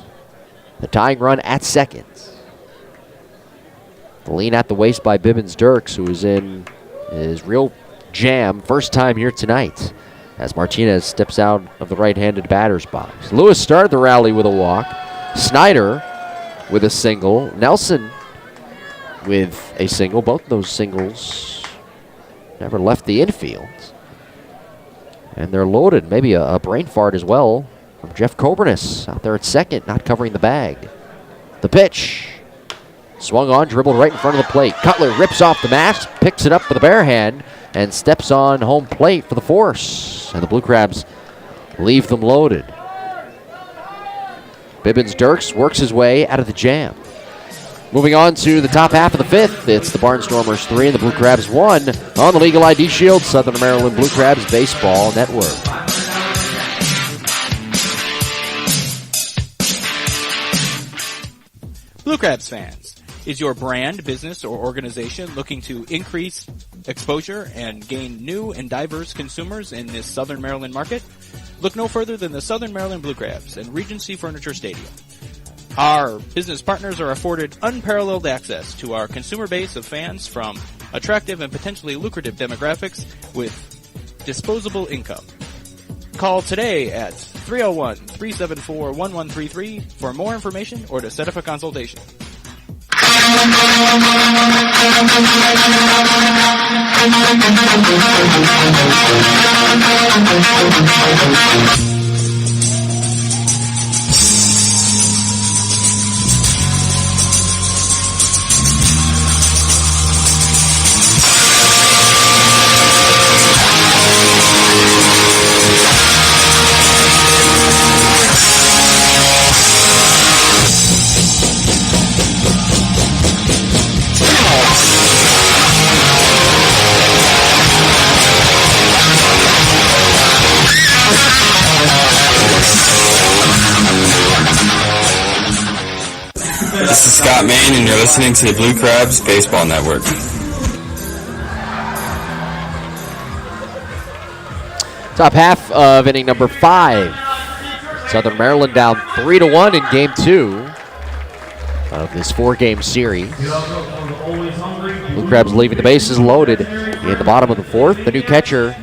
The tying run at second. The lean at the waist by Bibbins Dirks, who is in his real jam, first time here tonight, as Martinez steps out of the right-handed batter's box. Lewis started the rally with a walk. Snyder with a single. Nelson with a single. Both of those singles never left the infield. And they're loaded. Maybe a brain fart as well from Jeff Coburnus out there at second, not covering the bag. The pitch. Swung on, dribbled right in front of the plate. Cutler rips off the mask, picks it up with a bare hand, and steps on home plate for the force. And the Blue Crabs leave them loaded. Bibbins Dirks works his way out of the jam. Moving on to the top half of the 5th, it's the Barnstormers 3 and the Blue Crabs 1 on the Legal ID Shield, Southern Maryland Blue Crabs Baseball Network. Blue Crabs fans, is your brand, business, or organization looking to increase exposure and gain new and diverse consumers in this Southern Maryland market? Look no further than the Southern Maryland Blue Crabs and Regency Furniture Stadium. Our business partners are afforded unparalleled access to our consumer base of fans from attractive and potentially lucrative demographics with disposable income. Call today at 301-374-1133 for more information or to set up a consultation. This is Scott Main, and you're listening to the Blue Crabs Baseball Network. Top half of inning number 5. Southern Maryland down 3-1 in game 2 of this 4-game series. Blue Crabs leaving the bases loaded in the bottom of the 4th. The new catcher,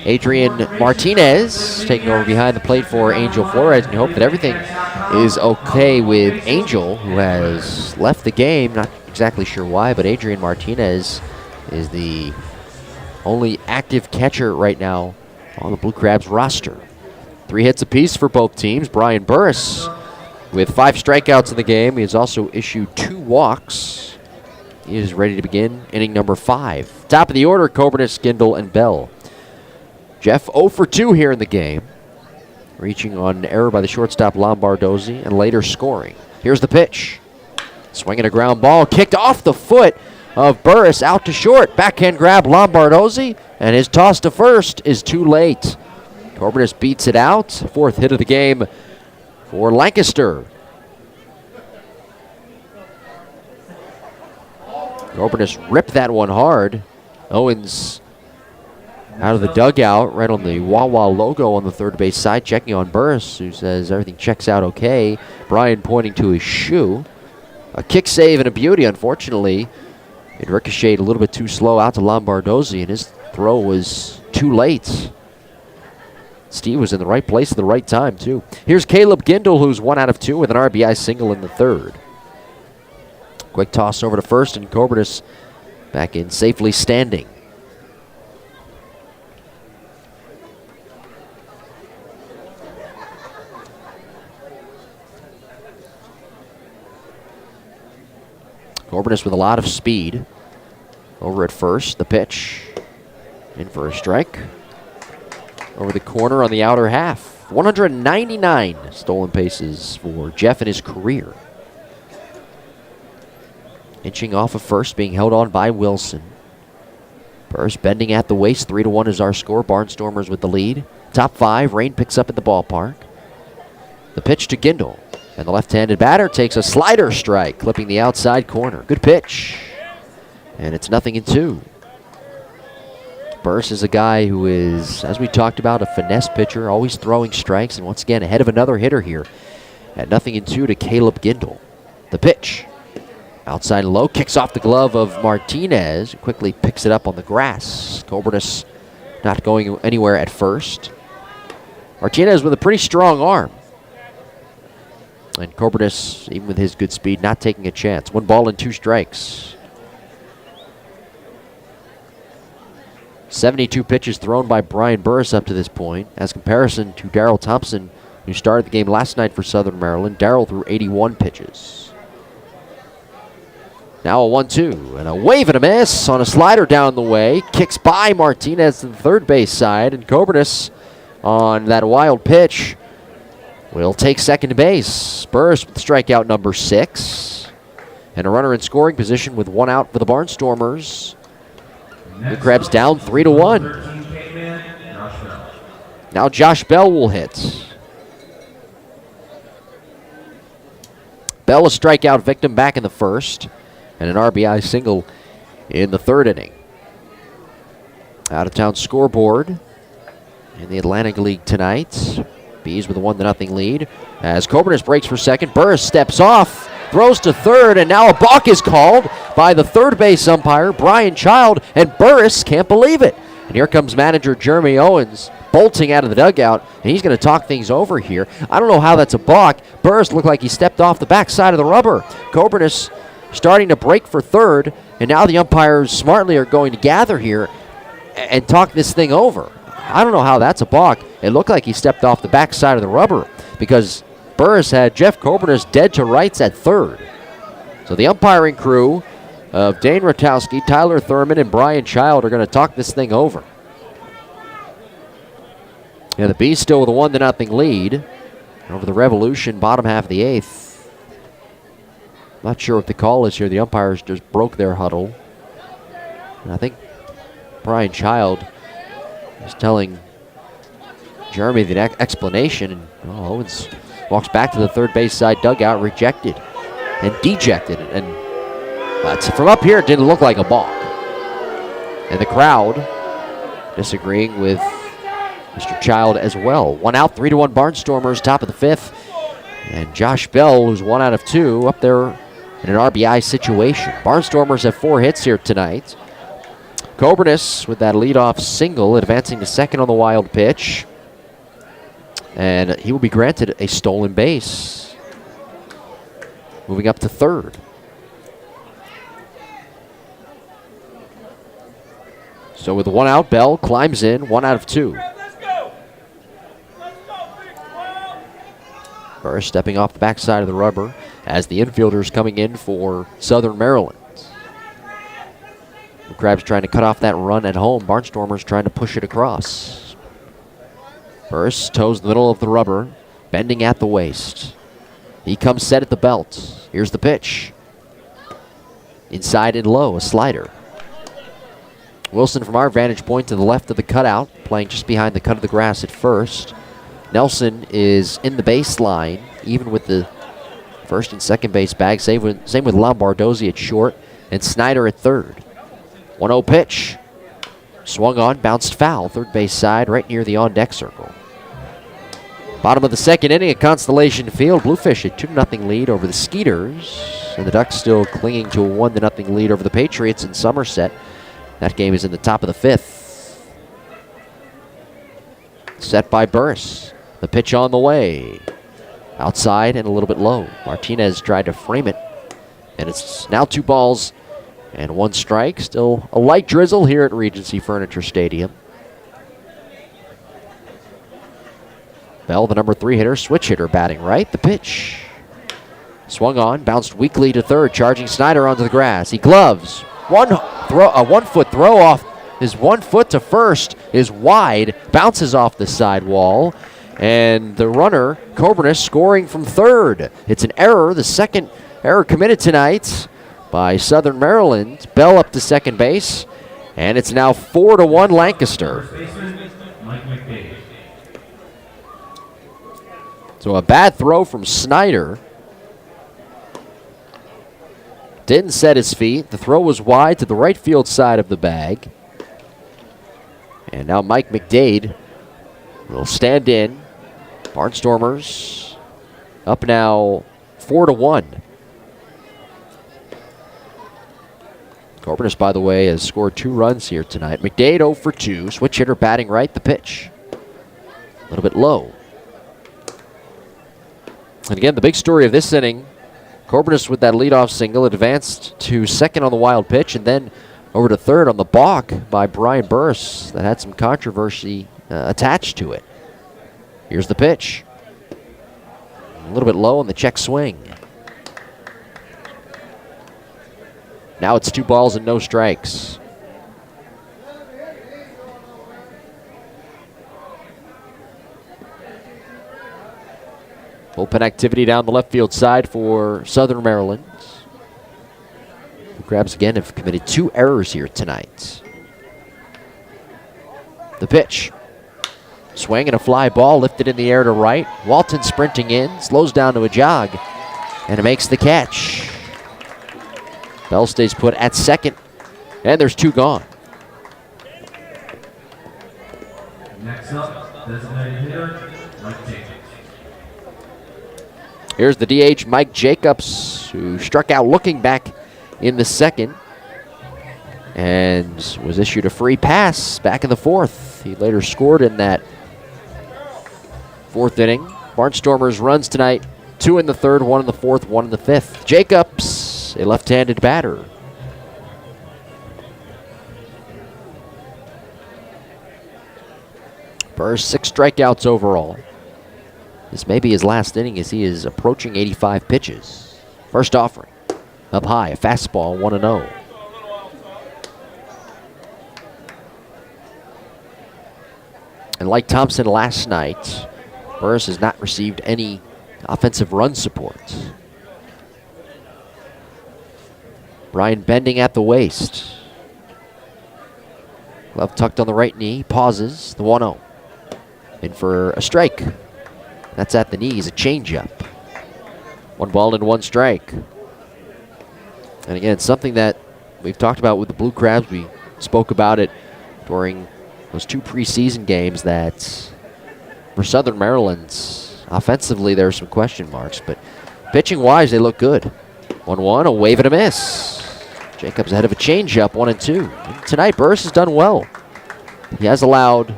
Adrian Martinez, taking over behind the plate for Angel Flores, and you hope that everything is okay with Angel, who has left the game. Not exactly sure why, but Adrian Martinez is the only active catcher right now on the Blue Crabs roster. 3 hits apiece for both teams. Brian Burris with 5 strikeouts in the game. He has also issued 2 walks. He is ready to begin inning number 5. Top of the order, Coburnis, Gindel, and Bell. Jeff 0 for 2 here in the game, reaching on an error by the shortstop Lombardozzi and later scoring. Here's the pitch. Swinging a ground ball, kicked off the foot of Burris out to short. Backhand grab Lombardozzi, and his toss to first is too late. Coburnis beats it out. 4th hit of the game for Lancaster. Coburnis ripped that one hard. Owens out of the dugout, right on the Wawa logo on the third base side, checking on Burris, who says everything checks out okay. Brian pointing to his shoe. A kick save and a beauty. Unfortunately, it ricocheted a little bit too slow out to Lombardozzi, and his throw was too late. Steve was in the right place at the right time, too. Here's Caleb Gindel, who's 1 out of 2 with an RBI single in the 3rd. Quick toss over to first, and Coburnis back in safely standing. Coburnis with a lot of speed. Over at first, the pitch. In for a strike. Over the corner on the outer half. 199 stolen bases for Jeff in his career. Inching off of first, being held on by Wilson. Burris bending at the waist. 3-1 is our score. Barnstormers with the lead. Top 5, rain picks up at the ballpark. The pitch to Gindel. And the left-handed batter takes a slider strike, clipping the outside corner. Good pitch. And it's 0-2. Burris is a guy who is, as we talked about, a finesse pitcher, always throwing strikes, and once again ahead of another hitter here at 0-2 to Caleb Gindel. The pitch. Outside low, kicks off the glove of Martinez, and quickly picks it up on the grass. Coburnis not going anywhere at first. Martinez with a pretty strong arm. And Coburnis, even with his good speed, not taking a chance. 1 ball and 2 strikes. 72 pitches thrown by Brian Burris up to this point, as comparison to Darrell Thompson, who started the game last night for Southern Maryland. Darrell threw 81 pitches. Now a 1-2, and a wave and a miss on a slider down the way. Kicks by Martinez to the third base side, and Coburnis on that wild pitch will take second base. Burris with strikeout number 6. And a runner in scoring position with 1 out for the Barnstormers. The Crabs down 3-1. Now Josh Bell will hit. Bell a strikeout victim back in the 1st. And an RBI single in the 3rd inning. Out of town scoreboard in the Atlantic League tonight. Bees with a 1-0 lead. As Coburnis breaks for second, Burris steps off, throws to third, and now a balk is called. by the third base umpire, Brian Child, and Burris can't believe it. And here comes manager Jeremy Owens bolting out of the dugout, and he's going to talk things over here. I don't know how that's a balk. Burris looked like he stepped off the backside of the rubber. Coburnis starting to break for third, and now the umpires smartly are going to gather here and talk this thing over. I don't know how that's a balk. It looked like he stepped off the backside of the rubber because Burris had Jeff Coburnis dead to rights at third. So the umpiring crew of Dane Rotowski, Tyler Thurman, and Brian Child are going to talk this thing over. Yeah, the Bees still with a 1-0 lead over the Revolution, bottom half of the eighth. Not sure what the call is here. The umpires just broke their huddle. And I think Brian Child is telling Jeremy the explanation, and Owens walks back to the third base side dugout, rejected and dejected. And from up here, it didn't look like a balk. And the crowd disagreeing with Mr. Child as well. 1 out, 3-1 Barnstormers, top of the fifth. And Josh Bell, who's 1 out of 2, up there in an RBI situation. Barnstormers have 4 hits here tonight. Coburnis with that leadoff single, advancing to second on the wild pitch. And he will be granted a stolen base. Moving up to third. So with the 1 out, Bell climbs in, 1 out of 2. Burris stepping off the backside of the rubber as the infielders coming in for Southern Maryland. The Crabs trying to cut off that run at home. Barnstormers trying to push it across. Burris toes the middle of the rubber, bending at the waist. He comes set at the belt. Here's the pitch. Inside and low, a slider. Wilson from our vantage point to the left of the cutout, playing just behind the cut of the grass at first. Nelson is in the baseline, even with the first and second base bag. Same with Lombardozzi at short and Snyder at third. 1-0 pitch. Swung on, bounced foul, third base side, right near the on-deck circle. Bottom of the second inning at Constellation Field. Bluefish a 2-0 lead over the Skeeters. And the Ducks still clinging to a 1-0 lead over the Patriots in Somerset. That game is in the top of the fifth. Set by Burris. The pitch on the way. Outside and a little bit low. Martinez tried to frame it. And it's now 2 balls and 1 strike. Still a light drizzle here at Regency Furniture Stadium. Bell, the number 3 hitter, switch hitter, batting right. The pitch. Swung on, bounced weakly to third, charging Snyder onto the grass. He gloves. A 1-foot throw off. His 1 foot to first is wide, bounces off the side wall, and the runner, Coburnis, scoring from third. It's an error, the second error committed tonight by Southern Maryland. Bell up to second base, and it's now 4-1 Lancaster. So a bad throw from Snyder. Didn't set his feet. The throw was wide to the right field side of the bag. And now Mike McDade will stand in. Barnstormers up now 4-1. Coburnis, by the way, has scored 2 runs here tonight. McDade 0 for 2. Switch hitter batting right. The pitch. A little bit low. And again, the big story of this inning, Coburnis with that leadoff single advanced to second on the wild pitch and then over to third on the balk by Brian Burris that had some controversy attached to it. Here's the pitch. A little bit low on the check swing. Now it's 2 balls and no strikes. Bullpen activity down the left field side for Southern Maryland. The Crabs again have committed 2 errors here tonight. The pitch. Swing and a fly ball lifted in the air to right. Walton sprinting in, slows down to a jog, and it makes the catch. Bell stays put at second, and there's 2 gone. Next up, designated hitter, Mike Jacobs. Here's the DH, Mike Jacobs, who struck out looking back in the second and was issued a free pass back in the fourth. He later scored in that fourth inning. Barnstormers runs tonight, 2 in the third, 1 in the fourth, 1 in the fifth. Jacobs, a left-handed batter. Burrs 6 strikeouts overall. This may be his last inning as he is approaching 85 pitches. First offering, up high, a fastball, 1-0. And like Thompson last night, Burris has not received any offensive run support. Brian bending at the waist. Glove tucked on the right knee, pauses, the 1-0. In for a strike. That's at the knees, a changeup. 1 ball and 1 strike. And again, something that we've talked about with the Blue Crabs. We spoke about it during those 2 preseason games that for Southern Maryland's offensively there are some question marks, but pitching-wise they look good. 1-1, a wave and a miss. Jacobs ahead of a changeup, 1-2. And tonight Burris has done well. He has allowed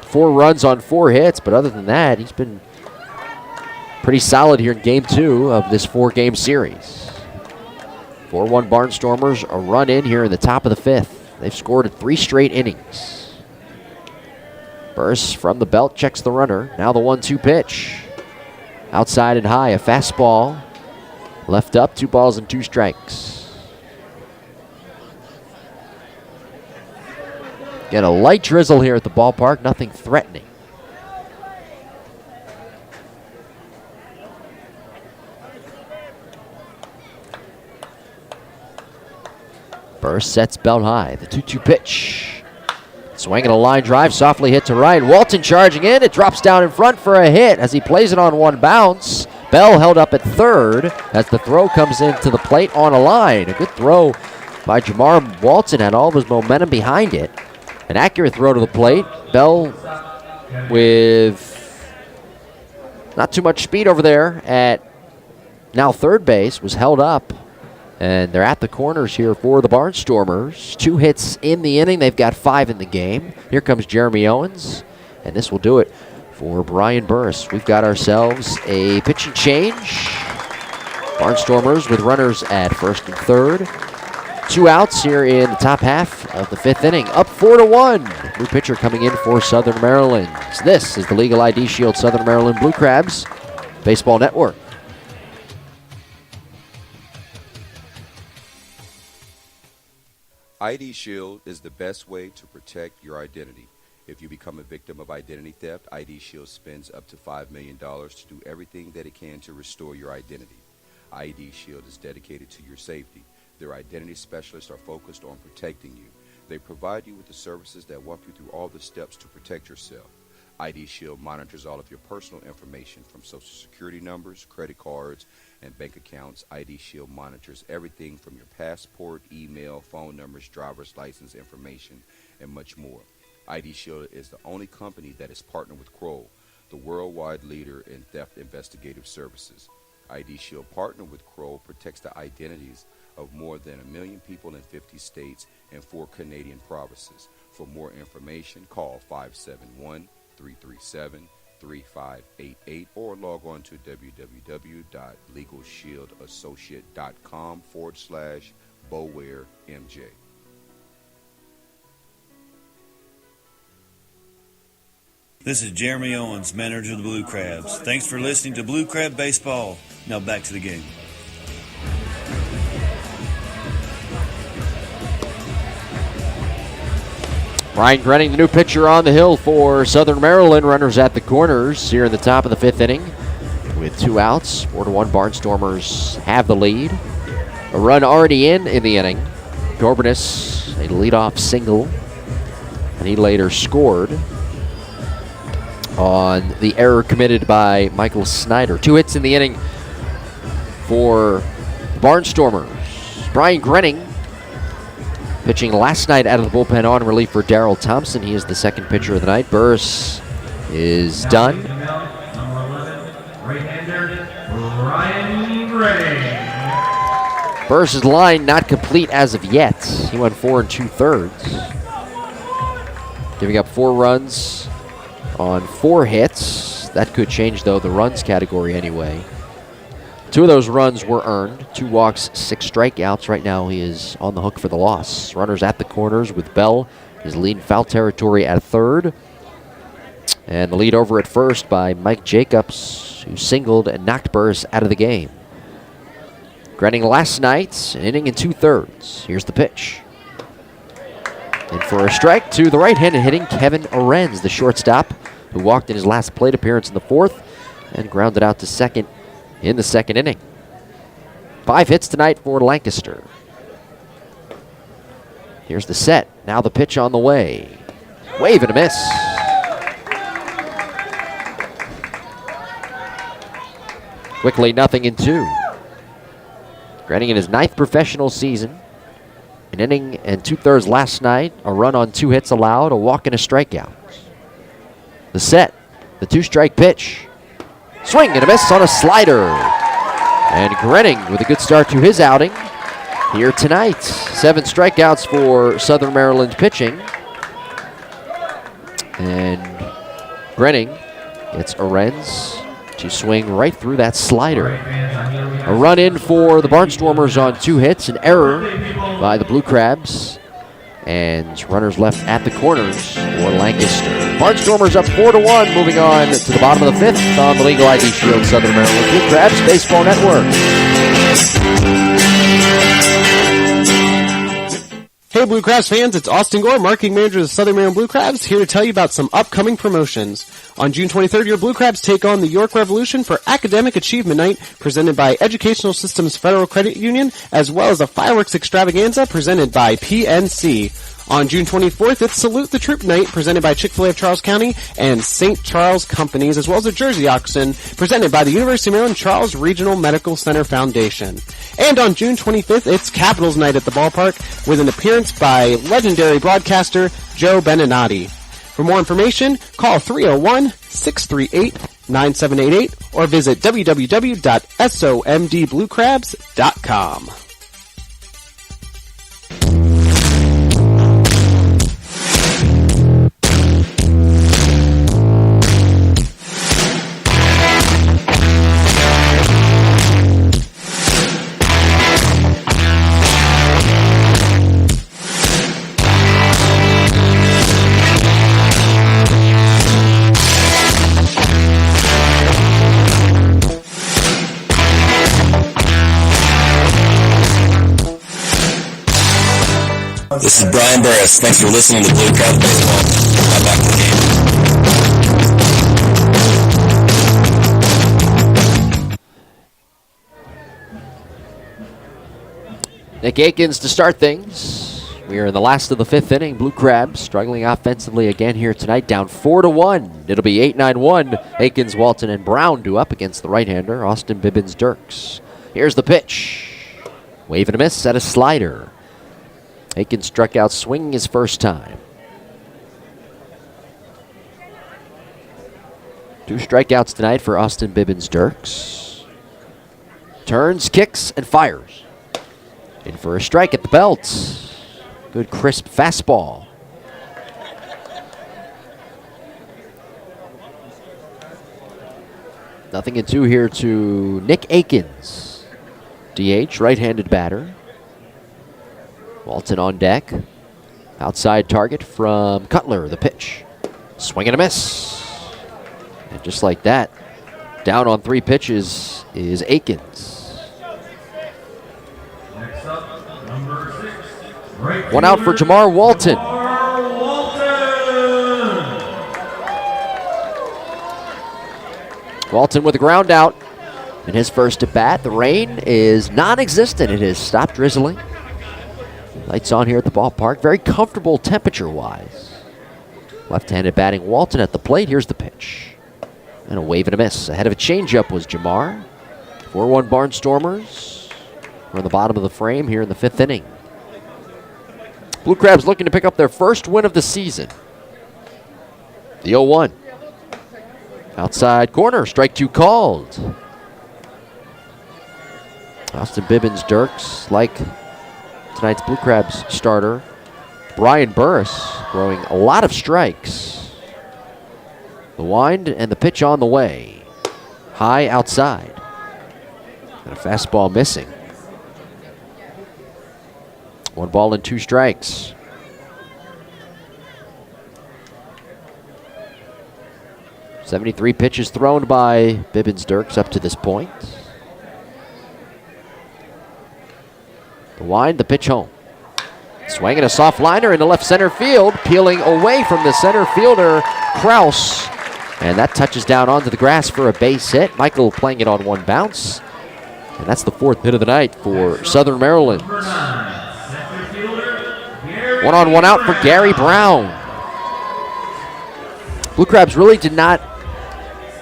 4 runs on 4 hits, but other than that, he's been pretty solid here in Game 2 of this 4-game series. 4-1 Barnstormers, a run in here in the top of the 5th. They've scored in 3 straight innings. Burris from the belt checks the runner. Now the 1-2 pitch. Outside and high, a fastball. Left up, 2 balls and 2 strikes. Get a light drizzle here at the ballpark, nothing threatening. Burris sets belt high, the 2-2 pitch. Swinging a line drive, softly hit to right. Walton charging in, it drops down in front for a hit as he plays it on 1 bounce. Bell held up at third as the throw comes into the plate on a line. A good throw by Jamar Walton, had all of his momentum behind it. An accurate throw to the plate. Bell with not too much speed over there at now third base was held up. And they're at the corners here for the Barnstormers. 2 hits in the inning. They've got 5 in the game. Here comes Jeremy Owens. And this will do it for Brian Burris. We've got ourselves a pitching change. Barnstormers with runners at first and third. 2 outs here in the top half of the 5th inning. Up 4-1. New pitcher coming in for Southern Maryland. This is the Legal ID Shield Southern Maryland Blue Crabs Baseball Network. ID Shield is the best way to protect your identity. If you become a victim of identity theft, ID Shield spends up to $5 million to do everything that it can to restore your identity. ID Shield is dedicated to your safety. Their identity specialists are focused on protecting you. They provide you with the services that walk you through all the steps to protect yourself. ID Shield monitors all of your personal information from social security numbers, credit cards, and bank accounts. ID Shield monitors everything from your passport, email, phone numbers, driver's license information, and much more. ID Shield is the only company that is partnered with Kroll, the worldwide leader in theft investigative services. ID Shield partner with Kroll protects the identities of more than 1 million people in 50 states and 4 Canadian provinces. For more information, call 571-337-3588 or log on to www.legalshieldassociate.com/BowareMJ. This is Jeremy Owens, manager of the Blue Crabs. Thanks for listening to Blue Crab Baseball. Now back to the game. Brian Grenning, the new pitcher on the hill for Southern Maryland. Runners at the corners here in the top of the 5th inning with 2 outs. 4-1 Barnstormers have the lead. A run already in the inning. Dorbanus, a leadoff single, and he later scored on the error committed by Michael Snyder. 2 hits in the inning for the Barnstormers. Brian Grenning pitching last night out of the bullpen on relief for Darrell Thompson. He is the second pitcher of the night. Burris is done. Number 11, right-hander, Brian Gray. Burris' line not complete as of yet. He went 4 2/3, giving up 4 runs on 4 hits. That could change, though, the runs category anyway. 2 of those runs were earned. 2 walks, 6 strikeouts. Right now he is on the hook for the loss. Runners at the corners with Bell, his lead in foul territory at third. And the lead over at first by Mike Jacobs, who singled and knocked Burris out of the game. Grenning last night, an inning and 2/3. Here's the pitch. And for a strike to the right-handed hitting Kevin Orenz, the shortstop, who walked in his last plate appearance in the 4th and grounded out to second in the 2nd inning. 5 hits tonight for Lancaster. Here's the set. Now the pitch on the way. Wave and a miss. Quickly, 0-2. Granting in his 9th professional season. An inning and 2/3 last night. A run on 2 hits allowed. A walk and a strikeout. The set. The 2-strike pitch. Swing and a miss on a slider. And Grenning with a good start to his outing here tonight. 7 strikeouts for Southern Maryland pitching. And Grenning gets Orenz to swing right through that slider. A run in for the Barnstormers on 2 hits. An error by the Blue Crabs. And runners left at the corners for Lancaster. Barnstormers up 4-1, moving on to the bottom of the 5th on the Legal ID Shield Southern Maryland Blue Crabs Baseball Network. Hey Blue Crabs fans, it's Austin Gore, marketing manager of the Southern Maryland Blue Crabs, here to tell you about some upcoming promotions. On June 23rd, your Blue Crabs take on the York Revolution for Academic Achievement Night, presented by Educational Systems Federal Credit Union, as well as a fireworks extravaganza presented by PNC. On June 24th, it's Salute the Troop Night, presented by Chick-fil-A of Charles County and St. Charles Companies, as well as a Jersey Auction, presented by the University of Maryland Charles Regional Medical Center Foundation. And on June 25th, it's Capitals Night at the ballpark, with an appearance by legendary broadcaster Joe Beninati. For more information, call 301-638-9788 or visit www.somdbluecrabs.com. This is Brian Burris. Thanks for listening to Blue Crabs Baseball. Now back to the game. Nick Akins to start things. We are in the last of the 5th inning. Blue Crabs struggling offensively again here tonight, down 4-1. It'll be 8-9-1. Akins, Walton, and Brown do up against the right-hander, Austin Bibbins Dirks. Here's the pitch. Wave and a miss at a slider. Akins struck out swinging his first time. 2 strikeouts tonight for Austin Bibbins Dirks. Turns, kicks, and fires. In for a strike at the belt. Good crisp fastball. Nothing in 2 here to Nick Akins. DH, right-handed batter. Walton on deck. Outside target from Cutler, the pitch. Swing and a miss. And just like that, down on 3 pitches is Akins. Next up, number 6. Right 1 out for Jamar Walton. Walton with a ground out in his first at bat. The rain is non-existent. It has stopped drizzling. Lights on here at the ballpark. Very comfortable temperature-wise. Left-handed batting Walton at the plate. Here's the pitch. And a wave and a miss. Ahead of a changeup was Jamar. 4-1 Barnstormers. We're on the bottom of the frame here in the 5th inning. Blue Crabs looking to pick up their first win of the season. The 0-1. Outside corner. Strike 2 called. Austin Bibbins-Dirks, like tonight's Blue Crabs starter, Brian Burris, throwing a lot of strikes. The wind and the pitch on the way. High outside. And a fastball missing. 1 ball and 2 strikes. .73 pitches thrown by Bibbins-Dirks up to this point. The wind, the pitch home. Swinging a soft liner into left center field, peeling away from the center fielder, Kraus. And that touches down onto the grass for a base hit. Michael playing it on 1 bounce. And that's the 4th hit of the night for Southern Maryland. 1 on, 1 out for Gary Brown. Blue Crabs really did not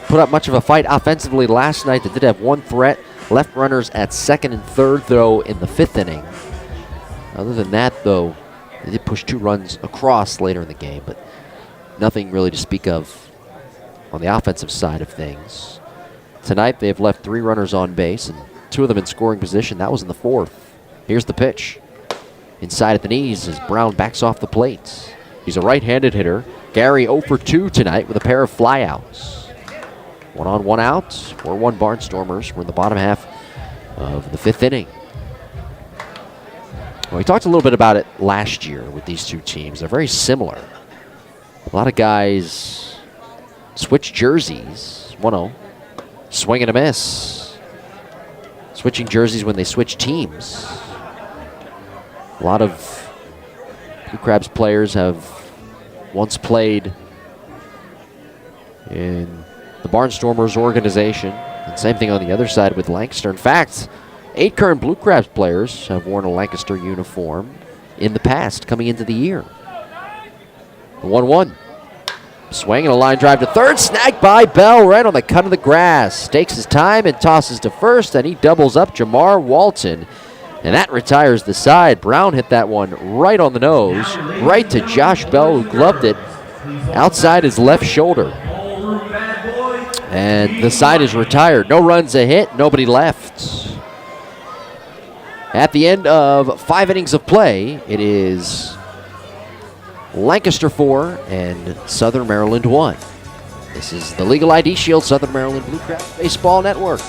put up much of a fight offensively last night. They did have 1 threat. Left runners at 2nd and 3rd, though, in the 5th inning. Other than that, though, they did push 2 runs across later in the game, but nothing really to speak of on the offensive side of things. Tonight, they've left 3 runners on base, and 2 of them in scoring position. That was in the 4th. Here's the pitch. Inside at the knees as Brown backs off the plate. He's a right-handed hitter. Gary 0 for 2 tonight with a pair of flyouts. 1 on, 1 out. 4-1 Barnstormers. We're in the bottom half of the 5th inning. Well, we talked a little bit about it last year with these 2 teams. They're very similar. A lot of guys switch jerseys. 1-0. Swing and a miss. Switching jerseys when they switch teams. A lot of Blue Crabs players have once played in the Barnstormers organization. And same thing on the other side with Lancaster. In fact, 8 current Blue Crabs players have worn a Lancaster uniform in the past coming into the year. The 1-1. Swing and a line drive to third. Snagged by Bell right on the cut of the grass. Takes his time and tosses to first, and he doubles up Jamar Walton. And that retires the side. Brown hit that one right on the nose, right to Josh Bell, who gloved it outside his left shoulder. And the side is retired. No runs a hit, nobody left. At the end of 5 innings of play, it is Lancaster 4 and Southern Maryland 1. This is the Legal ID Shield Southern Maryland Blue Crabs Baseball Network.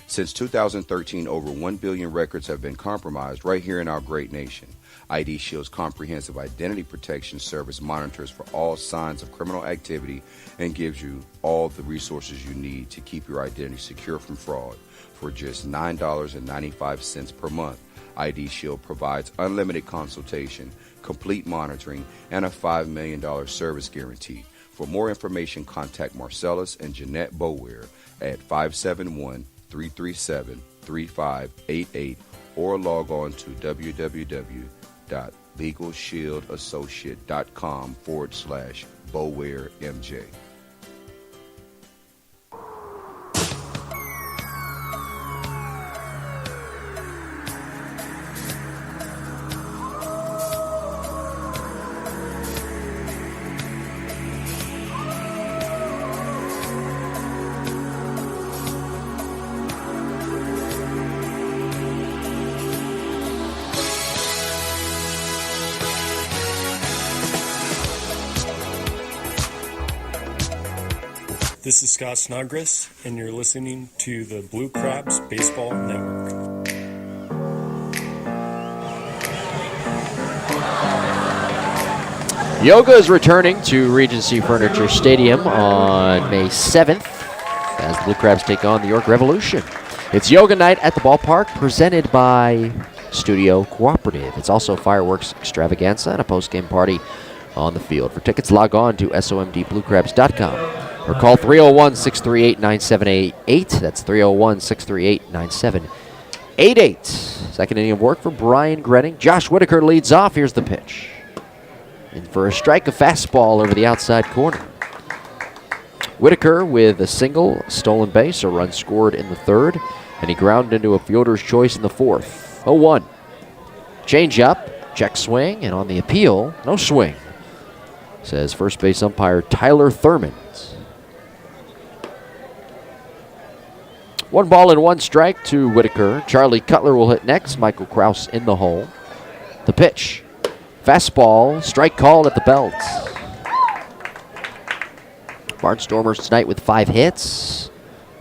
Since 2013, over 1 billion records have been compromised right here in our great nation. ID Shield's comprehensive identity protection service monitors for all signs of criminal activity and gives you all the resources you need to keep your identity secure from fraud. For just $9.95 per month, ID Shield provides unlimited consultation, complete monitoring, and a $5 million service guarantee. For more information, contact Marcellus and Jeanette Bower at 571-337-3588 or log on to www.legalshieldassociate.com/BowerMJ. This is Scott Snodgrass, and you're listening to the Blue Crabs Baseball Network. Yoga is returning to Regency Furniture Stadium on May 7th as the Blue Crabs take on the York Revolution. It's Yoga Night at the ballpark, presented by Studio Cooperative. It's also fireworks extravaganza and a post-game party on the field. For tickets, log on to somdbluecrabs.com or call 301-638-9788. That's 301-638-9788. Second inning of work for Brian Grenning. Josh Whitaker leads off. Here's the pitch. And for a strike, a fastball over the outside corner. Whitaker with a single, stolen base, a run scored in the 3rd, and he grounded into a fielder's choice in the 4th. 0-1. Change up, check swing, and on the appeal, no swing. says first base umpire Tyler Thurmond. 1 ball and 1 strike to Whitaker. Charlie Cutler will hit next. Michael Krause in the hole. The pitch. Fastball. Strike called at the belt. Barnstormers tonight with 5 hits.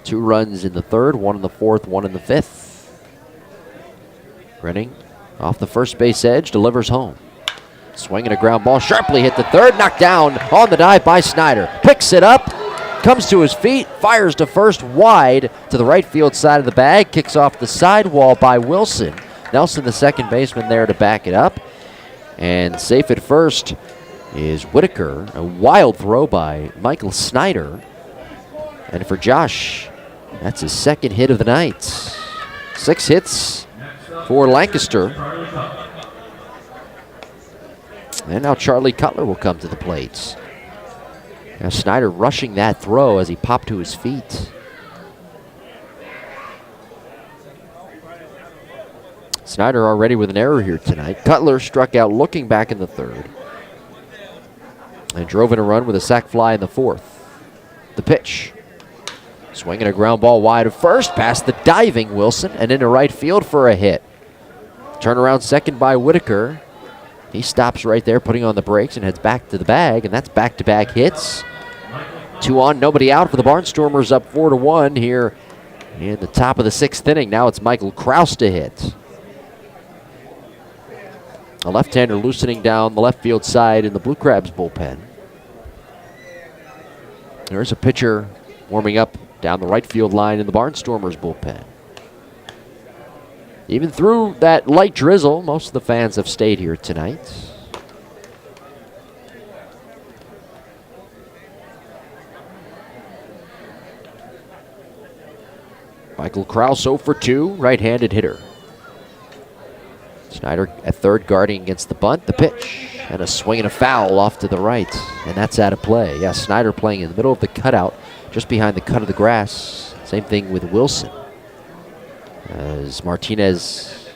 2 runs in the 3rd, 1 in the 4th, 1 in the 5th. Grenning off the first base edge, delivers home. Swinging a ground ball, sharply hit the 3rd, knocked down on the dive by Snyder. Picks it up, comes to his feet, fires to first wide to the right field side of the bag, kicks off the sidewall by Wilson. Nelson, the second baseman, there to back it up. And safe at first is Whitaker. A wild throw by Michael Snyder. And for Josh, that's his 2nd hit of the night. 6 hits for Lancaster. And now Charlie Cutler will come to the plate. Now Snyder rushing that throw as he popped to his feet. Snyder already with an error here tonight. Cutler struck out looking back in the 3rd. And drove in a run with a sac fly in the 4th. The pitch. Swinging a ground ball wide of first, past the diving Wilson, and into right field for a hit. Turnaround second by Whitaker. He stops right there, putting on the brakes, and heads back to the bag, and that's back-to-back hits. 2 on, nobody out for the Barnstormers, up 4-1 here in the top of the 6th inning. Now it's Michael Krause to hit. A left-hander loosening down the left field side in the Blue Crabs bullpen. There's a pitcher warming up down the right field line in the Barnstormers bullpen. Even through that light drizzle, most of the fans have stayed here tonight. Michael Krause 0 for 2, right-handed hitter. Snyder at 3rd guarding against the bunt. The pitch and a swing and a foul off to the right, and that's out of play. Yeah, Snyder playing in the middle of the cutout, just behind the cut of the grass. Same thing with Wilson. As Martinez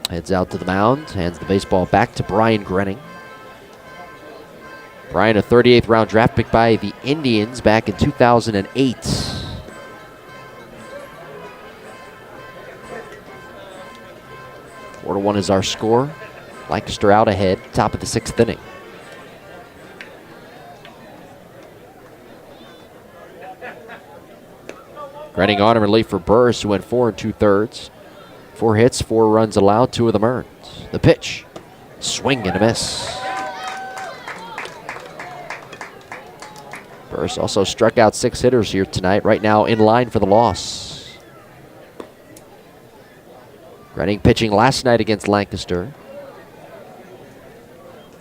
heads out to the mound, hands the baseball back to Brian Grenning. Brian, a 38th round draft pick by the Indians back in 2008. Four to 1 is our score. Lancaster out ahead, top of the 6th inning. Grenning on in relief for Burris, who went 4 2/3. 4 hits, 4 runs allowed, 2 of them earned. The pitch, swing and a miss. Burris also struck out 6 hitters here tonight, right now in line for the loss. Grenning pitching last night against Lancaster.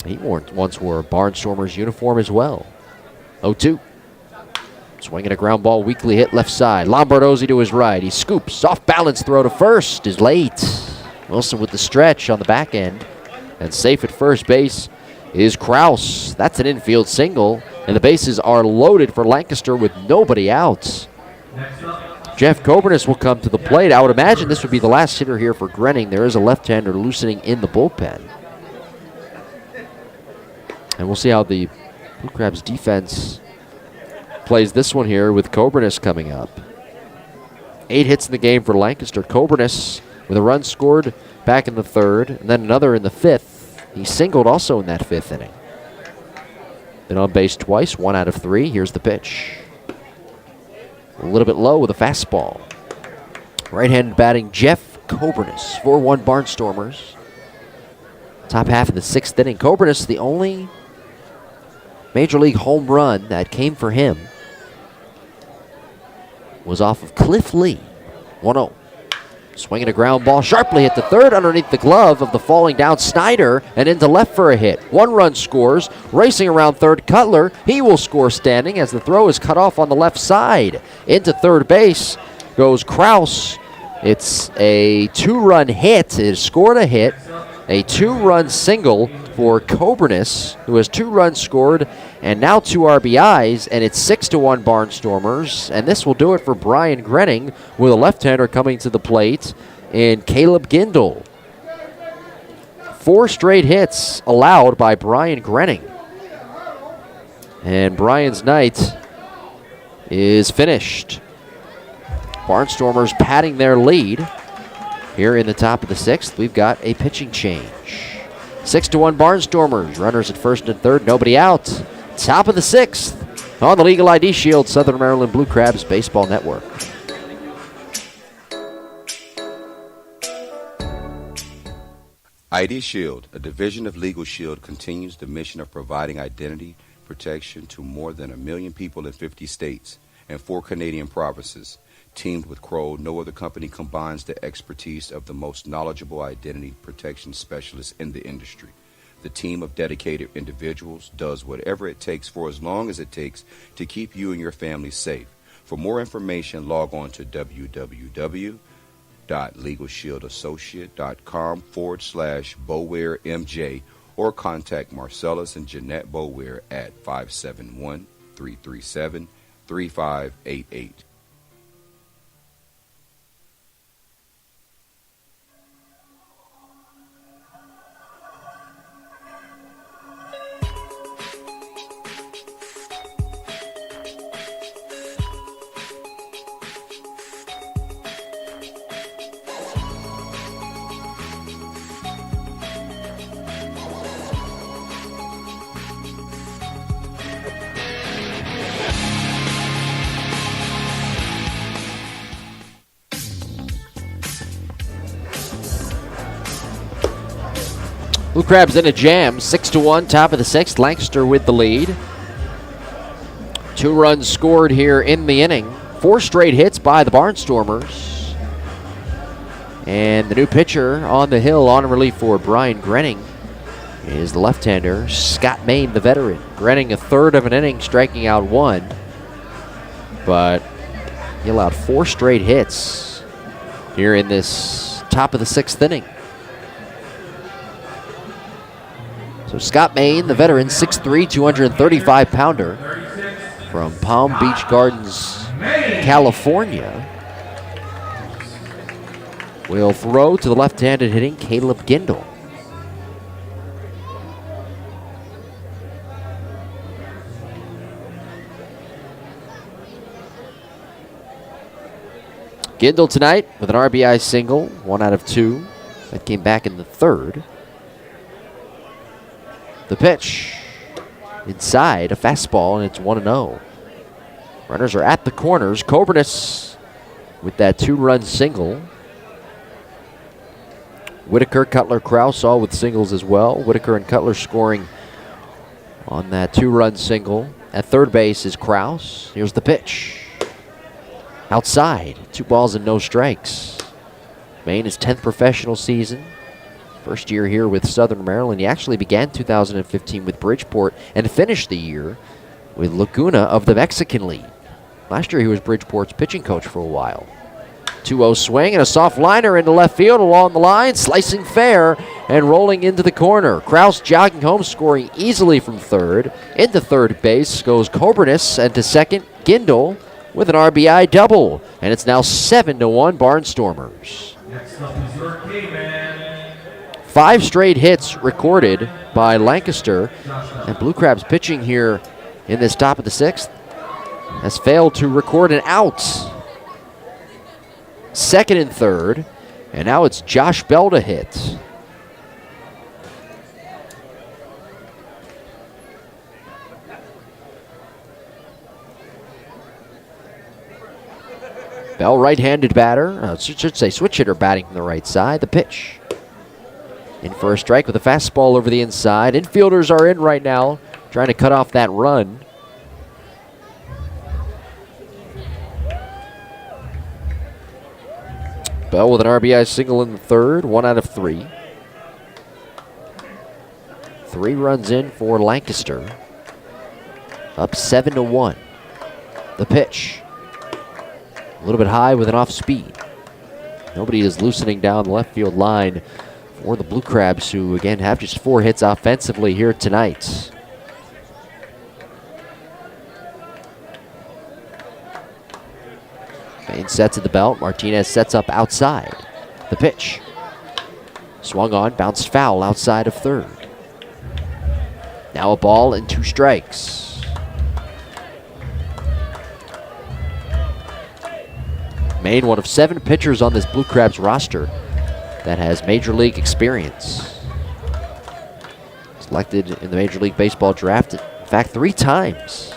He once wore a Barnstormers uniform as well. 0-2. Swinging a ground ball, weakly hit left side. Lombardozzi to his right. He scoops. Off balance throw to first is late. Wilson with the stretch on the back end. And safe at first base is Krause. That's an infield single. And the bases are loaded for Lancaster with nobody out. Jeff Cobernis will come to the plate. I would imagine this would be the last hitter here for Grenning. There is a left-hander loosening in the bullpen. And we'll see how the Blue Crabs defense plays this one here with Cobernis coming up. 8 hits in the game for Lancaster. Cobernis with a run scored back in the 3rd, and then another in the 5th. He singled also in that 5th inning. Been on base twice, 1 out of 3. Here's the pitch. A little bit low with a fastball. Right-handed batting, Jeff Cobernis. 4-1 Barnstormers. Top half of the 6th inning. Cobernis, the only Major League home run that came for him, was off of Cliff Lee. 1-0. Swinging a ground ball, sharply hit the 3rd underneath the glove of the falling down Snyder and into left for a hit. 1 run scores. Racing around 3rd, Cutler. He will score standing as the throw is cut off on the left side. Into 3rd base goes Krause. It's a 2-run hit. It scored a hit. A 2-run single for Cobernis, who has 2 runs scored and now 2 RBIs, and it's 6-1 Barnstormers. And this will do it for Brian Grenning with a left-hander coming to the plate in Caleb Gindel. 4 straight hits allowed by Brian Grenning. And Bryan's night is finished. Barnstormers padding their lead. Here in the top of the 6th, we've got a pitching change. 6-1 Barnstormers. Runners at first and third, nobody out. Top of the 6th on the Legal ID Shield, Southern Maryland Blue Crabs Baseball Network. ID Shield, a division of Legal Shield, continues the mission of providing identity protection to more than 1 million people in 50 states and 4 Canadian provinces. Teamed with Kroll, no other company combines the expertise of the most knowledgeable identity protection specialists in the industry. The team of dedicated individuals does whatever it takes for as long as it takes to keep you and your family safe. For more information, log on to www.legalshieldassociate.com/BowareMJ or contact Marcellus and Jeanette Boware at 571-337-3588. Blue Crabs in a jam, 6-1, top of the 6th. Lancaster with the lead. 2 runs scored here in the inning. 4 straight hits by the Barnstormers. And the new pitcher on the hill on relief for Brian Grenning is the left-hander, Scott Main, the veteran. Grenning a third of an inning, striking out 1. But he allowed 4 straight hits here in this top of the 6th inning. So Scott Main, the veteran, 6'3", 235-pounder from Palm Beach Gardens, California, will throw to the left-handed hitting Caleb Gindel. Gindel tonight with an RBI single, 1 out of 2. That came back in the 3rd. The pitch inside, a fastball, and it's 1-0. Runners are at the corners. Coburnis with that 2-run single. Whitaker, Cutler, Krause all with singles as well. Whitaker and Cutler scoring on that 2-run single. At third base is Krause. Here's the pitch. Outside, 2 balls and no strikes. Main his 10th professional season. First year here with Southern Maryland. He actually began 2015 with Bridgeport and finished the year with Laguna of the Mexican League. Last year he was Bridgeport's pitching coach for a while. 2-0 swing and a soft liner into left field along the line, slicing fair and rolling into the corner. Krause jogging home, scoring easily from third. Into third base goes Coburnis, and to second, Gindel with an RBI double. And it's now 7-1 Barnstormers. Next up is your K-Man. 5 straight hits recorded by Lancaster, and Blue Crabs pitching here in this top of the 6th has failed to record an out. Second and third, and now it's Josh Bell to hit. Bell, right-handed batter, should say switch hitter, batting from the right side. The pitch. In for a strike with a fastball over the inside. Infielders are in right now, trying to cut off that run. Bell with an RBI single in the 3rd, 1 out of 3. 3 runs in for Lancaster. Up 7-1. The pitch. A little bit high with an off speed. Nobody is loosening down the left field line for the Blue Crabs, who again have just 4 hits offensively here tonight. Main sets at the belt. Martinez sets up outside. The pitch. Swung on, bounced foul outside of third. Now a ball and 2 strikes. Maine, one of 7 pitchers on this Blue Crabs roster that has Major League experience. Selected in the Major League Baseball draft, in fact, 3 times.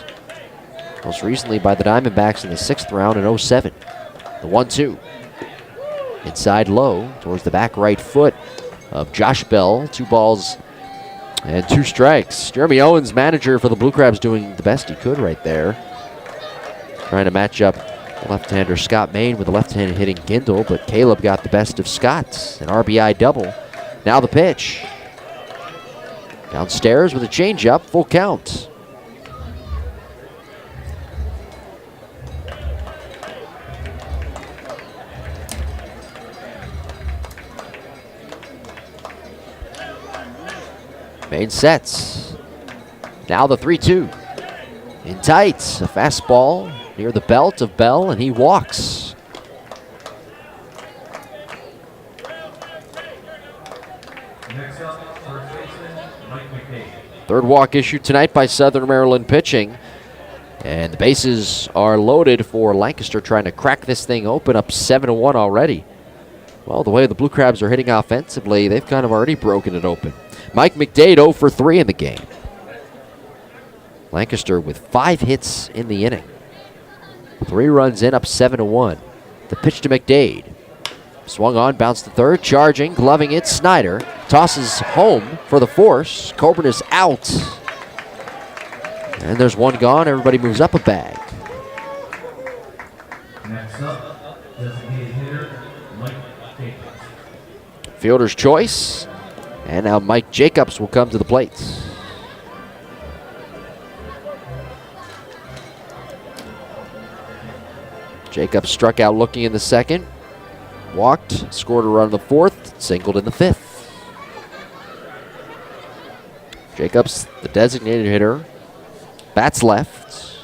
Most recently by the Diamondbacks in the 6th round in 07. The 1-2. Inside low towards the back right foot of Josh Bell. 2 balls and 2 strikes. Jeremy Owens, manager for the Blue Crabs, doing the best he could right there. Trying to match up left-hander Scott Main with the left-handed hitting Gindel, but Caleb got the best of Scott. An RBI double. Now the pitch. Downstairs with a changeup, full count. Main sets. Now the 3-2. In tight, a fastball near the belt of Bell, and he walks. Next up, first baseman, Mike McDade. Third walk issued tonight by Southern Maryland pitching. And the bases are loaded for Lancaster, trying to crack this thing open, up 7-1 already. Well, the way the Blue Crabs are hitting offensively, they've kind of already broken it open. Mike McDade 0 for 3 in the game. Lancaster with 5 hits in the inning. 3 runs in, up 7-1. The pitch to McDade. Swung on, bounced to third, charging, gloving it. Snyder tosses home for the force. Coburn is out. And there's 1 gone. Everybody moves up a bag. Next up, designated hitter, Mike Jacobs. Fielder's choice. And now Mike Jacobs will come to the plate. Jacobs struck out looking in the 2nd. Walked, scored a run in the 4th, singled in the 5th. Jacobs, the designated hitter, bats left.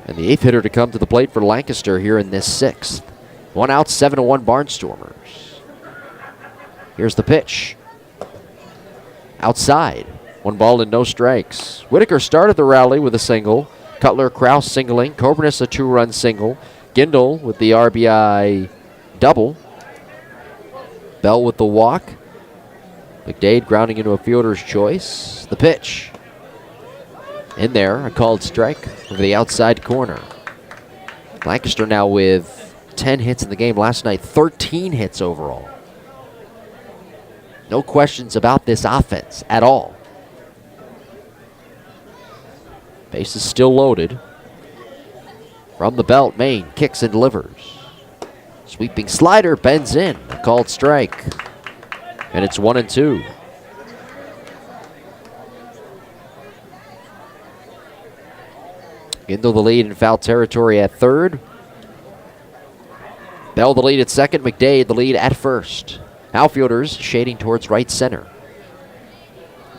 And the 8th hitter to come to the plate for Lancaster here in this 6th. 1 out, 7-1 Barnstormers. Here's the pitch. Outside. 1 ball and no strikes. Whitaker started the rally with a single. Cutler, Kraus singling. Coburnus a 2-run single. Gindel with the RBI double. Bell with the walk. McDade grounding into a fielder's choice. The pitch. In there, a called strike over the outside corner. Lancaster now with 10 hits in the game. Last night, 13 hits overall. No questions about this offense at all. Base is still loaded. From the belt, Maine kicks and delivers. Sweeping slider, bends in. A called strike. And it's 1-2. Gindel the lead in foul territory at 3rd. Bell the lead at 2nd. McDade the lead at 1st. Outfielders shading towards right center.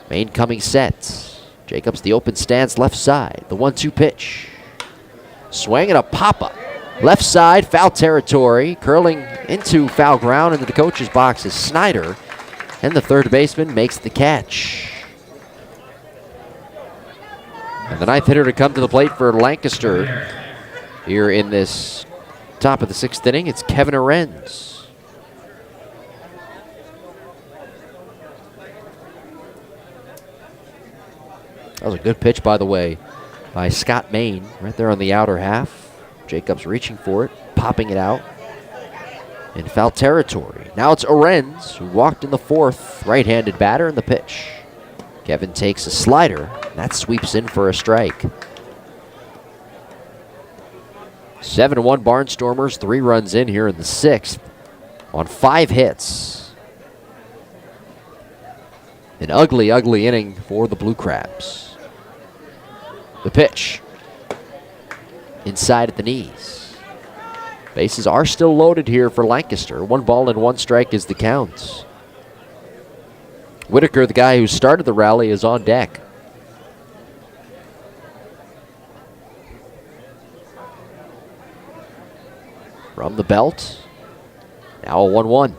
Maine coming set. Jacobs the open stance left side. The 1-2 pitch. Swing and a pop-up. Left side, foul territory. Curling into foul ground into the coach's box is Snyder. And the 3rd baseman makes the catch. And the 9th hitter to come to the plate for Lancaster here in this top of the 6th inning, it's Kevin Arends. That was a good pitch, by the way, by Scott Main, right there on the outer half. Jacobs reaching for it, popping it out in foul territory. Now it's Arends, who walked in the 4th, right-handed batter in the pitch. Kevin takes a slider. That sweeps in for a strike. 7-1 Barnstormers, 3 runs in here in the 6th on 5 hits. An ugly, ugly inning for the Blue Crabs. The pitch. Inside at the knees. Bases are still loaded here for Lancaster. 1 ball and 1 strike is the count. Whitaker, the guy who started the rally, is on deck. From the belt. Now a 1-1.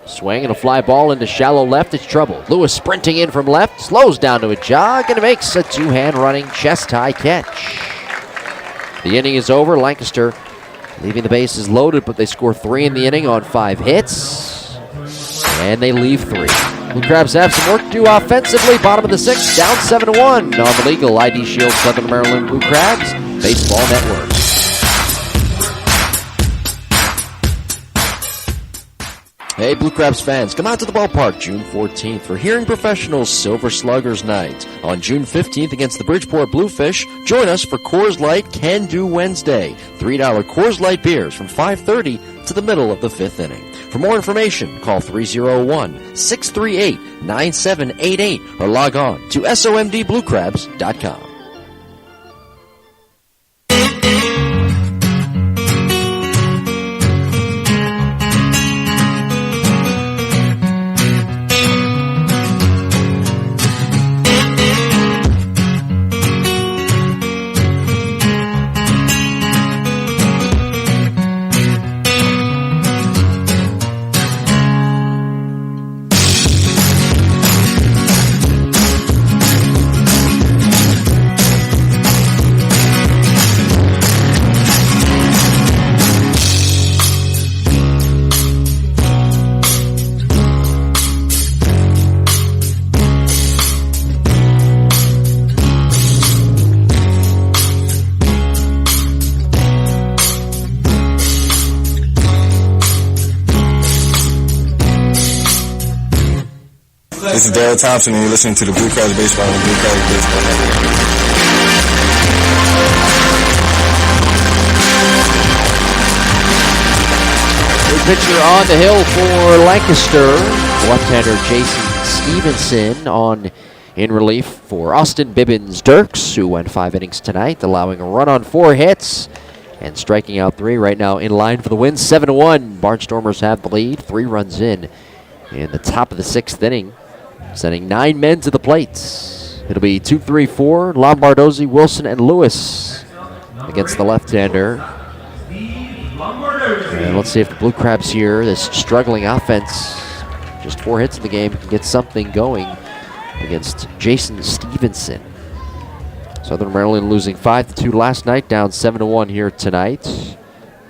Swing and a fly ball into shallow left. It's trouble. Lewis sprinting in from left. Slows down to a jog and makes a 2-hand running chest high catch. The inning is over. Lancaster leaving the bases loaded, but they score 3 in the inning on 5 hits, and they leave 3. Blue Crabs have some work to do offensively. Bottom of the 6th, down 7-1 on the legal ID Shield Southern Maryland Blue Crabs Baseball Network. Hey, Blue Crabs fans, come out to the ballpark June 14th for Hearing Professionals Silver Sluggers Night. On June 15th against the Bridgeport Bluefish, join us for Coors Light Can Do Wednesday. $3 Coors Light beers from 5:30 to the middle of the 5th inning. For more information, call 301-638-9788 or log on to somdbluecrabs.com. This is Darrell Thompson, and you're listening to the Blue Crabs Baseball on the Blue Crabs Baseball Network. Good pitcher on the hill for Lancaster. Left-hander Jason Stevenson in relief for Austin Bibbins-Dirks, who went 5 innings tonight, allowing a run on 4 hits and striking out 3. Right now in line for the win, 7-1. Barnstormers have the lead, 3 runs in the top of the 6th inning, sending 9 men to the plate. It'll be 2-3-4, Lombardozzi, Wilson, and Lewis against the left-hander. And let's see if the Blue Crabs here, this struggling offense, just 4 hits in the game, can get something going against Jason Stevenson. Southern Maryland losing 5-2 last night, down 7-1 here tonight.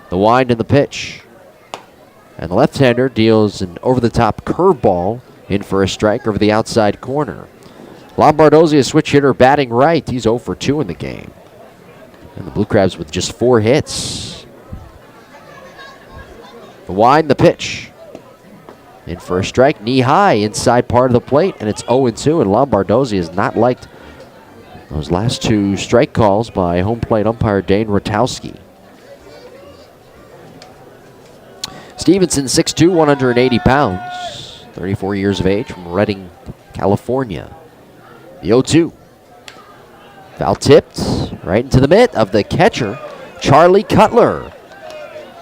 The wind and the pitch. And the left-hander deals an over-the-top curveball in for a strike over the outside corner. Lombardozzi, a switch hitter, batting right. He's 0 for 2 in the game. And the Blue Crabs with just 4 hits. The wind, the pitch. In for a strike, knee high, inside part of the plate, and it's 0-2. And Lombardozzi has not liked those last 2 strike calls by home plate umpire Dane Rotowski. Stevenson, 6'2", 180 pounds, 34 years of age, from Redding, California. The 0-2. Foul tipped right into the mitt of the catcher, Charlie Cutler.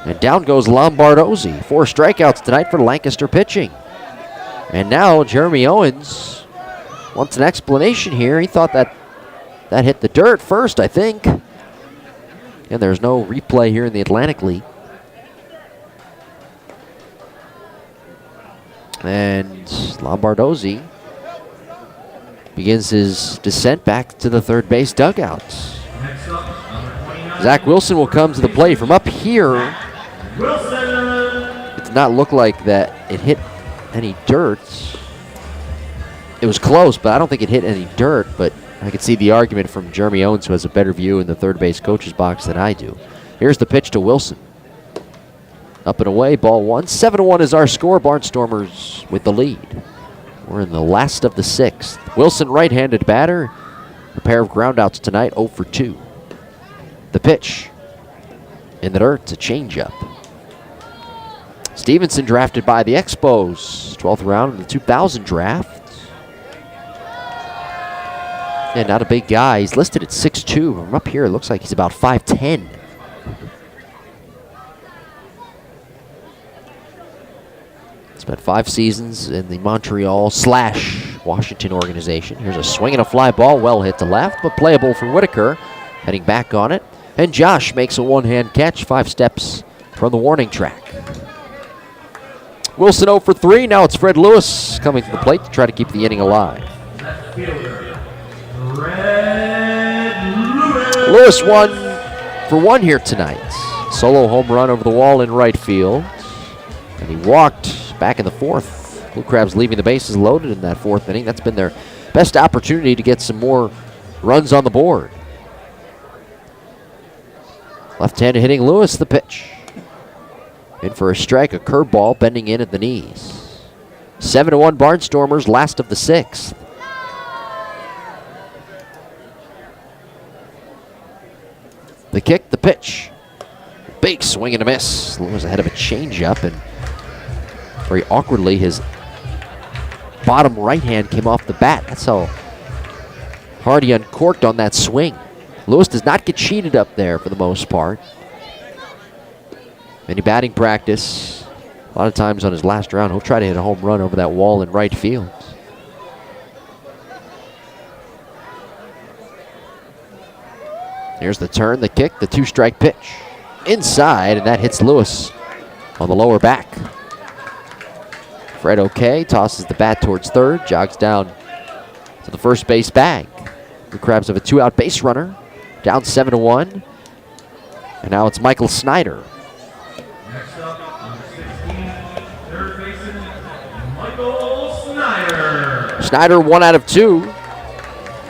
And down goes Lombardozzi. 4 strikeouts tonight for Lancaster pitching. And now Jeremy Owens wants an explanation here. He thought that hit the dirt first, I think. And there's no replay here in the Atlantic League. And Lombardozzi begins his descent back to the third base dugout. Zach Wilson will come to the plate from up here. It did not look like that it hit any dirt. It was close, but I don't think it hit any dirt. But I could see the argument from Jeremy Owens, who has a better view in the third base coach's box than I do. Here's the pitch to Wilson. Up and away, ball 1. 7-1 is our score. Barnstormers with the lead. We're in the last of the 6th. Wilson, right-handed batter. A pair of groundouts tonight, 0 for 2. The pitch. In the dirt, a changeup. Stevenson drafted by the Expos. 12th round in the 2000 draft. Yeah, not a big guy. He's listed at 6'2". From up here, it looks like he's about 5'10". Spent 5 seasons in the Montreal/Washington organization. Here's a swing and a fly ball, well hit to left, but playable for Whitaker. Heading back on it. And Josh makes a one-hand catch, 5 steps from the warning track. Wilson 0 for 3. Now it's Fred Lewis coming to the plate to try to keep the inning alive. Lewis 1 for 1 here tonight. solo home run over the wall in right field. And he walked back in the fourth. Blue Crabs leaving the bases loaded in that fourth inning. That's been their best opportunity to get some more runs on the board. Left-handed hitting Lewis, the pitch. In for a strike, a curveball bending in at the knees. 7-1 Barnstormers, last of the sixth. The kick, the pitch. Big swing and a miss. Lewis ahead of a changeup, and very awkwardly his bottom right hand came off the bat. That's how hard he uncorked on that swing. Lewis does not get cheated up there for the most part. Any batting practice, a lot of times on his last round, he'll try to hit a home run over that wall in right field. Here's the turn, the kick, the two-strike pitch. Inside, and that hits Lewis on the lower back. Fred OK tosses the bat towards third, jogs down to the first base bag. The Crabs have a two-out base runner, down 7-1. And now it's Michael Snyder. Next up, number 16, third baseman, Michael Snyder. Snyder 1 out of 2,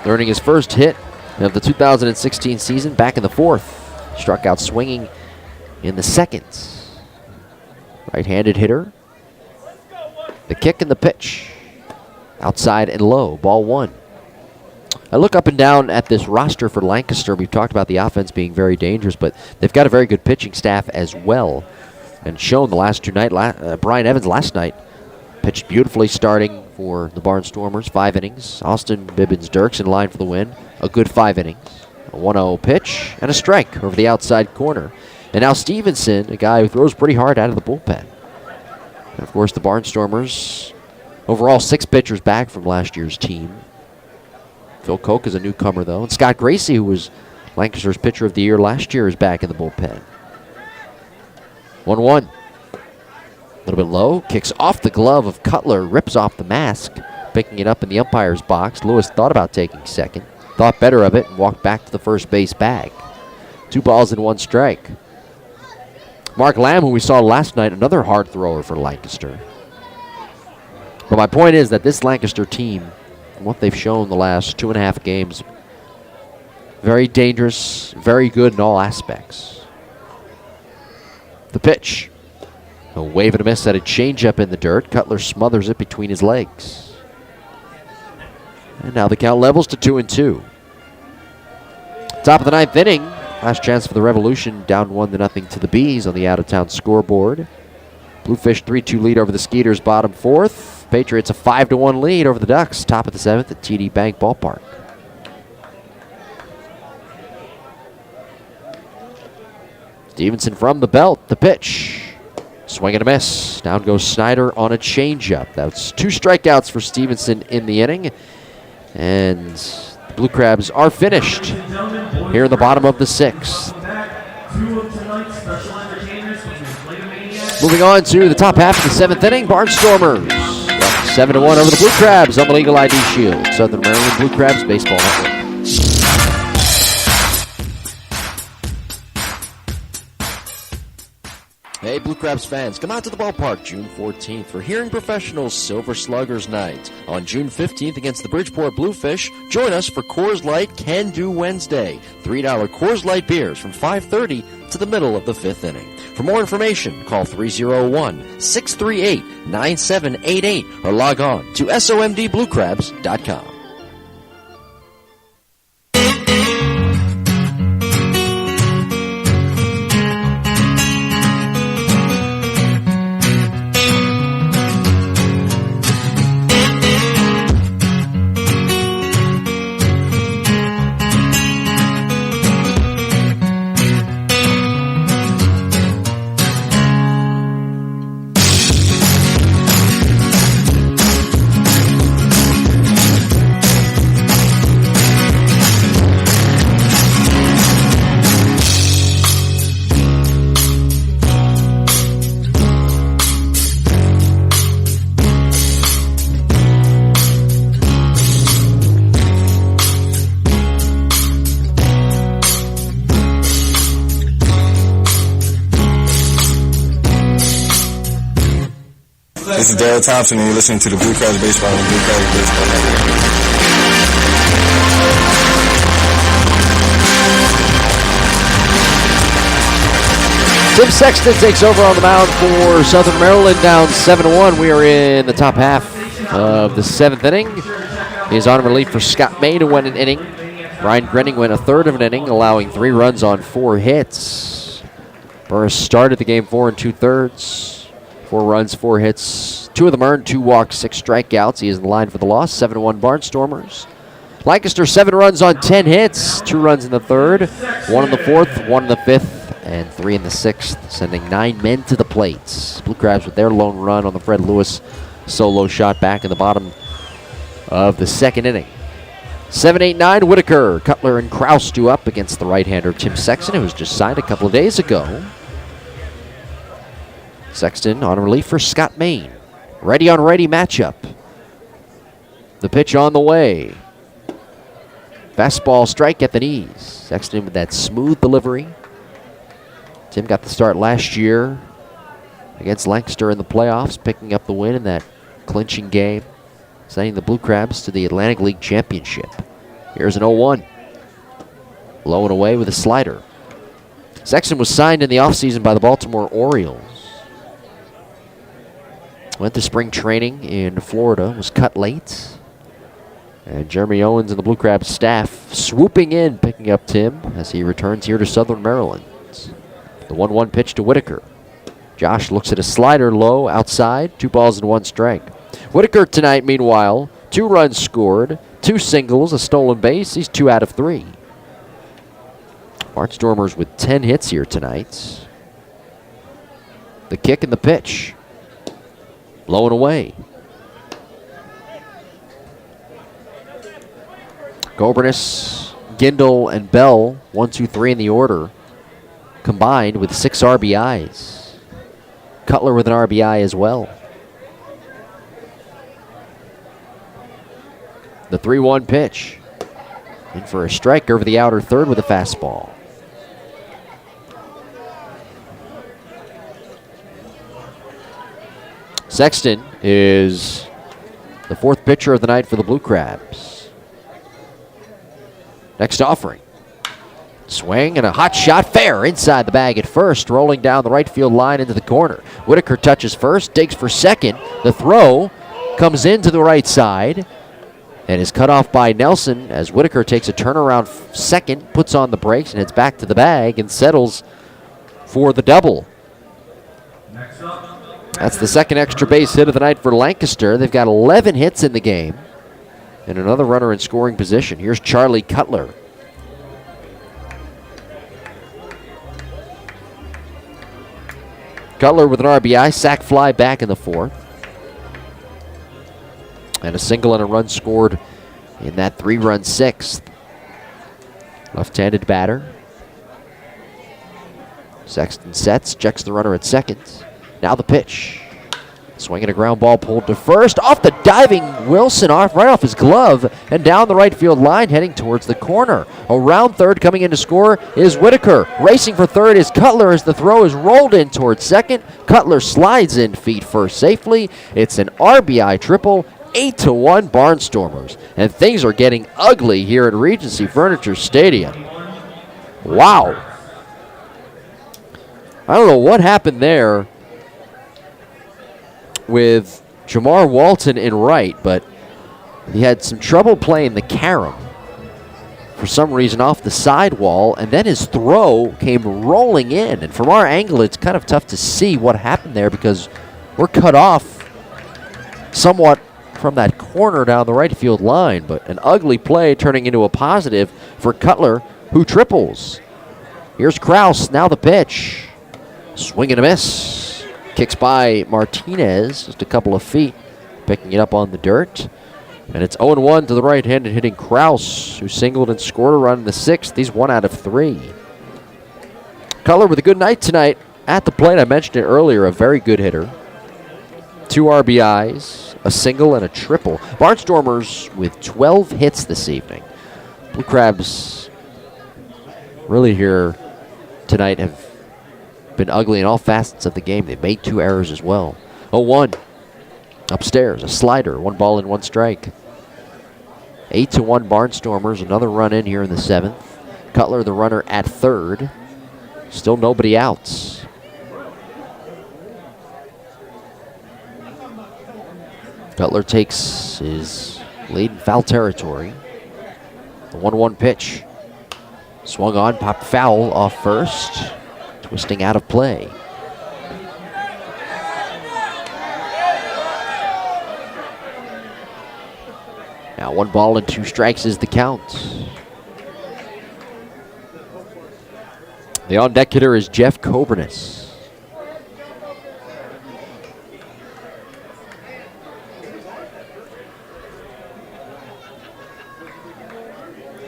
earning his first hit of the 2016 season back in the fourth. Struck out swinging in the second. Right-handed hitter. The kick and the pitch. Outside and low, ball one. I look up and down at this roster for Lancaster. We've talked about the offense being very dangerous, but they've got a very good pitching staff as well. And shown the last two nights. Brian Evans last night pitched beautifully starting for the Barnstormers. 5 innings. Austin Bibbins-Dirks in line for the win. A good 5 innings. A 1-0 pitch and a strike over the outside corner. And now Stevenson, a guy who throws pretty hard out of the bullpen. And of course the Barnstormers, overall 6 pitchers back from last year's team. Phil Koch is a newcomer though. And Scott Gracie, who was Lancaster's pitcher of the year last year, is back in the bullpen. 1-1. A little bit low. Kicks off the glove of Cutler. Rips off the mask. Picking it up in the umpire's box. Lewis thought about taking second. Thought better of it and walked back to the first base bag. 2 balls and 1 strike. Mark Lamb, who we saw last night, another hard thrower for Lancaster. But my point is that this Lancaster team, what they've shown the last 2.5 games, very dangerous, very good in all aspects. The pitch. A wave and a miss at a changeup in the dirt. Cutler smothers it between his legs. And now the count levels to 2-2. Top of the 9th inning. Last chance for the Revolution, down 1-0 to the Bees on the out-of-town scoreboard. Bluefish 3-2 lead over the Skeeters, bottom 4th. Patriots a 5-1 lead over the Ducks, top of the 7th at TD Bank Ballpark. Stevenson from the belt, the pitch. Swing and a miss. Down goes Snyder on a changeup. That's 2 strikeouts for Stevenson in the inning. And the Blue Crabs are finished here in the bottom of the 6th. Moving on to the top half of the 7th inning, Barnstormers 7-1 over the Blue Crabs on the Legal ID Shield. Southern Maryland Blue Crabs Baseball Network. Hey, Blue Crabs fans, come out to the ballpark June 14th for Hearing Professionals Silver Sluggers Night. On June 15th against the Bridgeport Bluefish, join us for Coors Light Can Do Wednesday. $3 Coors Light beers from 5:30 to the middle of the 5th inning. For more information, call 301-638-9788 or log on to somdbluecrabs.com. This is Daryl Thompson, and you're listening to the Blue Crabs Baseball and Blue Crabs Baseball Network. Tim Sexton takes over on the mound for Southern Maryland, down 7-1. We are in the top half of the 7th inning. He's on relief for Scott May to win an inning. Ryan Grenning went a third of an inning, allowing 3 runs on 4 hits. Burris started the game 4 2/3. 4 runs, 4 hits. 2 of them earned, 2 walks, 6 strikeouts. He is in the line for the loss. 7-1 Barnstormers. Lancaster, 7 runs on 10 hits. 2 runs in the 3rd, 1 in the 4th, 1 in the 5th. And 3 in the 6th, sending 9 men to the plate. Blue Crabs with their lone run on the Fred Lewis solo shot back in the bottom of the 2nd inning. 7-8-9, Whitaker, Cutler, and Kraus do up against the right-hander Tim Sexton, who was just signed a couple of days ago. Sexton on relief for Scott Main. Ready-on-ready matchup. The pitch on the way. Fastball strike at the knees. Sexton with that smooth delivery. Tim got the start last year against Lancaster in the playoffs, picking up the win in that clinching game, sending the Blue Crabs to the Atlantic League Championship. Here's an 0-1. Low and away with a slider. Sexton was signed in the offseason by the Baltimore Orioles. Went to spring training in Florida, was cut late. And Jeremy Owens and the Blue Crabs staff swooping in, picking up Tim as he returns here to Southern Maryland. The 1-1 pitch to Whitaker. Josh looks at a slider low outside. 2 balls and 1 strike. Whitaker tonight, meanwhile, 2 runs scored, 2 singles, a stolen base. He's 2 out of 3. Barnstormers with 10 hits here tonight. The kick and the pitch. Low and away. Gobernus, Gindel, and Bell, 1, 2, 3 in the order, combined with 6 RBIs. Cutler with an RBI as well. The 3-1 pitch. In for a strike over the outer third with a fastball. Sexton is the 4th pitcher of the night for the Blue Crabs. Next offering. Swing and a hot shot fair inside the bag at first, rolling down the right field line into the corner. Whitaker touches first, digs for second. The throw comes into the right side and is cut off by Nelson as Whitaker takes a turnaround second, puts on the brakes, and heads back to the bag and settles for the double. That's the 2nd extra base hit of the night for Lancaster. They've got 11 hits in the game and another runner in scoring position. Here's Charlie Cutler. Cutler with an RBI, sac fly back in the 4th. And a single and a run scored in that 3-run 6th. Left-handed batter. Sexton sets, checks the runner at second. Now the pitch. Swinging a ground ball pulled to first. Off the diving Wilson, right off his glove, and down the right field line, heading towards the corner. Around third, coming in to score is Whitaker. Racing for third is Cutler as the throw is rolled in towards second. Cutler slides in feet first safely. It's an RBI triple. 8-1 Barnstormers. And things are getting ugly here at Regency Furniture Stadium. Wow. I don't know what happened there with Jamar Walton in right, but he had some trouble playing the carom for some reason off the sidewall, and then his throw came rolling in. And from our angle, it's kind of tough to see what happened there because we're cut off somewhat from that corner down the right field line, but an ugly play turning into a positive for Cutler, who triples. Here's Kraus, now the pitch. Swing and a miss. Kicks by Martinez, just a couple of feet, picking it up on the dirt. And it's 0-1 to the right-handed hitting Kraus, who singled and scored a run in the 6th. He's 1 out of 3. Cutler with a good night tonight at the plate. I mentioned it earlier, a very good hitter. 2 RBIs, a single and a triple. Barnstormers with 12 hits this evening. Blue Crabs really here tonight have been ugly in all facets of the game. They've made 2 errors as well. 0-1. Upstairs, a slider, 1 ball and 1 strike. 8-1 Barnstormers, another run in here in the 7th. Cutler, the runner at third. Still nobody outs. Cutler takes his lead in foul territory. The 1-1 pitch. Swung on, popped foul off first. Twisting out of play. Now 1 ball and 2 strikes is the count. The on-deck hitter is Jeff Coburnis.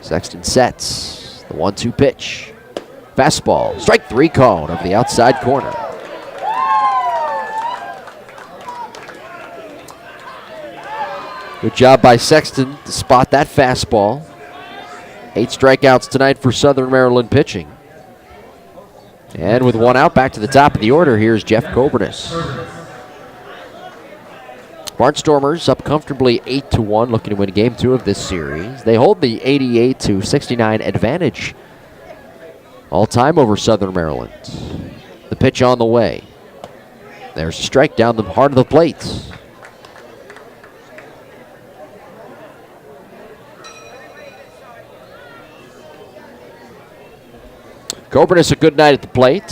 Sexton sets the 1-2 pitch. Fastball, strike 3 called over the outside corner. Good job by Sexton to spot that fastball. 8 strikeouts tonight for Southern Maryland pitching. And with 1 out, back to the top of the order, here's Jeff Coburnis. Barnstormers up comfortably 8-1, looking to win Game 2 of this series. They hold the 88-69 advantage all-time over Southern Maryland. The pitch on the way. There's a strike down the heart of the plate. Coburnis, a good night at the plate.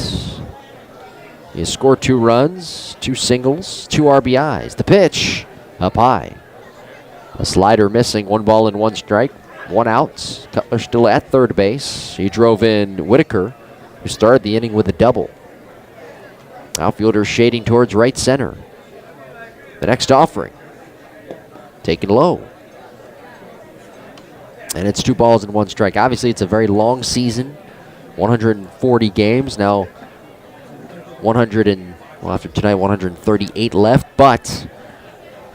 He has scored 2 runs, 2 singles, 2 RBIs. The pitch up high. A slider missing, 1 ball and 1 strike, 1 out. Cutler still at third base. He drove in Whitaker, who started the inning with a double. Outfielder shading towards right center. The next offering, taken low. And it's 2 balls and 1 strike. Obviously, it's a very long season. 140 games now. After tonight, 138 left. But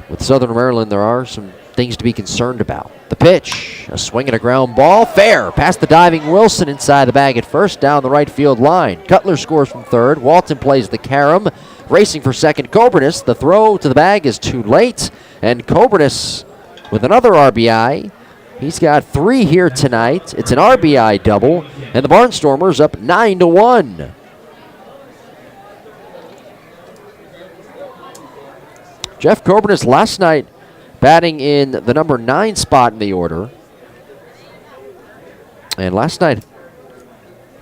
with Southern Maryland, there are some things to be concerned about. The pitch, a swing and a ground ball, fair. Past the diving Wilson inside the bag at first, down the right field line. Cutler scores from third. Walton plays the carom. Racing for second, Coburnis. The throw to the bag is too late. And Coburnis with another RBI. He's got 3 here tonight. It's an RBI double, and the Barnstormers up 9-1. Jeff Coburnis last night batting in the number 9 spot in the order. And last night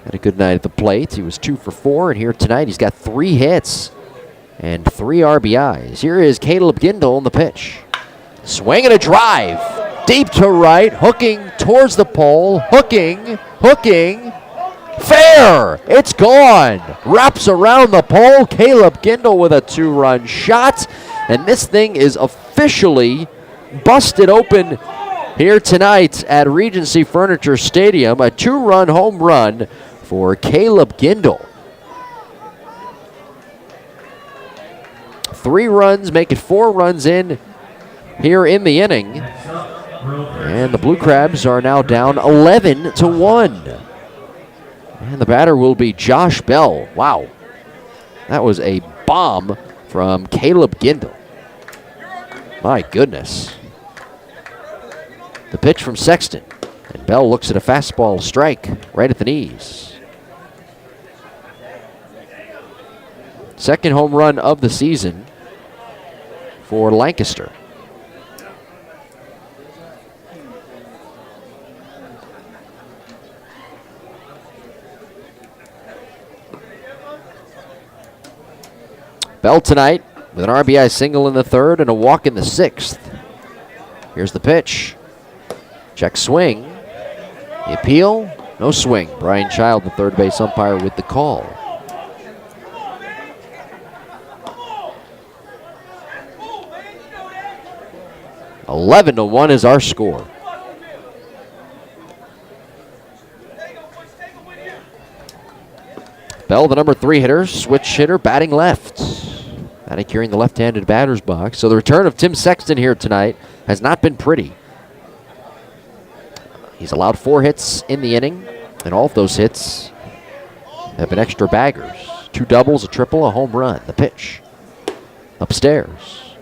had a good night at the plate. He was 2 for 4, and here tonight he's got 3 hits and 3 RBIs. Here is Caleb Gindle on the pitch. Swing and a drive. Deep to right, hooking towards the pole, hooking, fair, it's gone. Wraps around the pole, Caleb Gindle with a 2-run shot, and this thing is officially busted open here tonight at Regency Furniture Stadium. A 2-run home run for Caleb Gindle. 3 runs, make it 4 runs in here in the inning. And the Blue Crabs are now down 11-1. And the batter will be Josh Bell. Wow. That was a bomb from Caleb Gindle. My goodness. The pitch from Sexton. And Bell looks at a fastball strike right at the knees. Second home run of the season for Lancaster. Bell tonight with an RBI single in the 3rd and a walk in the 6th. Here's the pitch. Check swing. The appeal, no swing. Brian Child, the third base umpire, with the call. $11-1 is our score. Bell, the number 3 hitter, switch hitter, batting left. Batting carrying the left-handed batter's box. So the return of Tim Sexton here tonight has not been pretty. He's allowed 4 hits in the inning, and all of those hits have been extra baggers. 2 doubles, a triple, a home run. The pitch. Upstairs.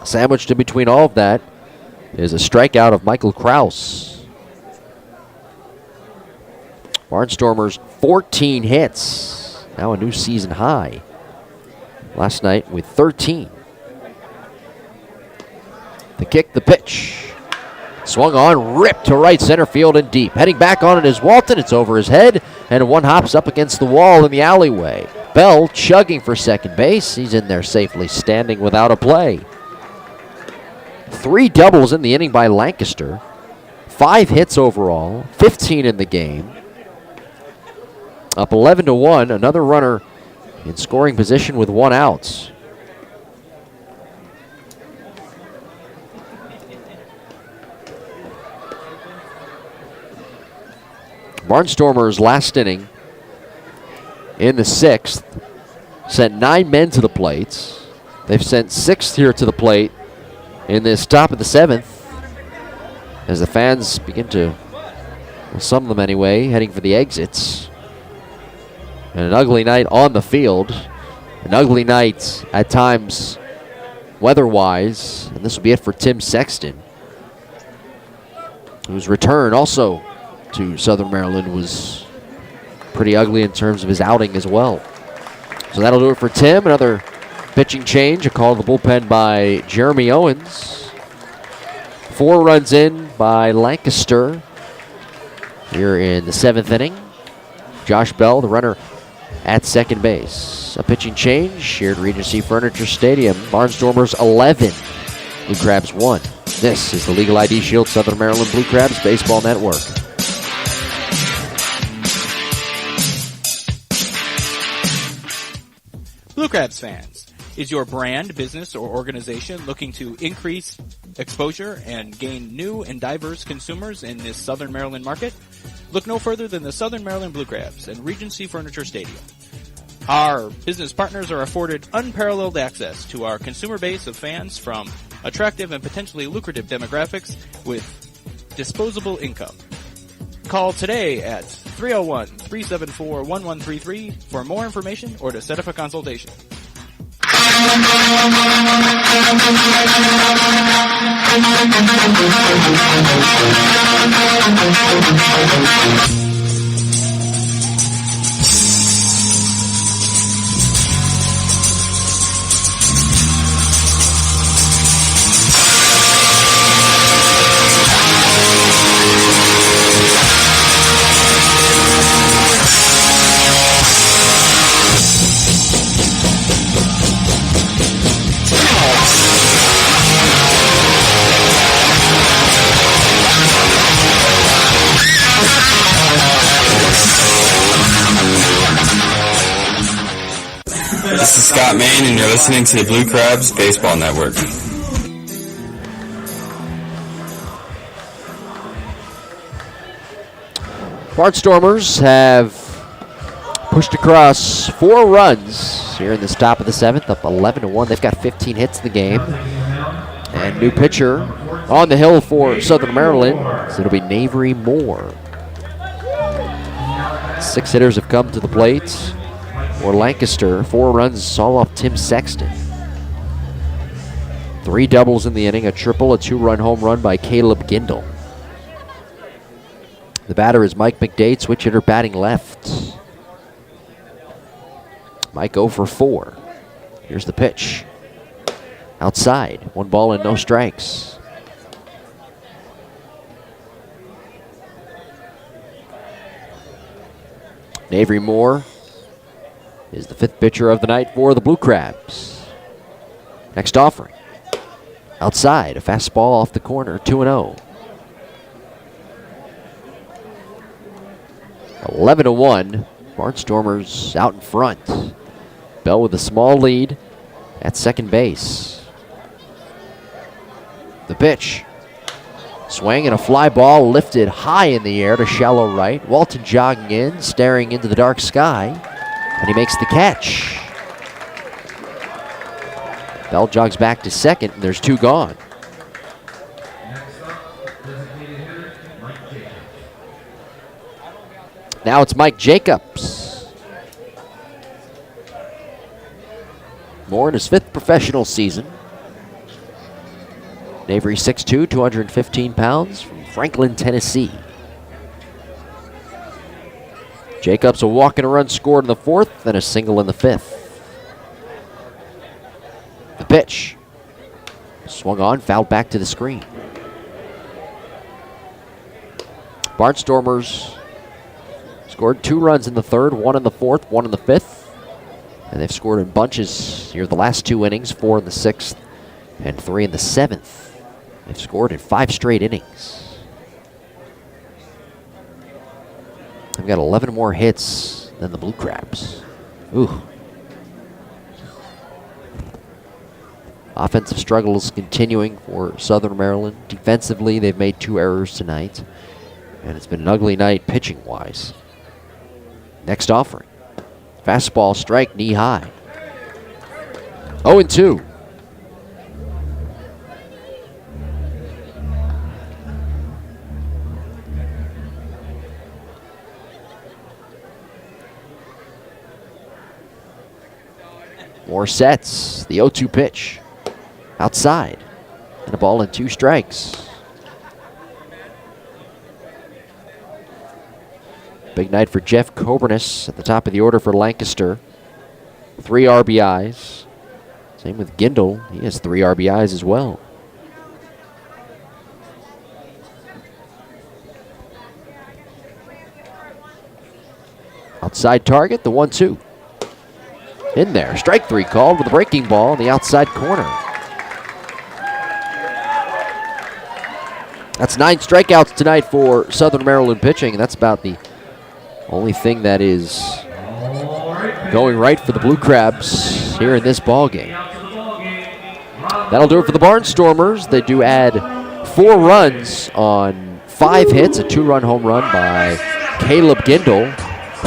Sandwiched in between all of that is a strikeout of Michael Kraus. Barnstormers 14 hits, now a new season high. Last night with 13. The kick, the pitch. Swung on, ripped to right center field and deep. Heading back on it is Walton. It's over his head, and one hops up against the wall in the alleyway. Bell chugging for second base. He's in there safely, standing without a play. 3 doubles in the inning by Lancaster. 5 hits overall, 15 in the game. Up 11-1, another runner in scoring position with 1 out. Barnstormers last inning in the 6th sent 9 men to the plate. They've sent 6 here to the plate in this top of the 7th as the fans begin to, well, some of them anyway, heading for the exits. And an ugly night on the field. An ugly night at times weather-wise. And this will be it for Tim Sexton, whose return also to Southern Maryland was pretty ugly in terms of his outing as well. So that'll do it for Tim. Another pitching change, a call to the bullpen by Jeremy Owens. 4 runs in by Lancaster here in the 7th inning. Josh Bell, the runner at second base. A pitching change here at Regency Furniture Stadium. Barnstormers 11, Blue Crabs 1. This is the Legal ID Shield Southern Maryland Blue Crabs Baseball Network. Blue Crabs fans, is your brand, business, or organization looking to increase exposure and gain new and diverse consumers in this Southern Maryland market? Look no further than the Southern Maryland Blue Crabs and Regency Furniture Stadium. Our business partners are afforded unparalleled access to our consumer base of fans from attractive and potentially lucrative demographics with disposable income. Call today at 301-374-1133 for more information or to set up a consultation. This is Scott Main, and you're listening to the Blue Crabs Baseball Network. Barnstormers have pushed across 4 runs here in this top of the 7th, up 11-1. They've got 15 hits in the game. And new pitcher on the hill for Southern Maryland, so it'll be Navery Moore. 6 hitters have come to the plate for Lancaster. 4 runs all off Tim Sexton. 3 doubles in the inning, a triple, a 2-run home run by Caleb Gindel. The batter is Mike McDade, switch hitter batting left. Mike 0 for 4. Here's the pitch. Outside, 1 ball and no strikes. Navery Moore is the 5th pitcher of the night for the Blue Crabs. Next offering. Outside, a fastball off the corner, 2-0. 11-1, Barnstormers out in front. Bell with a small lead at second base. The pitch. Swing and a fly ball lifted high in the air to shallow right. Walton jogging in, staring into the dark sky, and he makes the catch. Bell jogs back to second, and there's 2 gone. Now it's Mike Jacobs. Moore in his 5th professional season. Avery 6'2", 215 pounds, from Franklin, Tennessee. Jacobs, a walk and a run scored in the 4th, and a single in the 5th. The pitch. Swung on, fouled back to the screen. Barnstormers scored 2 runs in the 3rd, 1 in the 4th, 1 in the 5th. And they've scored in bunches here the last 2 innings, 4 in the 6th and 3 in the 7th. They've scored in 5 straight innings. They've got 11 more hits than the Blue Crabs. Ooh. Offensive struggles continuing for Southern Maryland. Defensively, they've made 2 errors tonight. And it's been an ugly night pitching-wise. Next offering. Fastball strike, knee high. 0-2. More sets. The 0-2 pitch. Outside. And a ball and 2 strikes. Big night for Jeff Coburnis at the top of the order for Lancaster. 3 RBIs. Same with Gindel. He has 3 RBIs as well. Outside target, the 1-2. In there. Strike 3 called with a breaking ball in the outside corner. That's 9 strikeouts tonight for Southern Maryland pitching, and that's about the only thing that is going right for the Blue Crabs here in this ball game. That'll do it for the Barnstormers. They do add 4 runs on 5 hits, a 2-run home run by Caleb Gindel,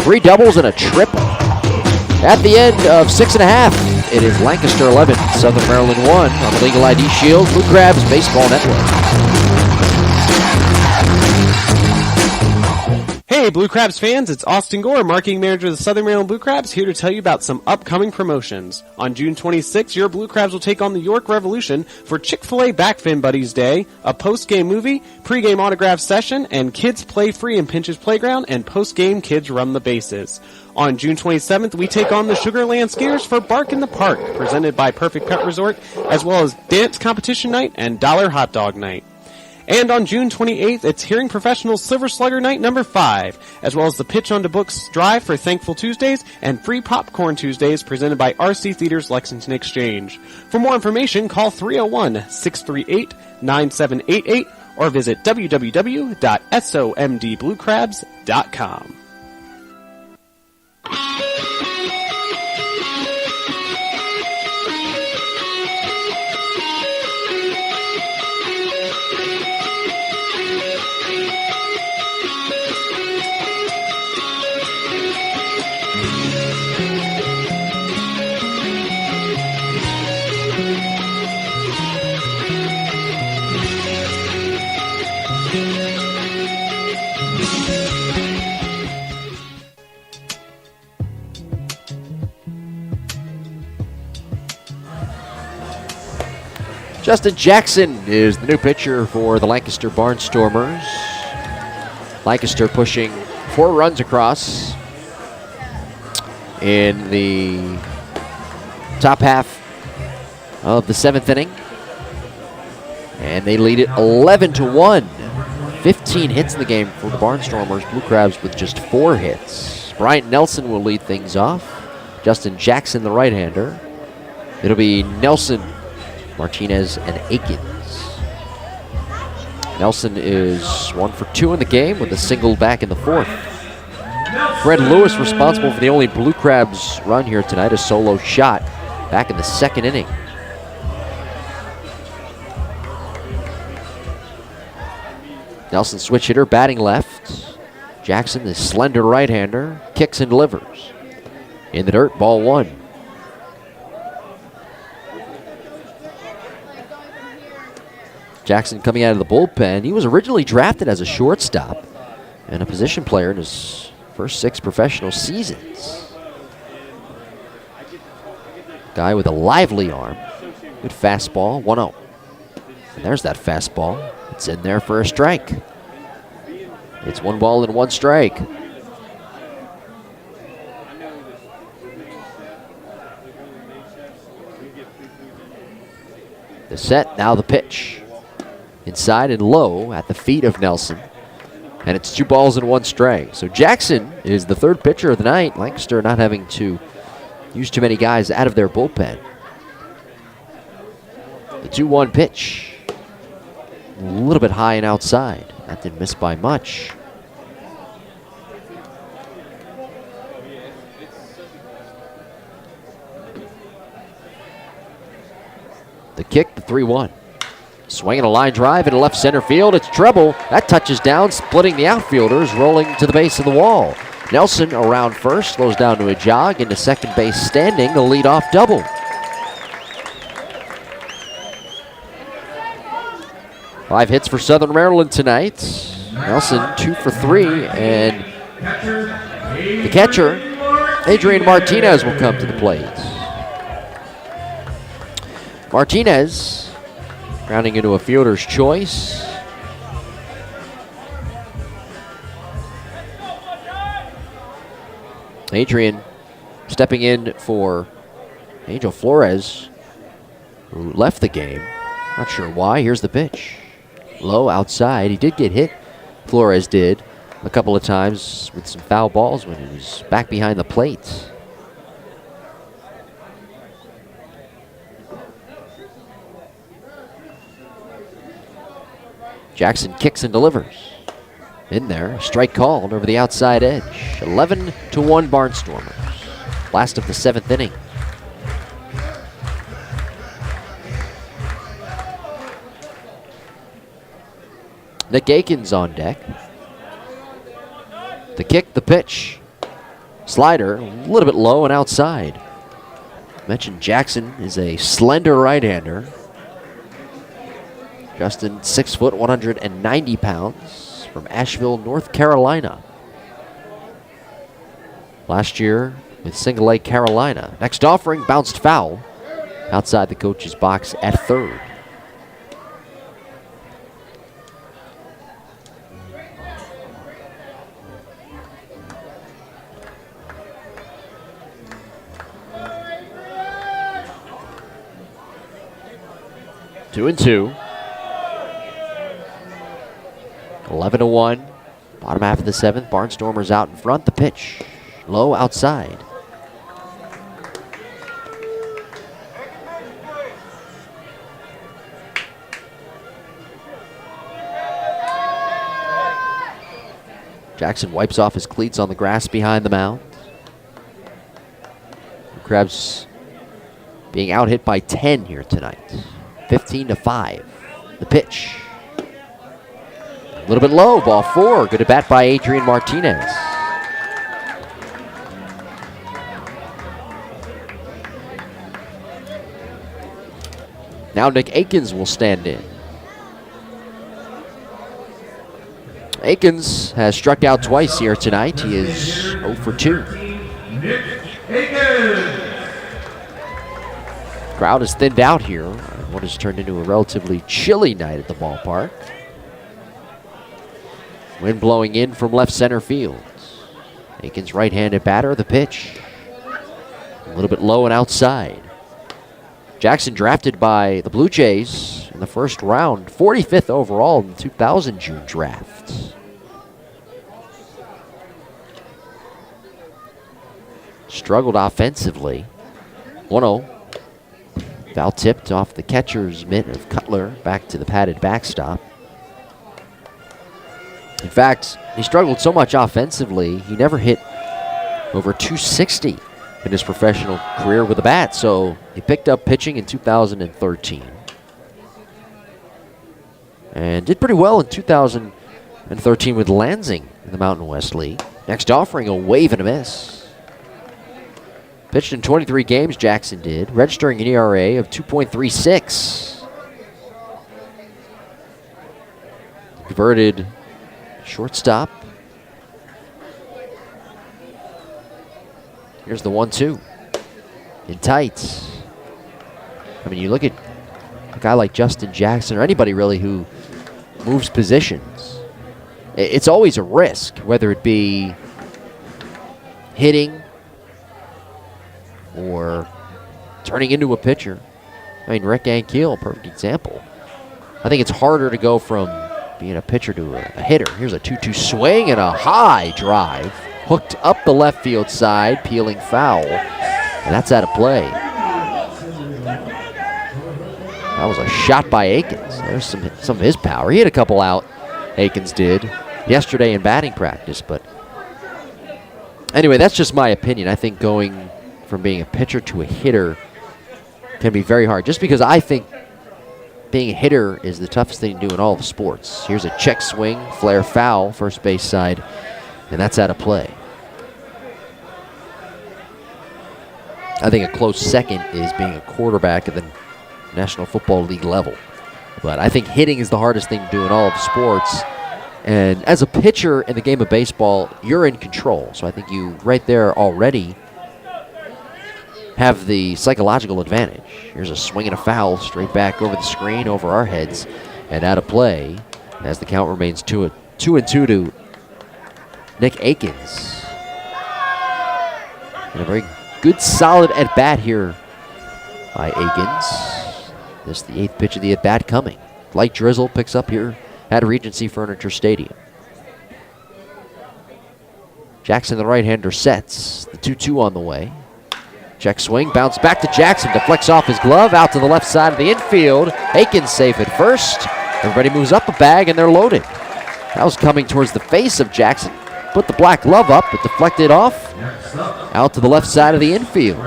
3 doubles and a triple. At the end of 6.5, it is Lancaster 11, Southern Maryland 1 on the Legal ID Shield, Blue Crabs Baseball Network. Hey, Blue Crabs fans, it's Austin Gore, marketing manager of the Southern Maryland Blue Crabs, here to tell you about some upcoming promotions. On June 26th, your Blue Crabs will take on the York Revolution for Chick-fil-A Backfin Buddies Day, a post-game movie, pre-game autograph session, and kids play free in Pinch's Playground, and post-game kids run the bases. On June 27th, we take on the Sugarland Skiers for Bark in the Park, presented by Perfect Pet Resort, as well as dance competition night and dollar hot dog night. And on June 28th, it's Hearing Professionals Silver Slugger Night number 5, as well as the Pitch on to Books Drive for Thankful Tuesdays and Free Popcorn Tuesdays presented by RC Theaters Lexington Exchange. For more information, call 301-638-9788 or visit www.somdbluecrabs.com. Justin Jackson is the new pitcher for the Lancaster Barnstormers. Lancaster pushing 4 runs across in the top half of the 7th inning. And they lead it 11-1. 15 hits in the game for the Barnstormers. Blue Crabs with just 4 hits. Bryant Nelson will lead things off. Justin Jackson, the right-hander. It'll be Nelson, Martinez, and Akins. Nelson is 1 for 2 in the game with a single back in the 4th. Fred Lewis responsible for the only Blue Crabs run here tonight, a solo shot back in the 2nd inning. Nelson switch hitter, batting left. Jackson, the slender right-hander, kicks and delivers. In the dirt, ball 1. Jackson coming out of the bullpen. He was originally drafted as a shortstop and a position player in his first 6 professional seasons. Guy with a lively arm. Good fastball, 1-0. And there's that fastball. It's in there for a strike. It's 1 ball and 1 strike. The set, now the pitch. Inside and low at the feet of Nelson. And it's 2 balls and 1 strike. So Jackson is the 3rd pitcher of the night. Lancaster not having to use too many guys out of their bullpen. The 2-1 pitch. A little bit high and outside. That didn't miss by much. The kick, the 3-1. Swinging a line drive into left center field. It's treble. That touches down, splitting the outfielders, rolling to the base of the wall. Nelson around first, slows down to a jog, into second base standing, the leadoff double. Five hits for Southern Maryland tonight. Nelson 2 for 3, and the catcher, Adrian Martinez, will come to the plate. Martinez grounding into a fielder's choice. Adrian stepping in for Angel Flores, who left the game. Not sure why. Here's the pitch. Low outside. He did get hit, Flores did, a couple of times with some foul balls when he was back behind the plate. Jackson kicks and delivers. In there, strike called over the outside edge. 11-1 Barnstormers. Last of the 7th inning. Nick Aikens on deck. The kick, the pitch. Slider, a little bit low and outside. Mentioned Jackson is a slender right-hander. Justin, 6 foot, 190 pounds, from Asheville, North Carolina. Last year with Single A Carolina. Next offering, bounced foul outside the coach's box at third. Two and two. 11-1. Bottom half of the 7th. Barnstormers out in front. The pitch. Low outside. Jackson wipes off his cleats on the grass behind the mound. Crabs being out hit by 10 here tonight. 15-5. The pitch. A little bit low, ball 4. Good at bat by Adrian Martinez. Now Nick Aikens will stand in. Aikens has struck out twice here tonight. He is 0 for 2. Nick Aikens. Crowd is thinned out here. What has turned into a relatively chilly night at the ballpark. Wind blowing in from left center field. Aikens right-handed batter, the pitch. A little bit low and outside. Jackson drafted by the Blue Jays in the first round, 45th overall in the 2000 June draft. Struggled offensively. 1-0. Foul tipped off the catcher's mitt of Cutler back to the padded backstop. In fact, he struggled so much offensively, he never hit over 260 in his professional career with a bat. So he picked up pitching in 2013 and did pretty well in 2013 with Lansing in the Mountain West League. Next offering, a wave and a miss. Pitched in 23 games, Jackson did, registering an ERA of 2.36. Converted shortstop. Here's the 1-2. In tights. I mean, you look at guy like Justin Jackson or anybody really who moves positions, it's always a risk, whether it be hitting or turning into a pitcher. I mean, Rick Ankiel, perfect example. I think it's harder to go from being a pitcher to a hitter. Here's a 2-2 swing and a high drive. Hooked up the left field side, peeling foul. And that's out of play. That was a shot by Akins. There's some of his power. He had a couple out, Akins did, yesterday in batting practice. But anyway, that's just my opinion. I think going from being a pitcher to a hitter can be very hard. Just because I think being a hitter is the toughest thing to do in all of sports. Here's a check swing, flare foul, first base side, and that's out of play. I think a close second is being a quarterback at the National Football League level. But I think hitting is the hardest thing to do in all of sports. And as a pitcher in the game of baseball, you're in control. So I think you right there already have the psychological advantage. Here's a swing and a foul straight back over the screen, over our heads, and out of play as the count remains 2-2 to Nick Akins. And a very good, solid at-bat here by Akins. This is the 8th pitch of the at-bat coming. Light drizzle picks up here at Regency Furniture Stadium. Jackson, the right-hander, sets. The 2-2 on the way. Check swing, bounce back to Jackson, deflects off his glove, out to the left side of the infield. Akins safe at first. Everybody moves up a bag, and they're loaded. That was coming towards the face of Jackson. Put the black glove up, but deflected off. Out to the left side of the infield.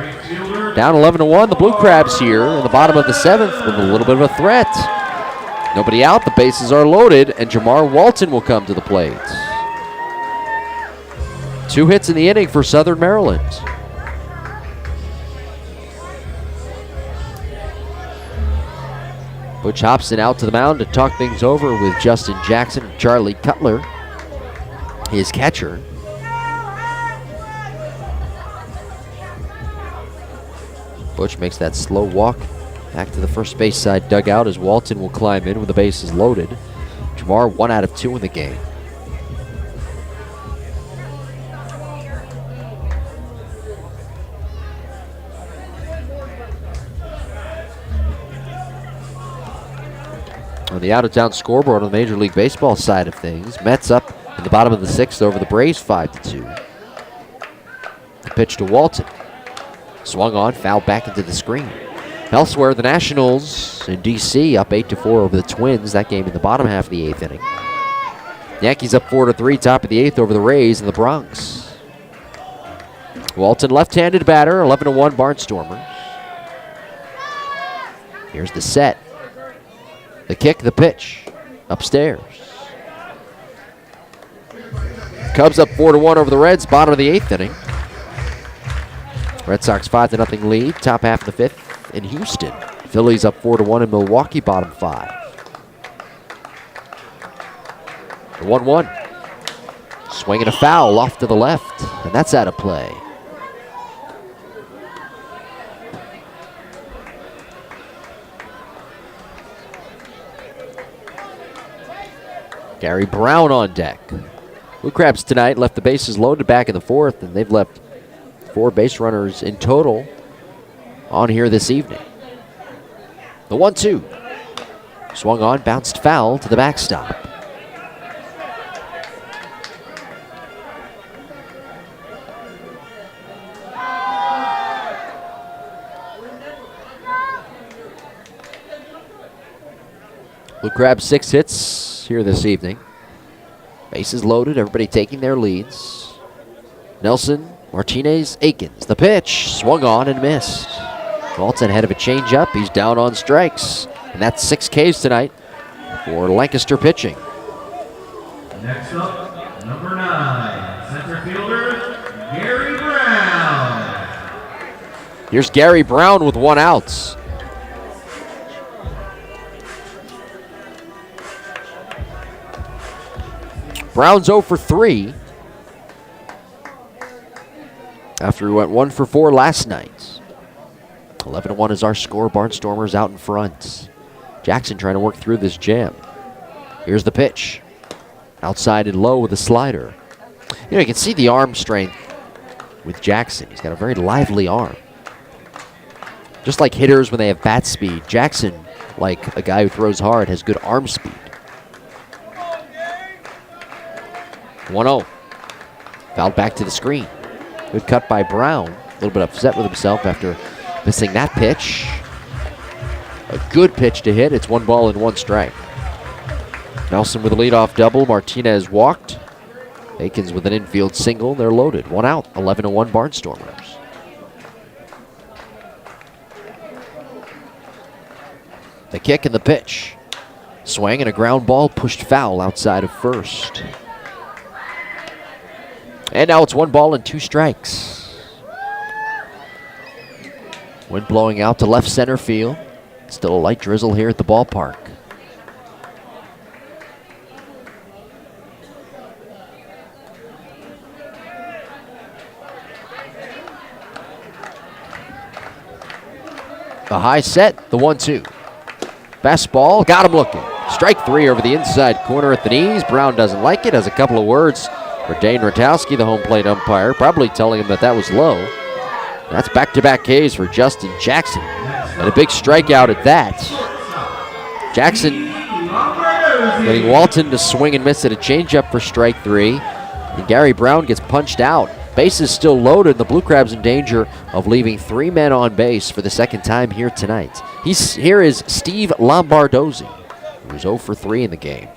Down 11-1, the Blue Crabs here in the bottom of the 7th with a little bit of a threat. Nobody out, the bases are loaded, and Jamar Walton will come to the plate. 2 hits in the inning for Southern Maryland. Butch Hobson out to the mound to talk things over with Justin Jackson and Charlie Cutler, his catcher. Butch makes that slow walk back to the first base side dugout as Walton will climb in with the bases loaded. Jamar 1 out of 2 in the game. On the out-of-town scoreboard on the Major League Baseball side of things, Mets up in the bottom of the 6th over the Braves 5-2. The pitch to Walton. Swung on, foul back into the screen. Elsewhere, the Nationals in D.C. up 8-4 over the Twins. That game in the bottom half of the 8th inning. Yankees up 4-3, top of the 8th over the Rays in the Bronx. Walton, left-handed batter, 11-1 Barnstormers. Here's the set. The kick, the pitch, upstairs. Cubs up 4-1 over the Reds, bottom of the 8th inning. Red Sox 5-0 lead, top half of the 5th in Houston. Phillies up 4-1 in Milwaukee, bottom 5. The 1-1. Swinging a foul off to the left, and that's out of play. Gary Brown on deck. Blue Crabs tonight left the bases loaded back in the 4th, and they've left 4 base runners in total on here this evening. The 1-2. Swung on, bounced foul to the backstop. Blue Crabs 6 hits here this evening. Bases loaded, everybody taking their leads. Nelson, Martinez, Akins. The pitch, swung on and missed. Walton ahead of a changeup. He's down on strikes. And that's 6 Ks tonight for Lancaster pitching. Next up, number 9, center fielder, Gary Brown. Here's Gary Brown with 1 out. Brown's 0 for 3 after he went 1 for 4 last night. 11-1 is our score. Barnstormers out in front. Jackson trying to work through this jam. Here's the pitch. Outside and low with a slider. You can see the arm strength with Jackson. He's got a very lively arm. Just like hitters when they have bat speed, Jackson, like a guy who throws hard, has good arm speed. 1-0. Fouled back to the screen. Good cut by Brown. A little bit upset with himself after missing that pitch. A good pitch to hit. It's 1 ball and 1 strike. Nelson with a leadoff double. Martinez walked. Akins with an infield single. They're loaded. 1 out. 11-1 Barnstormers. The kick and the pitch. Swing and a ground ball pushed foul outside of first. And now it's 1 ball and 2 strikes. Wind blowing out to left center field. Still a light drizzle here at the ballpark. A high set, the 1-2. Fastball, got him looking. Strike 3 over the inside corner at the knees. Brown doesn't like it, has a couple of words for Dane Ratowski, the home plate umpire, probably telling him that was low. That's back-to-back Ks for Justin Jackson. And a big strikeout at that. Jackson getting Walton to swing and miss at a changeup for strike 3. And Gary Brown gets punched out. Bases still loaded. The Blue Crabs in danger of leaving 3 men on base for the second time here tonight. Here is Steve Lombardozzi, who was 0 for 3 in the game.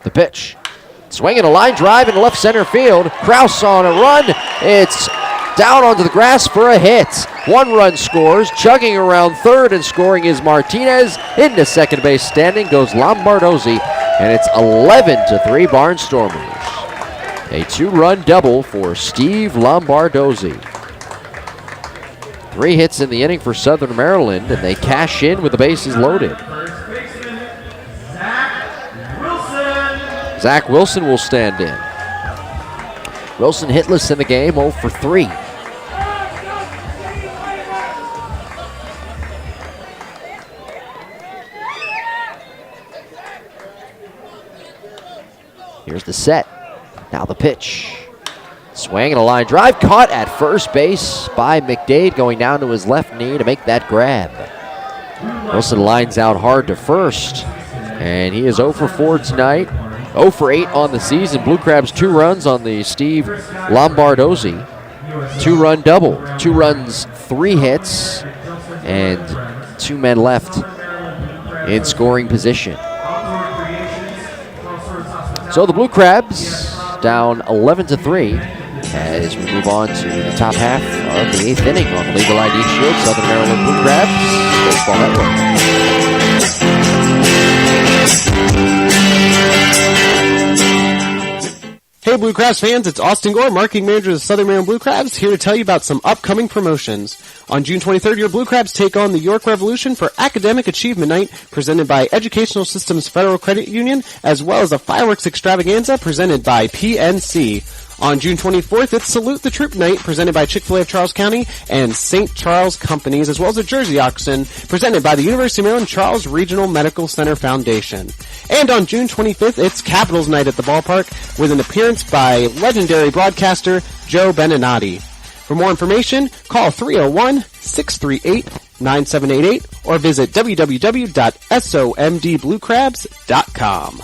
The pitch. Swinging a line drive in left center field. Krause on a run. It's down onto the grass for a hit. 1 run scores. Chugging around third and scoring is Martinez. Into second base standing goes Lombardozzi. And it's 11-3 Barnstormers. A 2-run double for Steve Lombardozzi. 3 hits in the inning for Southern Maryland, and they cash in with the bases loaded. Zach Wilson will stand in. Wilson hitless in the game, 0 for 3. Here's the set. Now the pitch. Swing and a line drive. Caught at first base by McDade, going down to his left knee to make that grab. Wilson lines out hard to first. And he is 0 for 4 tonight. 0 for 8 on the season. Blue Crabs 2 runs on the Steve Lombardozzi 2-run double. 2 runs, 3 hits, and 2 men left in scoring position. So the Blue Crabs down 11-3 as we move on to the top half of the 8th inning on the Legal ID Shield. Southern Maryland Blue Crabs Baseball Network. Hey Blue Crabs fans, it's Austin Gore, marketing manager of the Southern Maryland Blue Crabs, here to tell you about some upcoming promotions. On June 23rd, your Blue Crabs take on the York Revolution for Academic Achievement Night, presented by Educational Systems Federal Credit Union, as well as a fireworks extravaganza presented by PNC. On June 24th, it's Salute the Troop Night, presented by Chick-fil-A of Charles County and St. Charles Companies, as well as a Jersey Auction, presented by the University of Maryland Charles Regional Medical Center Foundation. And on June 25th, it's Capitals Night at the ballpark, with an appearance by legendary broadcaster Joe Beninati. For more information, call 301-638-9788 or visit www.somdbluecrabs.com.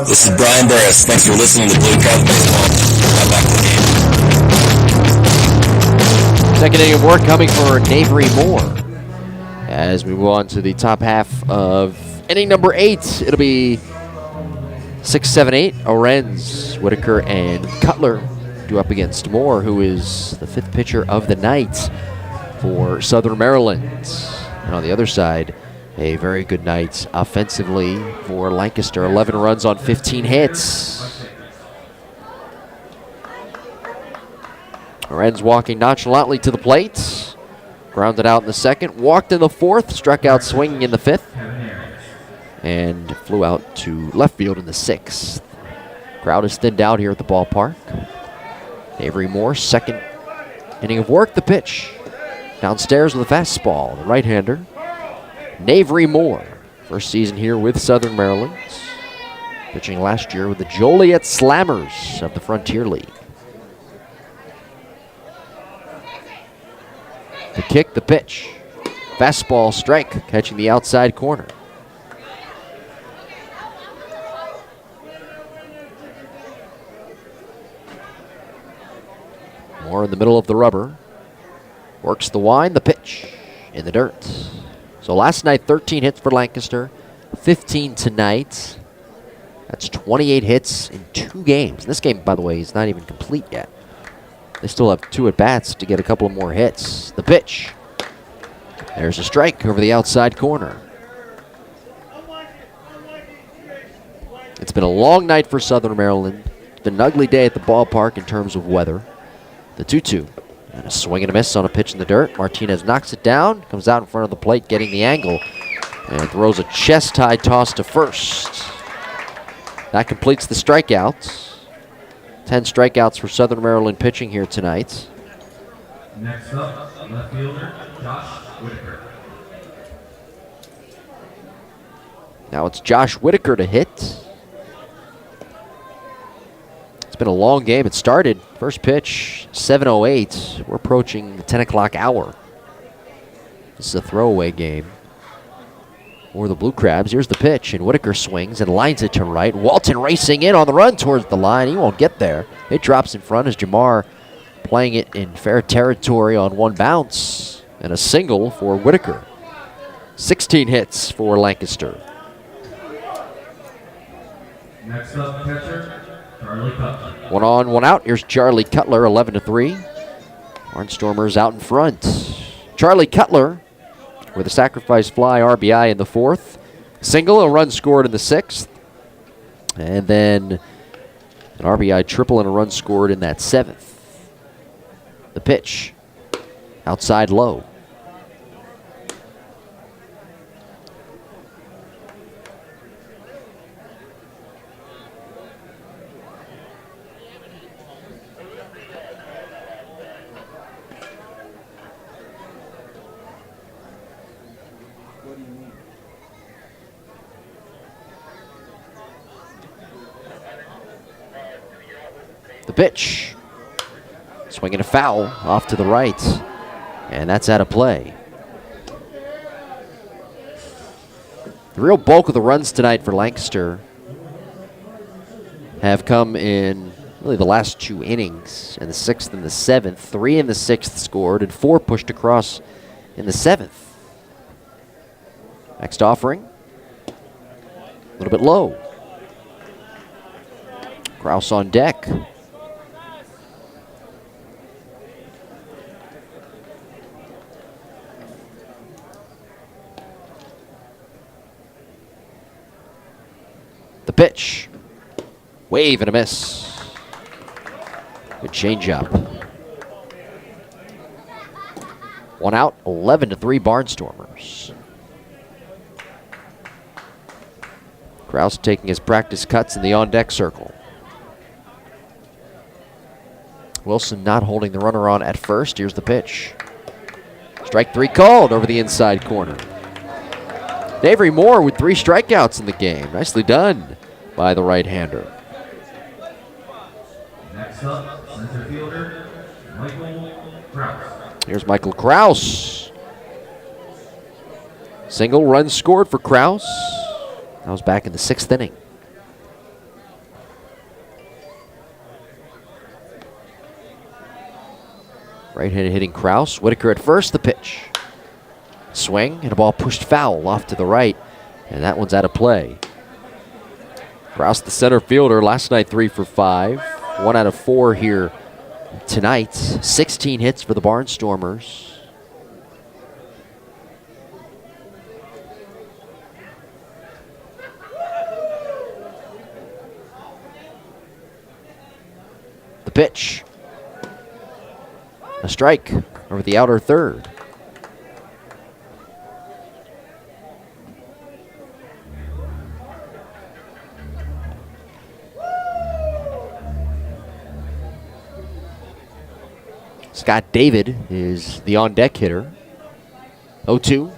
This is Brian Burris. Thanks for listening to Blue Crabs Baseball. Now back to the game. Second inning of work coming for Navery Moore. As we move on to the top half of inning number 8, it'll be 6, 7, 8. Orenz, Whitaker, and Cutler do up against Moore, who is the 5th pitcher of the night. for Southern Maryland. And on the other side, a very good night offensively for Lancaster. 11 runs on 15 hits. Lorenz walking nonchalantly to the plate. Grounded out in the second. Walked in the fourth. Struck out swinging in the fifth. And flew out to left field in the sixth. Crowd is thinned out here at the ballpark. Avery Moore, second inning of work. The pitch. Downstairs with a fastball. The right-hander. Avery Moore. First season here with Southern Maryland. Pitching last year with the Joliet Slammers of the Frontier League. The kick, the pitch. Fastball strike, catching the outside corner. Moore in the middle of the rubber. Works the wind, the pitch in the dirt. So last night, 13 hits for Lancaster, 15 tonight. That's 28 hits in 2 games. This game, by the way, is not even complete yet. They still have 2 at-bats to get a couple of more hits. The pitch. There's a strike over the outside corner. It's been a long night for Southern Maryland. It's been an ugly day at the ballpark in terms of weather. The 2-2. And a swing and a miss on a pitch in the dirt. Martinez knocks it down, comes out in front of the plate, getting the angle, and throws a chest-high toss to first. That completes the strikeouts. 10 strikeouts for Southern Maryland pitching here tonight. Next up, left fielder Josh Whitaker. Now it's Josh Whitaker to hit. It's been a long game. It started, first pitch, 7:08. We're approaching the 10 o'clock hour. This is a throwaway game for the Blue Crabs. Here's the pitch, and Whitaker swings and lines it to right. Walton racing in on the run towards the line. He won't get there. It drops in front as Jamar playing it in fair territory on one bounce, and a single for Whitaker. 16 hits for Lancaster. Next up, catcher Charlie Cutler. 1 on, 1 out. Here's Charlie Cutler, 11-3. Barnstormers out in front. Charlie Cutler with a sacrifice fly RBI in the 4th. Single, a run scored in the 6th. And then an RBI triple and a run scored in that 7th. The pitch. Outside low. The pitch. Swinging a foul off to the right. And that's out of play. The real bulk of the runs tonight for Lancaster have come in really the last 2 innings, in the 6th and the 7th. 3 in the 6th scored and 4 pushed across in the 7th. Next offering. A little bit low. Kraus on deck. The pitch. Wave and a miss. Good changeup. 1 out, 11-3 Barnstormers. Kraus taking his practice cuts in the on-deck circle. Wilson not holding the runner on at first. Here's the pitch. Strike 3 called over the inside corner. Avery Moore with 3 strikeouts in the game. Nicely done by the right-hander. Next up, center fielder Michael Kraus. Here's Michael Kraus. Single run scored for Kraus. That was back in the 6th inning. Right-handed hitting Kraus. Whitaker at first, the pitch. Swing and a ball pushed foul off to the right, and that one's out of play. Kraus, the center fielder, last night 3 for 5. 1 out of 4 here tonight. 16 hits for the Barnstormers. pitch. A strike over the outer third. Scott David is the on-deck hitter. 0-2.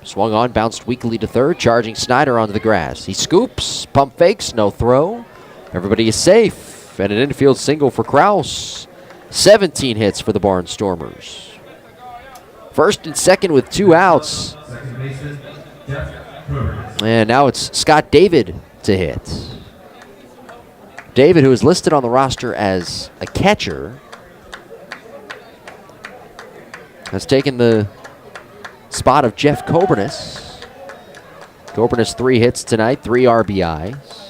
Swung on, bounced weakly to third, charging Snyder onto the grass. He scoops, pump fakes, no throw. Everybody is safe, and an infield single for Kraus. 17 hits for the Barnstormers. First and second with 2 outs. And now it's Scott David to hit. David, who is listed on the roster as a catcher, has taken the spot of Jeff Coburnis. Coburnis 3 hits tonight, 3 RBIs.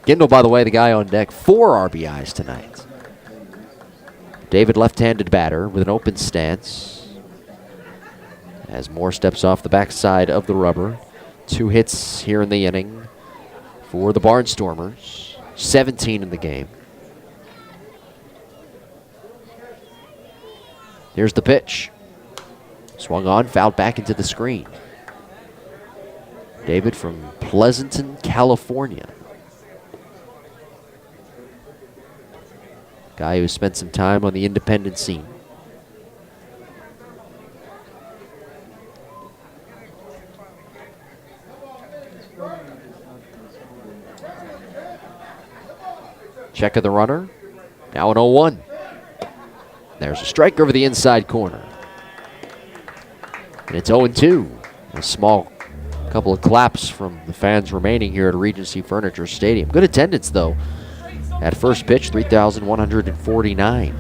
Gindel, by the way, the guy on deck, 4 RBIs tonight. David, left-handed batter with an open stance. As Moore steps off the backside of the rubber. 2 hits here in the inning for the Barnstormers. 17 in the game. Here's the pitch. Swung on, fouled back into the screen. David from Pleasanton, California. Guy who spent some time on the independent scene. Check of the runner. Now an 0-1. There's a strike over the inside corner. And it's 0-2. A small couple of claps from the fans remaining here at Regency Furniture Stadium. Good attendance, though. At first pitch, 3,149.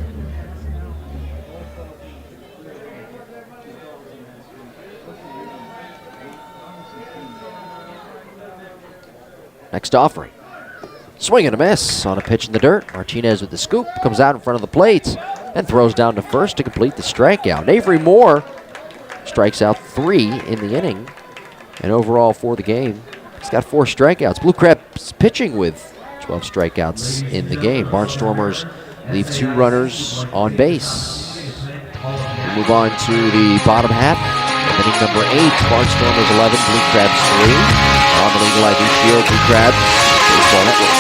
Next offering. Swing and a miss on a pitch in the dirt. Martinez with the scoop, comes out in front of the plate and throws down to first to complete the strikeout. And Avery Moore strikes out 3 in the inning. And overall for the game, he's got 4 strikeouts. Blue Crabs pitching with 12 strikeouts in the game. Barnstormers leave 2 runners on base. We move on to the bottom half. Inning number 8, Barnstormers 11, Blue Crabs 3. On the Legal ID Shield, Blue Crabs Baseball Network.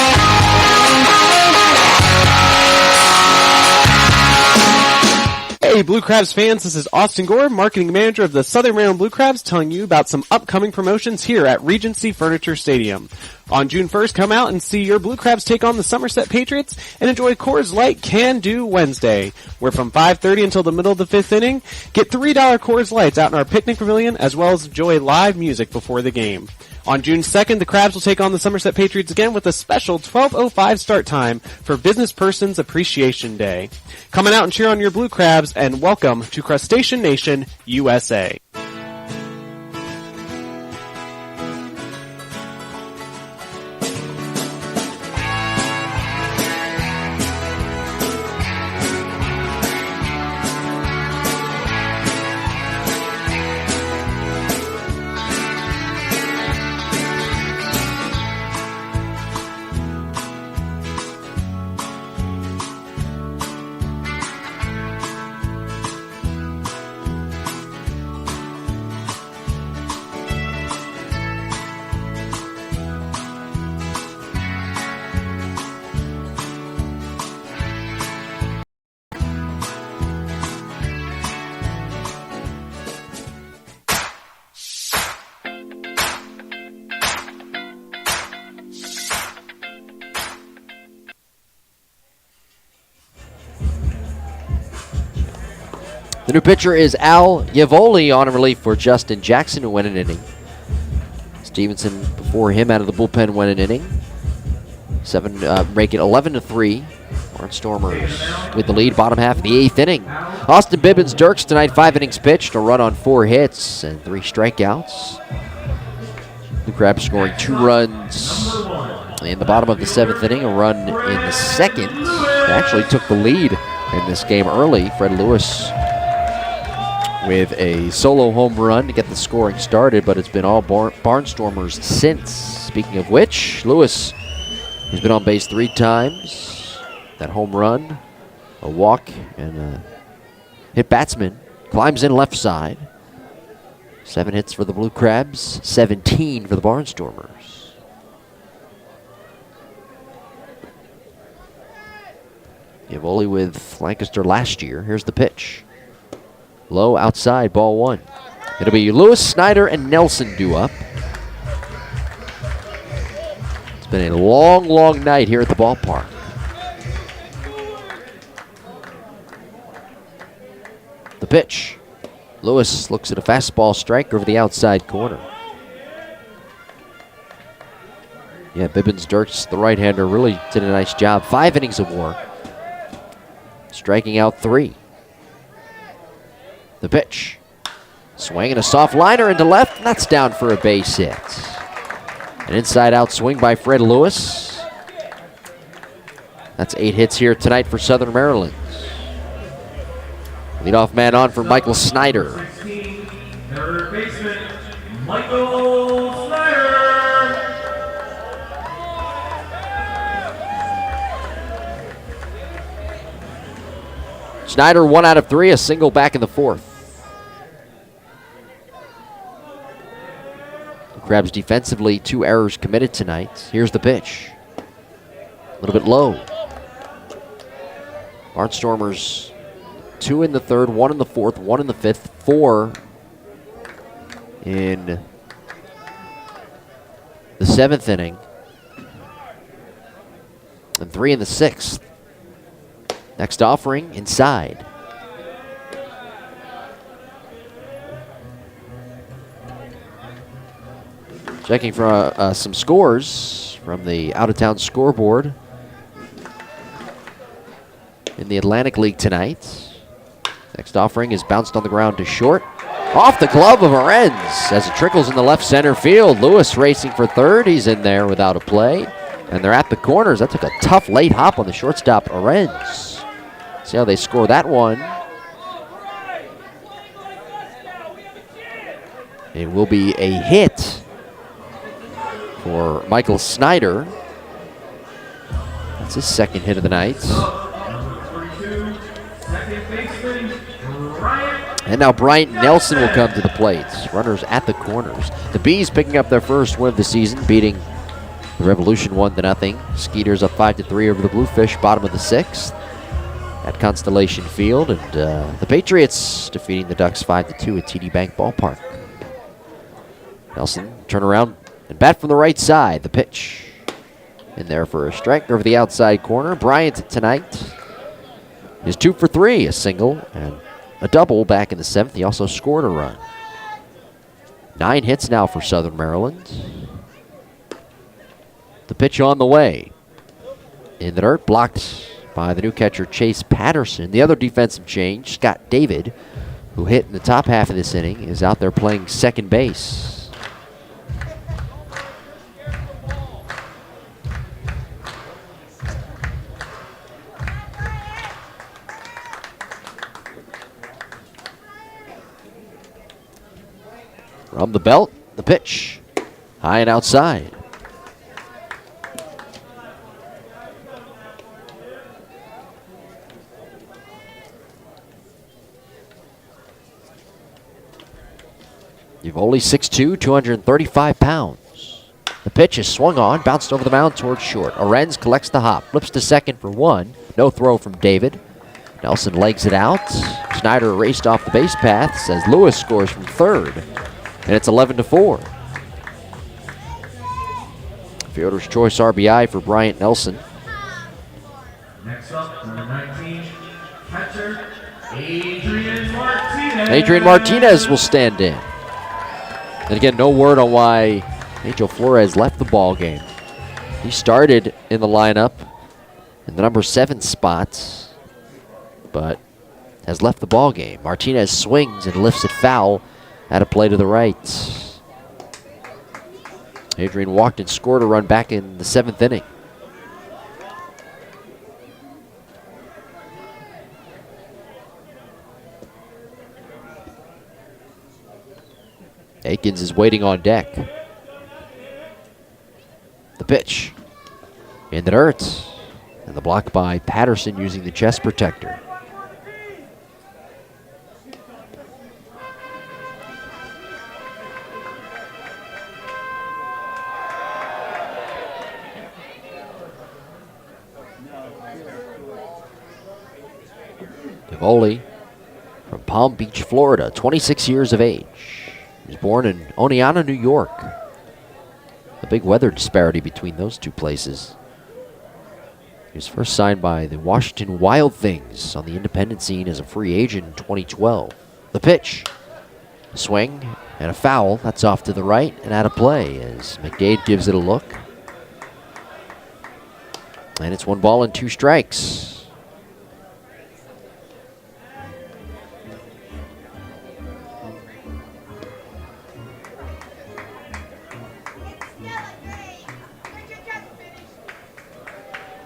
Hey, Blue Crabs fans, this is Austin Gore, marketing manager of the Southern Maryland Blue Crabs, telling you about some upcoming promotions here at Regency Furniture Stadium. On June 1st, come out and see your Blue Crabs take on the Somerset Patriots and enjoy Coors Light Can Do Wednesday, where from 5:30 until the middle of the 5th inning, get $3 Coors Lights out in our picnic pavilion, as well as enjoy live music before the game. On June 2nd, the Crabs will take on the Somerset Patriots again with a special 12:05 start time for Business Persons Appreciation Day. Come on out and cheer on your Blue Crabs, and welcome to Crustacean Nation, USA. The new pitcher is Al Yavoli on relief for Justin Jackson, who went an inning. Stevenson, before him, out of the bullpen, went an inning. Make it 11-3. Barnstormers with the lead, bottom half of the 8th inning. Austin Bibbins Dirks tonight, 5 innings pitched, a run on 4 hits and 3 strikeouts. The Crabs scoring 2 runs in the bottom of the 7th inning, a run in the 2nd. They actually took the lead in this game early. Fred Lewis with a solo home run to get the scoring started, but it's been all Barnstormers since. Speaking of which, Lewis has been on base 3 times, that home run, a walk, and a hit batsman. Climbs in left side. 7 hits for the Blue Crabs, 17 for the Barnstormers. Yavoli with Lancaster last year. Here's the pitch. Low outside, ball 1. It'll be Lewis, Snyder, and Nelson due up. It's been a long, long night here at the ballpark. The pitch. Lewis looks at a fastball strike over the outside corner. Yeah, Bibbins Dirks, the right-hander, really did a nice job. 5 innings of work. Striking out 3. The pitch. Swinging a soft liner into left, and that's down for a base hit. An inside-out swing by Fred Lewis. That's 8 hits here tonight for Southern Maryland. Leadoff man on for Michael Snyder. 16, third baseman, Michael Snyder. Snyder 1 out of 3, a single back in the 4th. The Crabs defensively, 2 errors committed tonight. Here's the pitch. A little bit low. Barnstormers 2 in the 3rd, 1 in the 4th, 1 in the 5th, 4 in the 7th inning, and 3 in the 6th. Next offering, inside. Checking for some scores from the out-of-town scoreboard in the Atlantic League tonight. Next offering is bounced on the ground to short. Off the glove of Arends as it trickles in the left center field. Lewis racing for third. He's in there without a play. And they're at the corners. That took a tough late hop on the shortstop, Arends. See how they score that one. It will be a hit for Michael Snyder. That's his 2nd hit of the night. And now Bryant Nelson will come to the plate. Runners at the corners. The Bees picking up their first win of the season, beating the Revolution 1-0. Skeeters up 5-3 over the Bluefish, bottom of the 6th at Constellation Field. And the Patriots defeating the Ducks 5-2 at TD Bank Ballpark. Nelson turn around and bat from the right side. The pitch in there for a strike over the outside corner. Bryant tonight is 2 for 3, a single and a double back in the 7th. He also scored a run. 9 hits now for Southern Maryland. The pitch on the way. In the dirt, blocked by the new catcher, Chase Patterson. The other defensive change, Scott David, who hit in the top half of this inning, is out there playing second base. From the belt, the pitch. High and outside. You've only 6'2", 235 pounds. The pitch is swung on, bounced over the mound towards short. Arends collects the hop, flips to second for 1. No throw from David. Nelson legs it out. Snyder raced off the base paths as Lewis scores from third. And it's 11-4. Fielder's choice RBI for Bryant Nelson. Next up, number 19, catcher Adrian Martinez. Adrian Martinez will stand in. And again, no word on why Angel Flores left the ball game. He started in the lineup in the number 7 spot, but has left the ball game. Martinez swings and lifts it foul at a play to the right. Adrian walked and scored a run back in the 7th inning. Akins is waiting on deck. The pitch in the dirt. And the block by Patterson using the chest protector. Devoli from Palm Beach, Florida, 26 years of age. He was born in Oneonta, New York. A big weather disparity between those two places. He was first signed by the Washington Wild Things on the independent scene as a free agent in 2012. The pitch. Swing and a foul. That's off to the right and out of play as McDade gives it a look. And it's 1 ball and 2 strikes.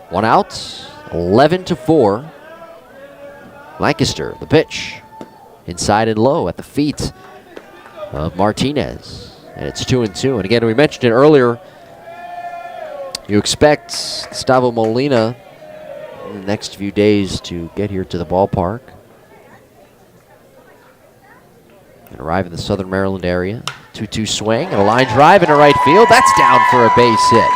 One out, 11-4. Lancaster, the pitch. Inside and low at the feet of Martinez. And it's 2-2. And again, we mentioned it earlier. You expect Gustavo Molina in the next few days to get here to the ballpark and arrive in the Southern Maryland area. 2-2 swing and a line drive into right field. That's down for a base hit.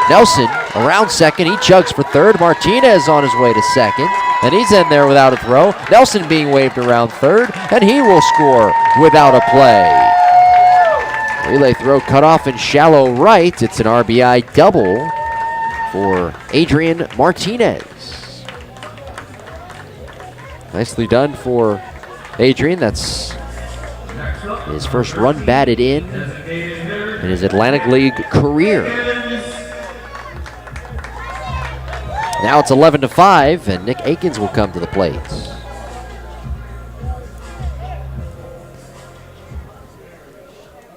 Nelson around second. He chugs for third. Martinez on his way to second. And he's in there without a throw. Nelson being waved around third. And he will score without a play. Relay throw cut off in shallow right. It's an RBI double for Adrian Martinez. Nicely done for Adrian. That's his first run batted in his Atlantic League career. Now it's 11-5, and Nick Akins will come to the plate.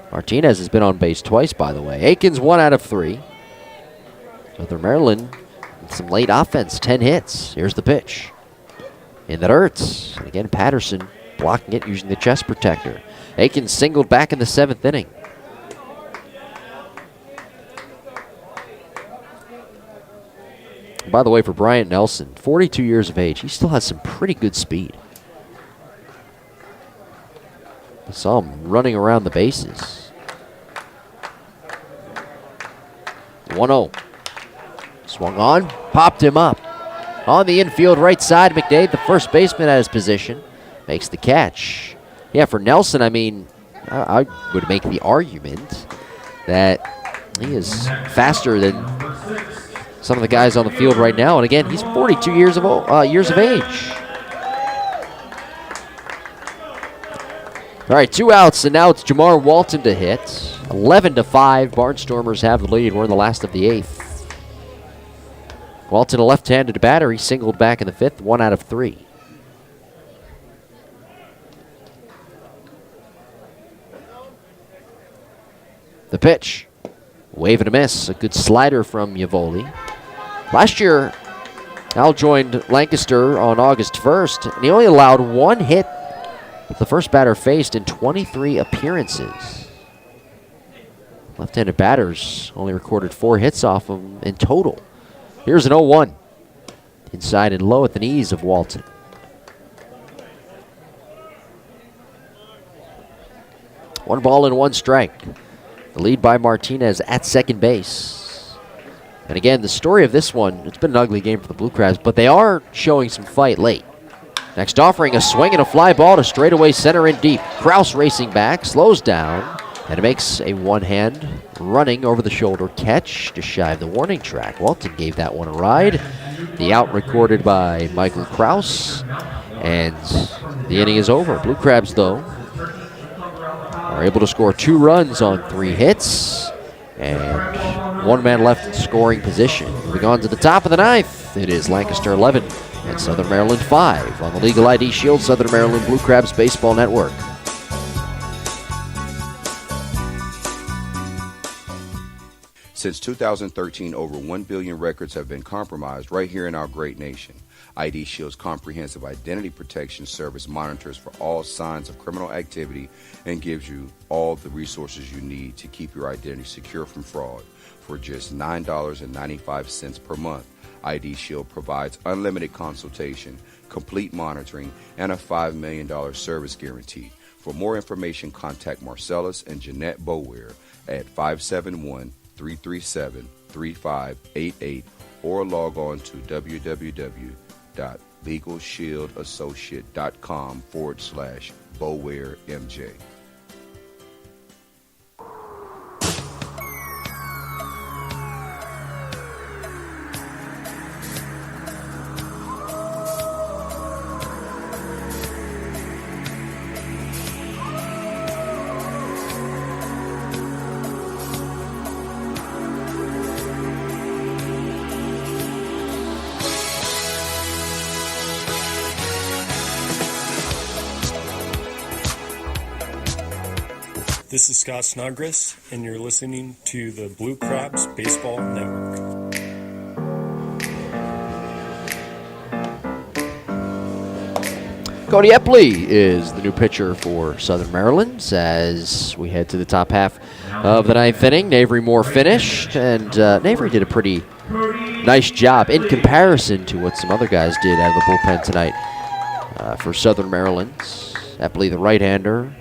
Martinez has been on base twice, by the way. Akins 1 out of 3. Southern Maryland with some late offense, 10 hits. Here's the pitch. And that hurts. And again, Patterson blocking it using the chest protector. Akins singled back in the 7th inning. By the way, for Bryant Nelson, 42 years of age, he still has some pretty good speed. I saw him running around the bases. 1-0. Swung on, popped him up. On the infield right side, McDade, the first baseman at his position, makes the catch. Yeah, for Nelson, I mean, I would make the argument that he is faster than some of the guys on the field right now. And again, he's 42 years of age. All right, 2 outs, and now it's Jamar Walton to hit. 11-5, Barnstormers have the lead. We're in the last of the 8th. Walton, a left-handed batter. He singled back in the 5th, 1 out of 3. The pitch. Wave and a miss. A good slider from Yavoli. Last year, Al joined Lancaster on August 1st, and he only allowed 1 hit the first batter faced in 23 appearances. Left-handed batters only recorded 4 hits off him in total. Here's an 0-1. Inside and low at the knees of Walton. One ball and 1 strike. The lead by Martinez at second base. And again, the story of this one, it's been an ugly game for the Blue Crabs, but they are showing some fight late. Next offering, a swing and a fly ball to straightaway center and deep. Kraus racing back, slows down, and makes a one-hand running over-the-shoulder catch to shy of the warning track. Walton gave that one a ride. The out recorded by Michael Kraus, and the inning is over. Blue Crabs, though, are able to score 2 runs on 3 hits, and 1 man left in scoring position. Moving on to the top of the 9th, it is Lancaster 11 and Southern Maryland 5 on the Legal ID Shield Southern Maryland Blue Crabs Baseball Network. Since 2013, over 1 billion records have been compromised right here in our great nation. ID Shield's comprehensive identity protection service monitors for all signs of criminal activity and gives you all the resources you need to keep your identity secure from fraud. For just $9.95 per month, ID Shield provides unlimited consultation, complete monitoring, and a $5 million service guarantee. For more information, contact Marcellus and Jeanette Bowear at 571-337-3588 or log on to www.legalshieldassociate.com/BowearMJ. This is Scott Snodgrass, and you're listening to the Blue Crabs Baseball Network. Cody Epley is the new pitcher for Southern Maryland as we head to the top half of the ninth inning. Navery Moore finished, and Navery did a pretty nice job in comparison to what some other guys did out of the bullpen tonight for Southern Maryland. Epley, the right-hander,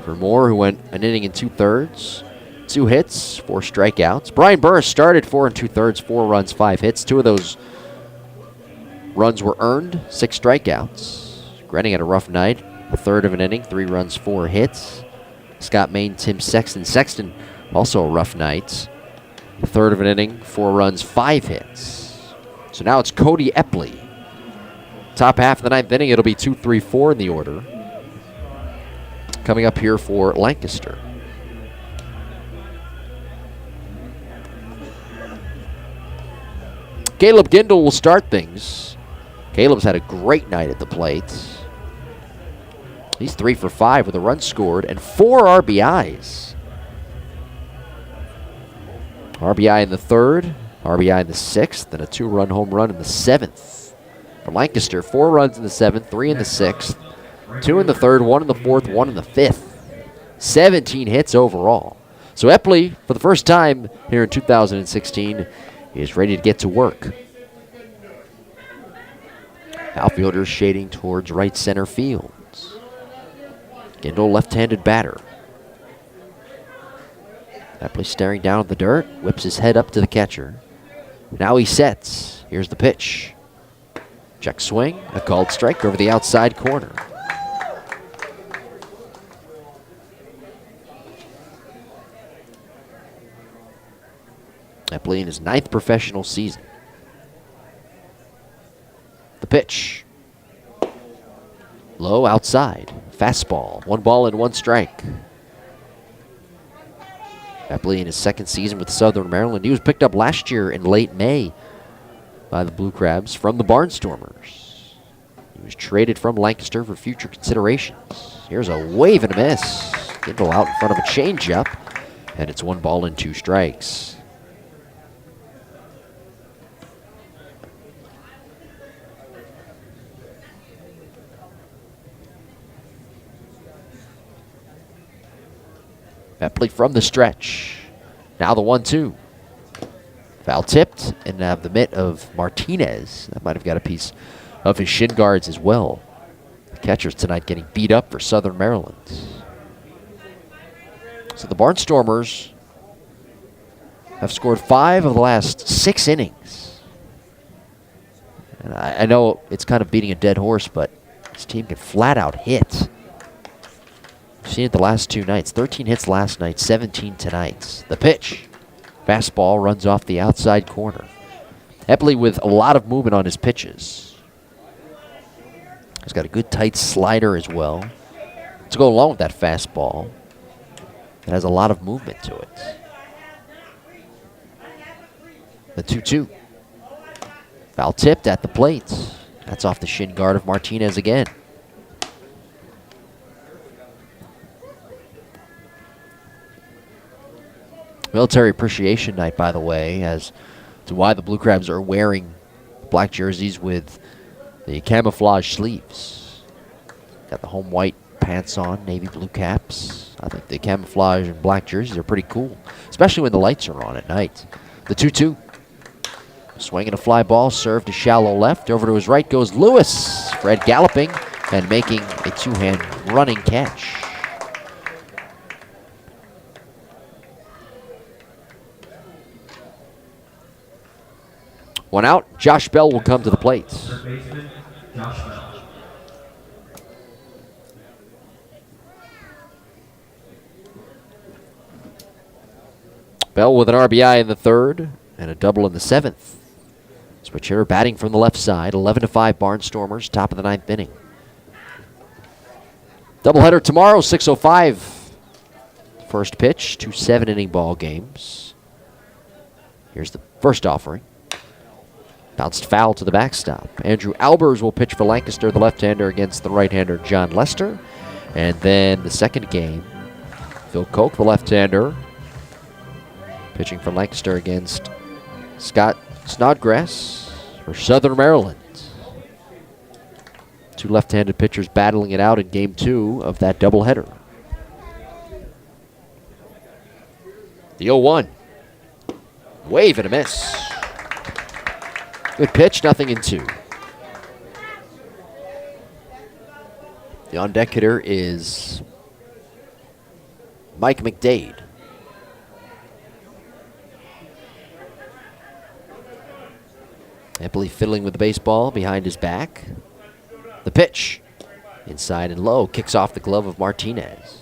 for Moore, who went an inning and 2/3, 2 hits, 4 strikeouts. Brian Burris started 4 2/3, 4 runs, 5 hits. 2 of those runs were earned, 6 strikeouts. Grenning had a rough night, a third of an inning, 3 runs, 4 hits. Scott Main, Tim Sexton. Sexton also a rough night, a third of an inning, 4 runs, 5 hits. So now it's Cody Epley. Top half of the ninth inning, it'll be 2, 3, 4 in the order. Coming up here for Lancaster. Caleb Gindel will start things. Caleb's had a great night at the plate. He's 3 for 5 with a run scored and 4 RBIs. RBI in the third, RBI in the sixth, and a 2-run home run in the seventh. For Lancaster, 4 runs in the seventh, 3 in the sixth, 2 in the third, 1 in the fourth, 1 in the fifth. 17 hits overall. So Epley, for the first time here in 2016, is ready to get to work. Outfielders shading towards right center field. Gindel, left-handed batter. Epley staring down at the dirt, whips his head up to the catcher. Now he sets. Here's the pitch. Check swing, a called strike over the outside corner. Epley in his 9th professional season. The pitch. Low outside. Fastball. 1 ball and 1 strike. Epley in his 2nd season with Southern Maryland. He was picked up last year in late May by the Blue Crabs from the Barnstormers. He was traded from Lancaster for future considerations. Here's a wave and a miss. Gindel out in front of a changeup, and it's 1 ball and 2 strikes. Epley from the stretch. Now the 1-2. Foul tipped, and the mitt of Martinez. That might have got a piece of his shin guards as well. The catchers tonight getting beat up for Southern Maryland. So the Barnstormers have scored 5 of the last 6 innings. And I know it's kind of beating a dead horse, but this team can flat out hit. We've seen it the last 2 nights. 13 hits last night, 17 tonight. The pitch. Fastball runs off the outside corner. Epley with a lot of movement on his pitches. He's got a good tight slider as well to go along with that fastball. It has a lot of movement to it. The 2-2. Foul tipped at the plate. That's off the shin guard of Martinez again. Military Appreciation Night, by the way, as to why the Blue Crabs are wearing black jerseys with the camouflage sleeves. Got the home white pants on, navy blue caps. I think the camouflage and black jerseys are pretty cool, especially when the lights are on at night. The 2-2. Swinging a fly ball, served to shallow left. Over to his right goes Lewis. Fred galloping and making a two-hand running catch. One out. Josh Bell will come to the plate. Third baseman, Josh Bell. Bell with an RBI in the third and a double in the seventh. Switch hitter batting from the left side. 11-5 Barnstormers, top of the ninth inning. Doubleheader tomorrow, 6:05. First pitch, 2 7-inning ball games. Here's the first offering. Bounced foul to the backstop. Andrew Albers will pitch for Lancaster, the left-hander, against the right-hander John Lester. And then the second game, Phil Koch, the left-hander, pitching for Lancaster against Scott Snodgrass for Southern Maryland. Two left-handed pitchers battling it out in game 2 of that doubleheader. The 0-1. Wave and a miss. Good pitch, nothing in 2. The on-deck hitter is Mike McDade. Epley fiddling with the baseball behind his back. The pitch, inside and low, kicks off the glove of Martinez.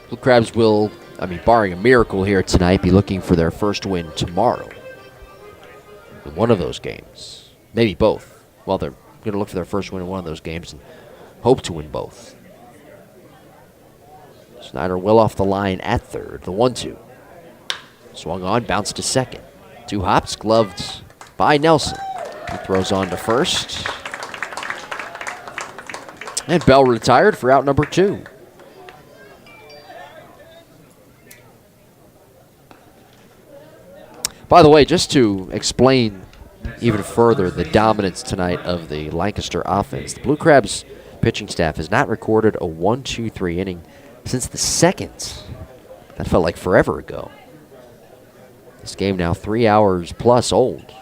Blue Crabs will, barring a miracle here tonight, be looking for their first win tomorrow in one of those games. Maybe both. Well, they're going to look for their first win in one of those games and hope to win both. Snyder well off the line at third. The 1-2. Swung on, bounced to second. 2 hops, gloved by Nelson. He throws on to first. And Bell retired for out number 2. By the way, just to explain even further the dominance tonight of the Lancaster offense, the Blue Crabs pitching staff has not recorded a 1-2-3 inning since the second. That felt like forever ago. This game now 3 hours plus old.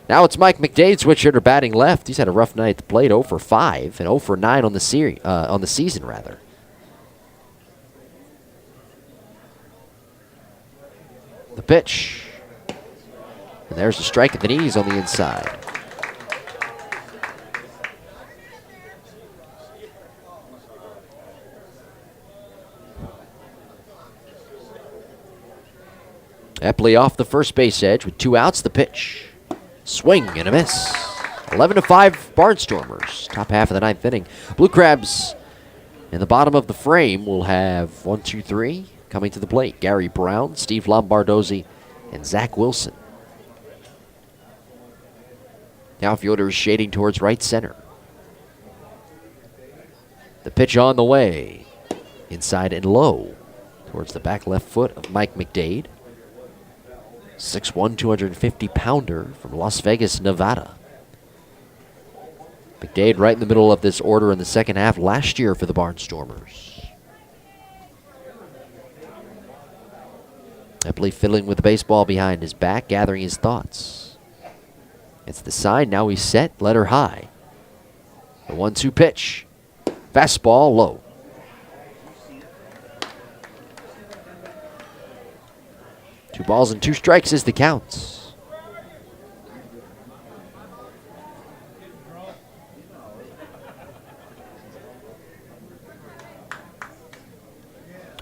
Now it's Mike McDade, switch hitter, batting left. He's had a rough night at the plate, 0 for 5 and 0 for 9 on the season rather. The pitch. And there's the strike at the knees on the inside. Epley off the first base edge with 2 outs. The pitch. Swing and a miss. 11-5 Barnstormers. Top half of the ninth inning. Blue Crabs in the bottom of the frame will have 1, 2, 3 coming to the plate. Gary Brown, Steve Lombardozzi, and Zach Wilson. The outfielder is shading towards right center. The pitch on the way. Inside and low towards the back left foot of Mike McDade. 6'1", 250-pounder from Las Vegas, Nevada. McDade right in the middle of this order in the second half last year for the Barnstormers. Epley fiddling with the baseball behind his back, gathering his thoughts. It's the sign, now he's set, letter high. The 1-2 pitch. Fastball low. Two balls and 2 strikes is the count.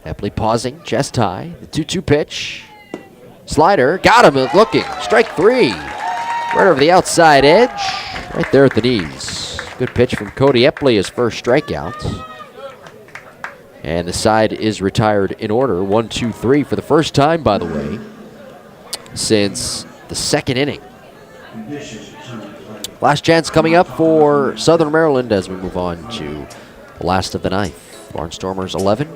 Epley pausing, chest high. The 2-2 pitch. Slider, got him looking. Strike 3. Right over the outside edge. Right there at the knees. Good pitch from Cody Epley, his first strikeout. And the side is retired in order. 1, 2, 3 for the first time, by the way, since the second inning. Last chance coming up for Southern Maryland as we move on to the last of the ninth. Barnstormers 11,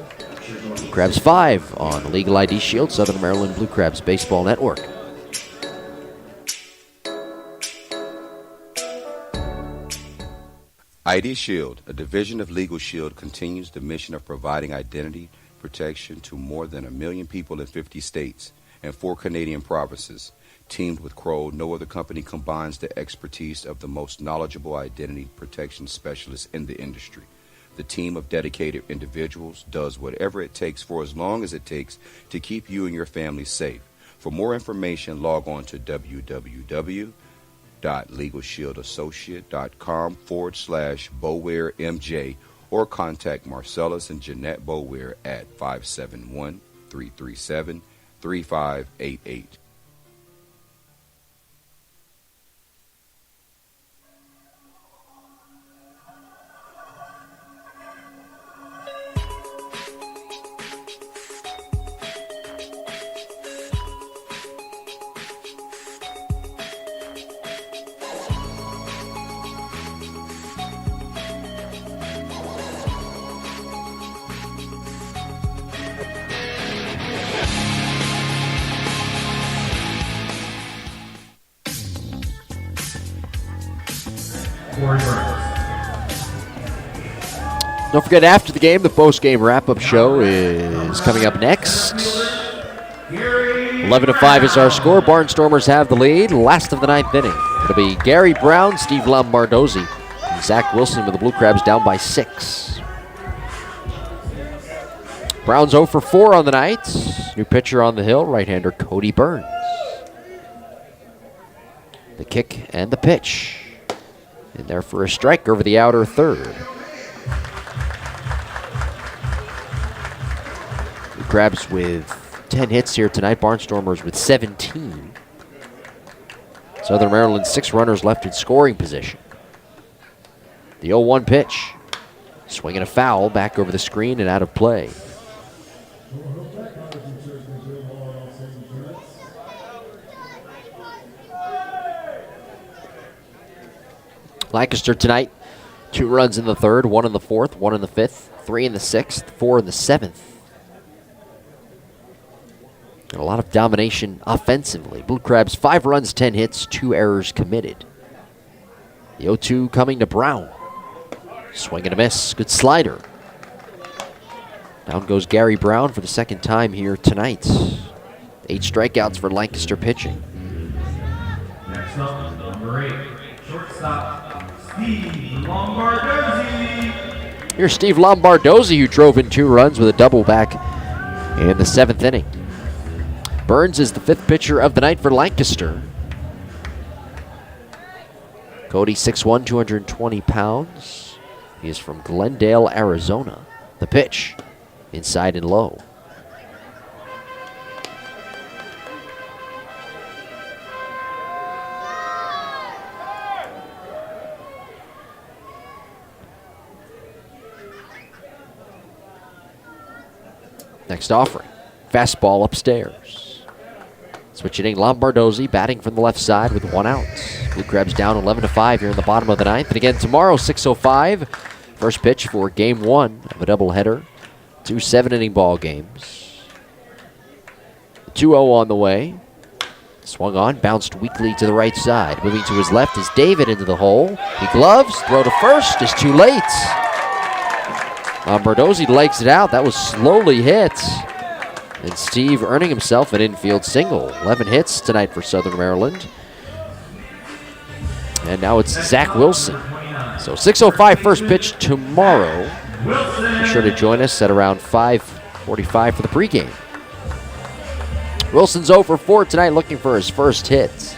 Blue Crabs 5 on the Legal ID Shield, Southern Maryland Blue Crabs Baseball Network. ID Shield, a division of Legal Shield, continues the mission of providing identity protection to more than 1 million people in 50 states and 4 Canadian provinces. Teamed with Kroll, no other company combines the expertise of the most knowledgeable identity protection specialists in the industry. The team of dedicated individuals does whatever it takes for as long as it takes to keep you and your family safe. For more information, log on to www.legalshieldassociate.com/BowareMJ or contact Marcellus and Jeanette Boware at 571-337-3588. Don't forget, after the game, the post-game wrap-up show is coming up next. 11-5 is our score. Barnstormers have the lead. Last of the 9th inning. It'll be Gary Brown, Steve Lombardozzi, and Zach Wilson with the Blue Crabs down by 6. Brown's 0 for 4 on the night. New pitcher on the hill, right-hander Cody Burns. The kick and the pitch. In there for a strike over the outer third. Blue Crabs with 10 hits here tonight. Barnstormers with 17. Southern Maryland 6 runners left in scoring position. The 0-1 pitch. Swinging a foul back over the screen and out of play. Lancaster tonight, 2 runs in the 3rd, 1 in the 4th, 1 in the 5th, 3 in the 6th, 4 in the 7th. And a lot of domination offensively. Blue Crabs 5 runs, 10 hits, 2 errors committed. The 0-2 coming to Brown. Swing and a miss, good slider. Down goes Gary Brown for the 2nd time here tonight. 8 strikeouts for Lancaster pitching. Next up, number 8, shortstop, Steve Lombardozzi. Here's Steve Lombardozzi, who drove in 2 runs with a double back in the 7th inning. Burns is the 5th pitcher of the night for Lancaster. Cody 6'1", 220 pounds. He is from Glendale, Arizona. The pitch, inside and low. Next offering, fastball upstairs. Switch hitting Lombardozzi, batting from the left side with 1 out. Blue Crabs down 11-5 here in the bottom of the 9th. And again tomorrow, 6:05. First pitch for game 1 of a doubleheader. 2 7-inning ball games. 2-0 on the way. Swung on, bounced weakly to the right side. Moving to his left is David into the hole. He gloves, throw to first is too late. Lombardozzi legs it out. That was slowly hit. And Steve earning himself an infield single. 11 hits tonight for Southern Maryland. And now it's Zach Wilson. So 6:05 first pitch tomorrow. Be sure to join us at around 5:45 for the pregame. Wilson's 0 for 4 tonight, looking for his first hit.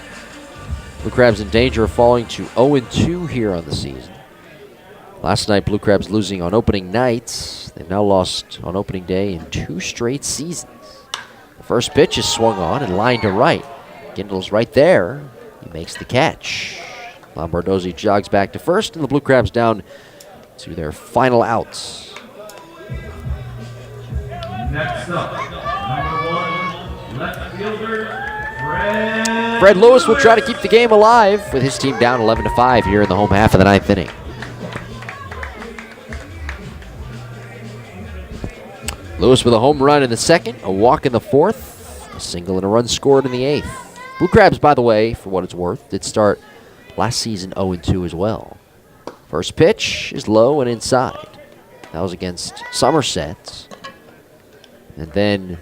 Blue Crabs in danger of falling to 0-2 here on the season. Last night, Blue Crabs losing on opening night. They've now lost on opening day in 2 straight seasons. The first pitch is swung on and lined to right. Gindle's right there. He makes the catch. Lombardozzi jogs back to first, and the Blue Crabs down to their final outs. Next up, number 1, left fielder, Fred Lewis will try to keep the game alive with his team down 11-5 here in the home half of the 9th inning. Lewis with a home run in the 2nd, a walk in the 4th, a single and a run scored in the 8th. Blue Crabs, by the way, for what it's worth, did start last season 0-2 as well. First pitch is low and inside. That was against Somerset. And then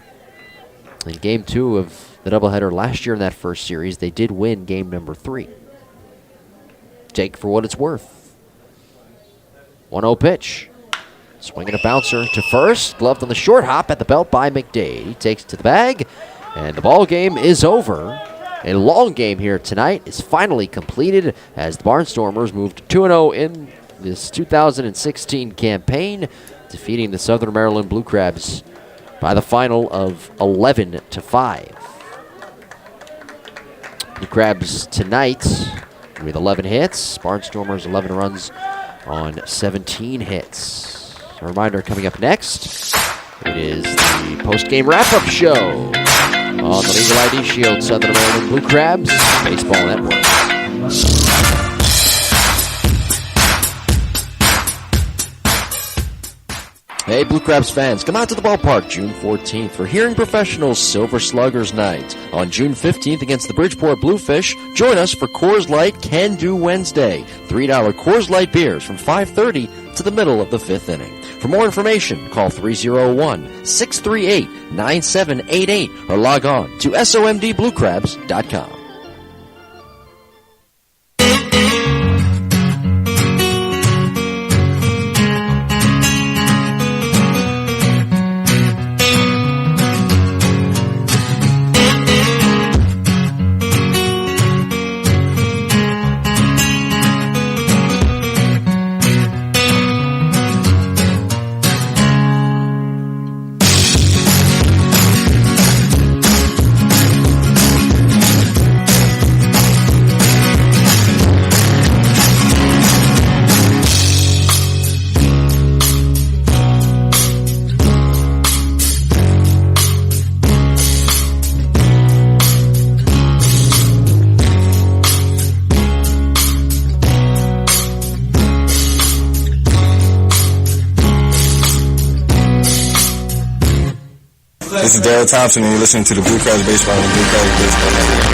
in game 2 of the doubleheader last year in that first series, they did win game number 3. Take for what it's worth. 1-0 pitch. Swinging a bouncer to first. Gloved on the short hop at the belt by McDade. He takes it to the bag, and the ball game is over. A long game here tonight is finally completed as the Barnstormers moved 2-0 in this 2016 campaign, defeating the Southern Maryland Blue Crabs by the final of 11-5. Blue Crabs tonight with 11 hits. Barnstormers 11 runs on 17 hits. A reminder coming up next, it is the post-game wrap-up show on the Legal ID Shield Southern Maryland Blue Crabs Baseball Network. Hey, Blue Crabs fans, come out to the ballpark June 14th for Hearing Professionals Silver Sluggers Night. On June 15th against the Bridgeport Bluefish, join us for Coors Light Can Do Wednesday. $3 Coors Light beers from 5:30 to the middle of the 5th inning. For more information, call 301-638-9788 or log on to somdbluecrabs.com. This is Daryl Thompson, and you're listening to the Blue Crabs Baseball on the Blue Crabs Baseball Network.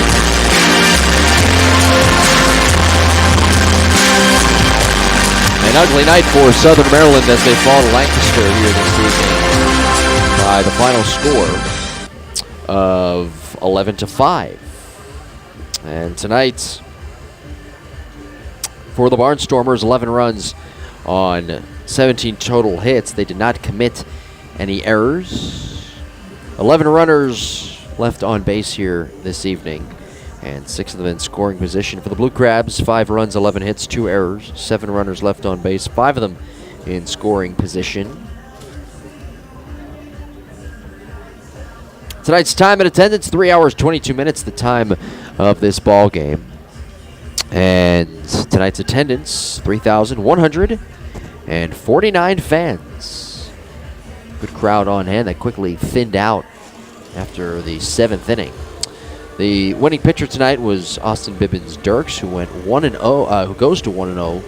An ugly night for Southern Maryland as they fall to Lancaster here this evening by the final score of 11-5. And tonight, for the Barnstormers, 11 runs on 17 total hits. They did not commit any errors. 11 runners left on base here this evening, and 6 of them in scoring position. For the Blue Crabs, 5 runs, 11 hits, 2 errors, 7 runners left on base, 5 of them in scoring position. Tonight's time and attendance, 3 hours, 22 minutes, the time of this ball game. And tonight's attendance, 3,149 fans. Good crowd on hand that quickly thinned out after the 7th inning. The winning pitcher tonight was Austin Bibbins Dirks, who went 1-0, who goes to 1-0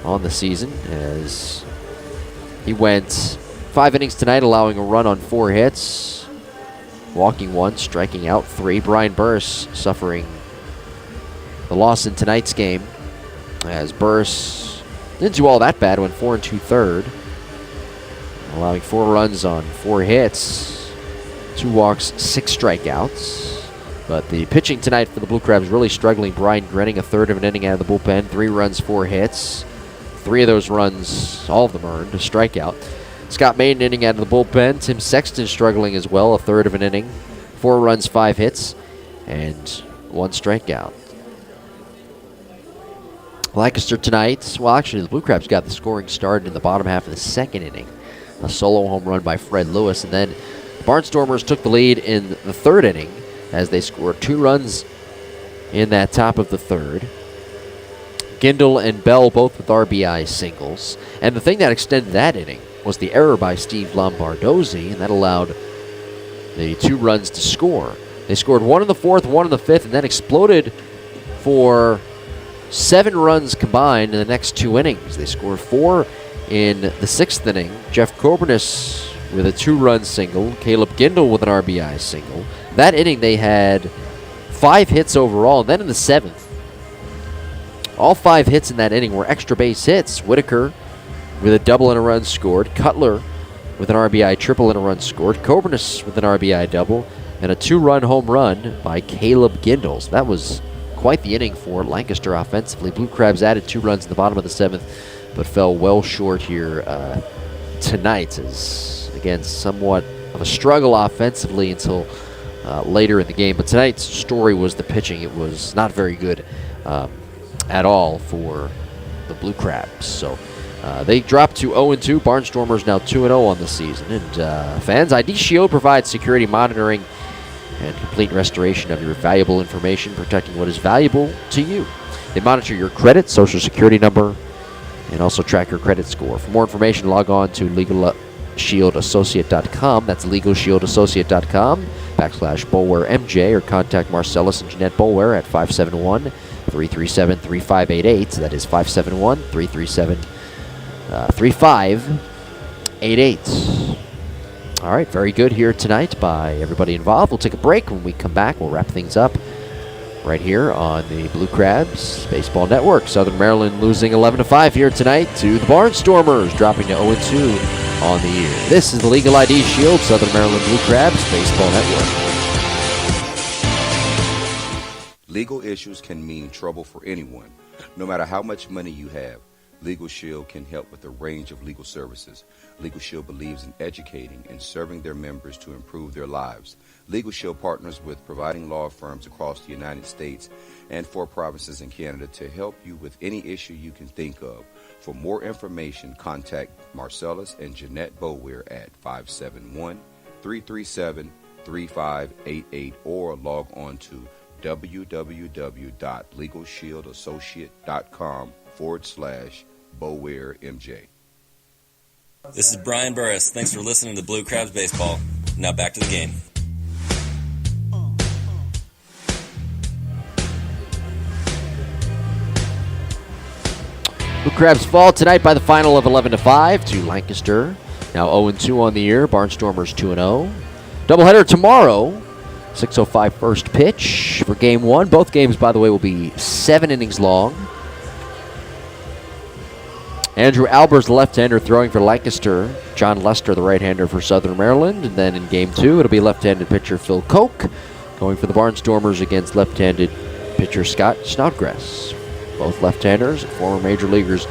on the season, as he went 5 innings tonight, allowing a run on 4 hits, walking 1, striking out 3. Brian Burris suffering the loss in tonight's game, as Burris didn't do all that bad, went 4 2/3. Allowing 4 runs on 4 hits, 2 walks, 6 strikeouts. But the pitching tonight for the Blue Crabs really struggling. Brian Grenning, a third of an inning out of the bullpen, 3 runs, 4 hits. 3 of those runs, all of them earned, a strikeout. Scott Maiden inning out of the bullpen. Tim Sexton struggling as well, a third of an inning, 4 runs, 5 hits, and 1 strikeout. Lancaster tonight, well, actually, the Blue Crabs got the scoring started in the bottom half of the 2nd inning. A solo home run by Fred Lewis, and then the Barnstormers took the lead in the 3rd inning as they scored 2 runs in that top of the 3rd. Gindel and Bell both with RBI singles. And the thing that extended that inning was the error by Steve Lombardozzi, and that allowed the 2 runs to score. They scored 1 in the 4th, 1 in the 5th, and then exploded for 7 runs combined in the next 2 innings. They scored 4 in the 6th inning. Jeff Corbinus with a 2-run single. Caleb Gindel with an RBI single. That inning they had 5 hits overall. And then in the 7th, All 5 hits in that inning were extra base hits. Whitaker with a double and a run scored. Cutler with an RBI triple and a run scored. Coburnus with an RBI double. And a 2-run home run by Caleb Gindles. That was quite the inning for Lancaster offensively. Blue Crabs added 2 runs in the bottom of the 7th, but fell well short here tonight. As, again, somewhat of a struggle offensively until later in the game. But tonight's story was the pitching. It was not very good at all for the Blue Crabs. So they dropped to 0-2. Barnstormers now 2-0 on the season. And fans, ID Shield provides security monitoring and complete restoration of your valuable information, protecting what is valuable to you. They monitor your credit, social security number, and also track your credit score. For more information, log on to LegalShieldAssociate.com. That's LegalShieldAssociate.com/BulwareMJ, or contact Marcellus and Jeanette Bulware at 571-337-3588. That is 571-337-3588. All right, very good here tonight by everybody involved. We'll take a break. When we come back, we'll wrap things up right here on the Blue Crabs Baseball Network. Southern Maryland losing 11-5 here tonight to the Barnstormers, dropping to 0-2 on the year. This is the Legal ID Shield, Southern Maryland Blue Crabs Baseball Network. Legal issues can mean trouble for anyone, no matter how much money you have. Legal Shield can help with a range of legal services. Legal Shield believes in educating and serving their members to improve their lives. Legal Shield partners with providing law firms across the United States and 4 provinces in Canada to help you with any issue you can think of. For more information, contact Marcellus and Jeanette Bulware at 571-337-3588 or log on to www.LegalShieldAssociate.com/Bulware MJ. This is Brian Burris. Thanks for listening to Blue Crabs Baseball. Now back to the game. Blue Crabs fall tonight by the final of 11-5 to Lancaster. Now 0-2 on the year. Barnstormers 2-0. Doubleheader tomorrow. 6:05 first pitch for Game 1. Both games, by the way, will be 7 innings long. Andrew Albers, the left-hander, throwing for Lancaster. John Lester, the right-hander, for Southern Maryland. And then in Game 2, it'll be left-handed pitcher Phil Koch going for the Barnstormers against left-handed pitcher Scott Snodgrass. Both left-handers, former major leaguers,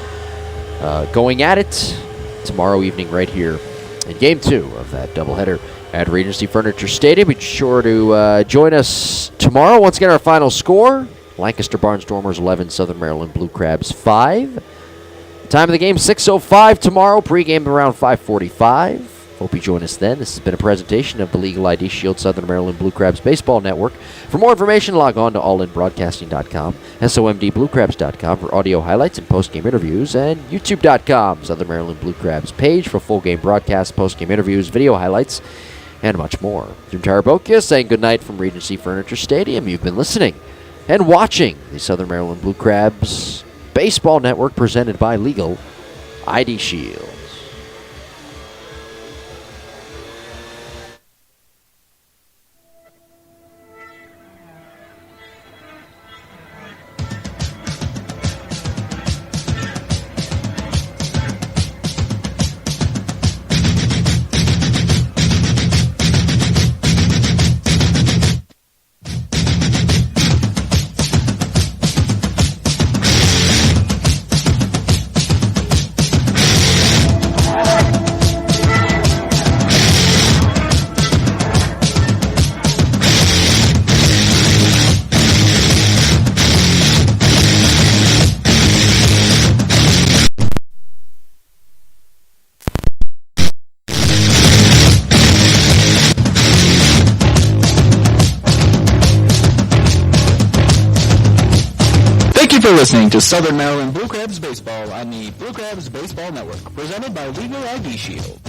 going at it tomorrow evening right here in Game 2 of that doubleheader at Regency Furniture Stadium. Be sure to join us tomorrow. Once again, our final score: Lancaster Barnstormers 11, Southern Maryland Blue Crabs 5. Time of the game, 6:05 tomorrow. Pre-game around 5:45. Hope you join us then. This has been a presentation of the Legal ID Shield Southern Maryland Blue Crabs Baseball Network. For more information, log on to allinbroadcasting.com, somdbluecrabs.com for audio highlights and post-game interviews, and youtube.com, Southern Maryland Blue Crabs page for full-game broadcasts, post-game interviews, video highlights, and much more. Jim Tarabokia saying goodnight from Regency Furniture Stadium. You've been listening and watching the Southern Maryland Blue Crabs Baseball Network, presented by Legal ID Shield. Listening to Southern Maryland Blue Crabs Baseball on the Blue Crabs Baseball Network, presented by Legal ID Shield.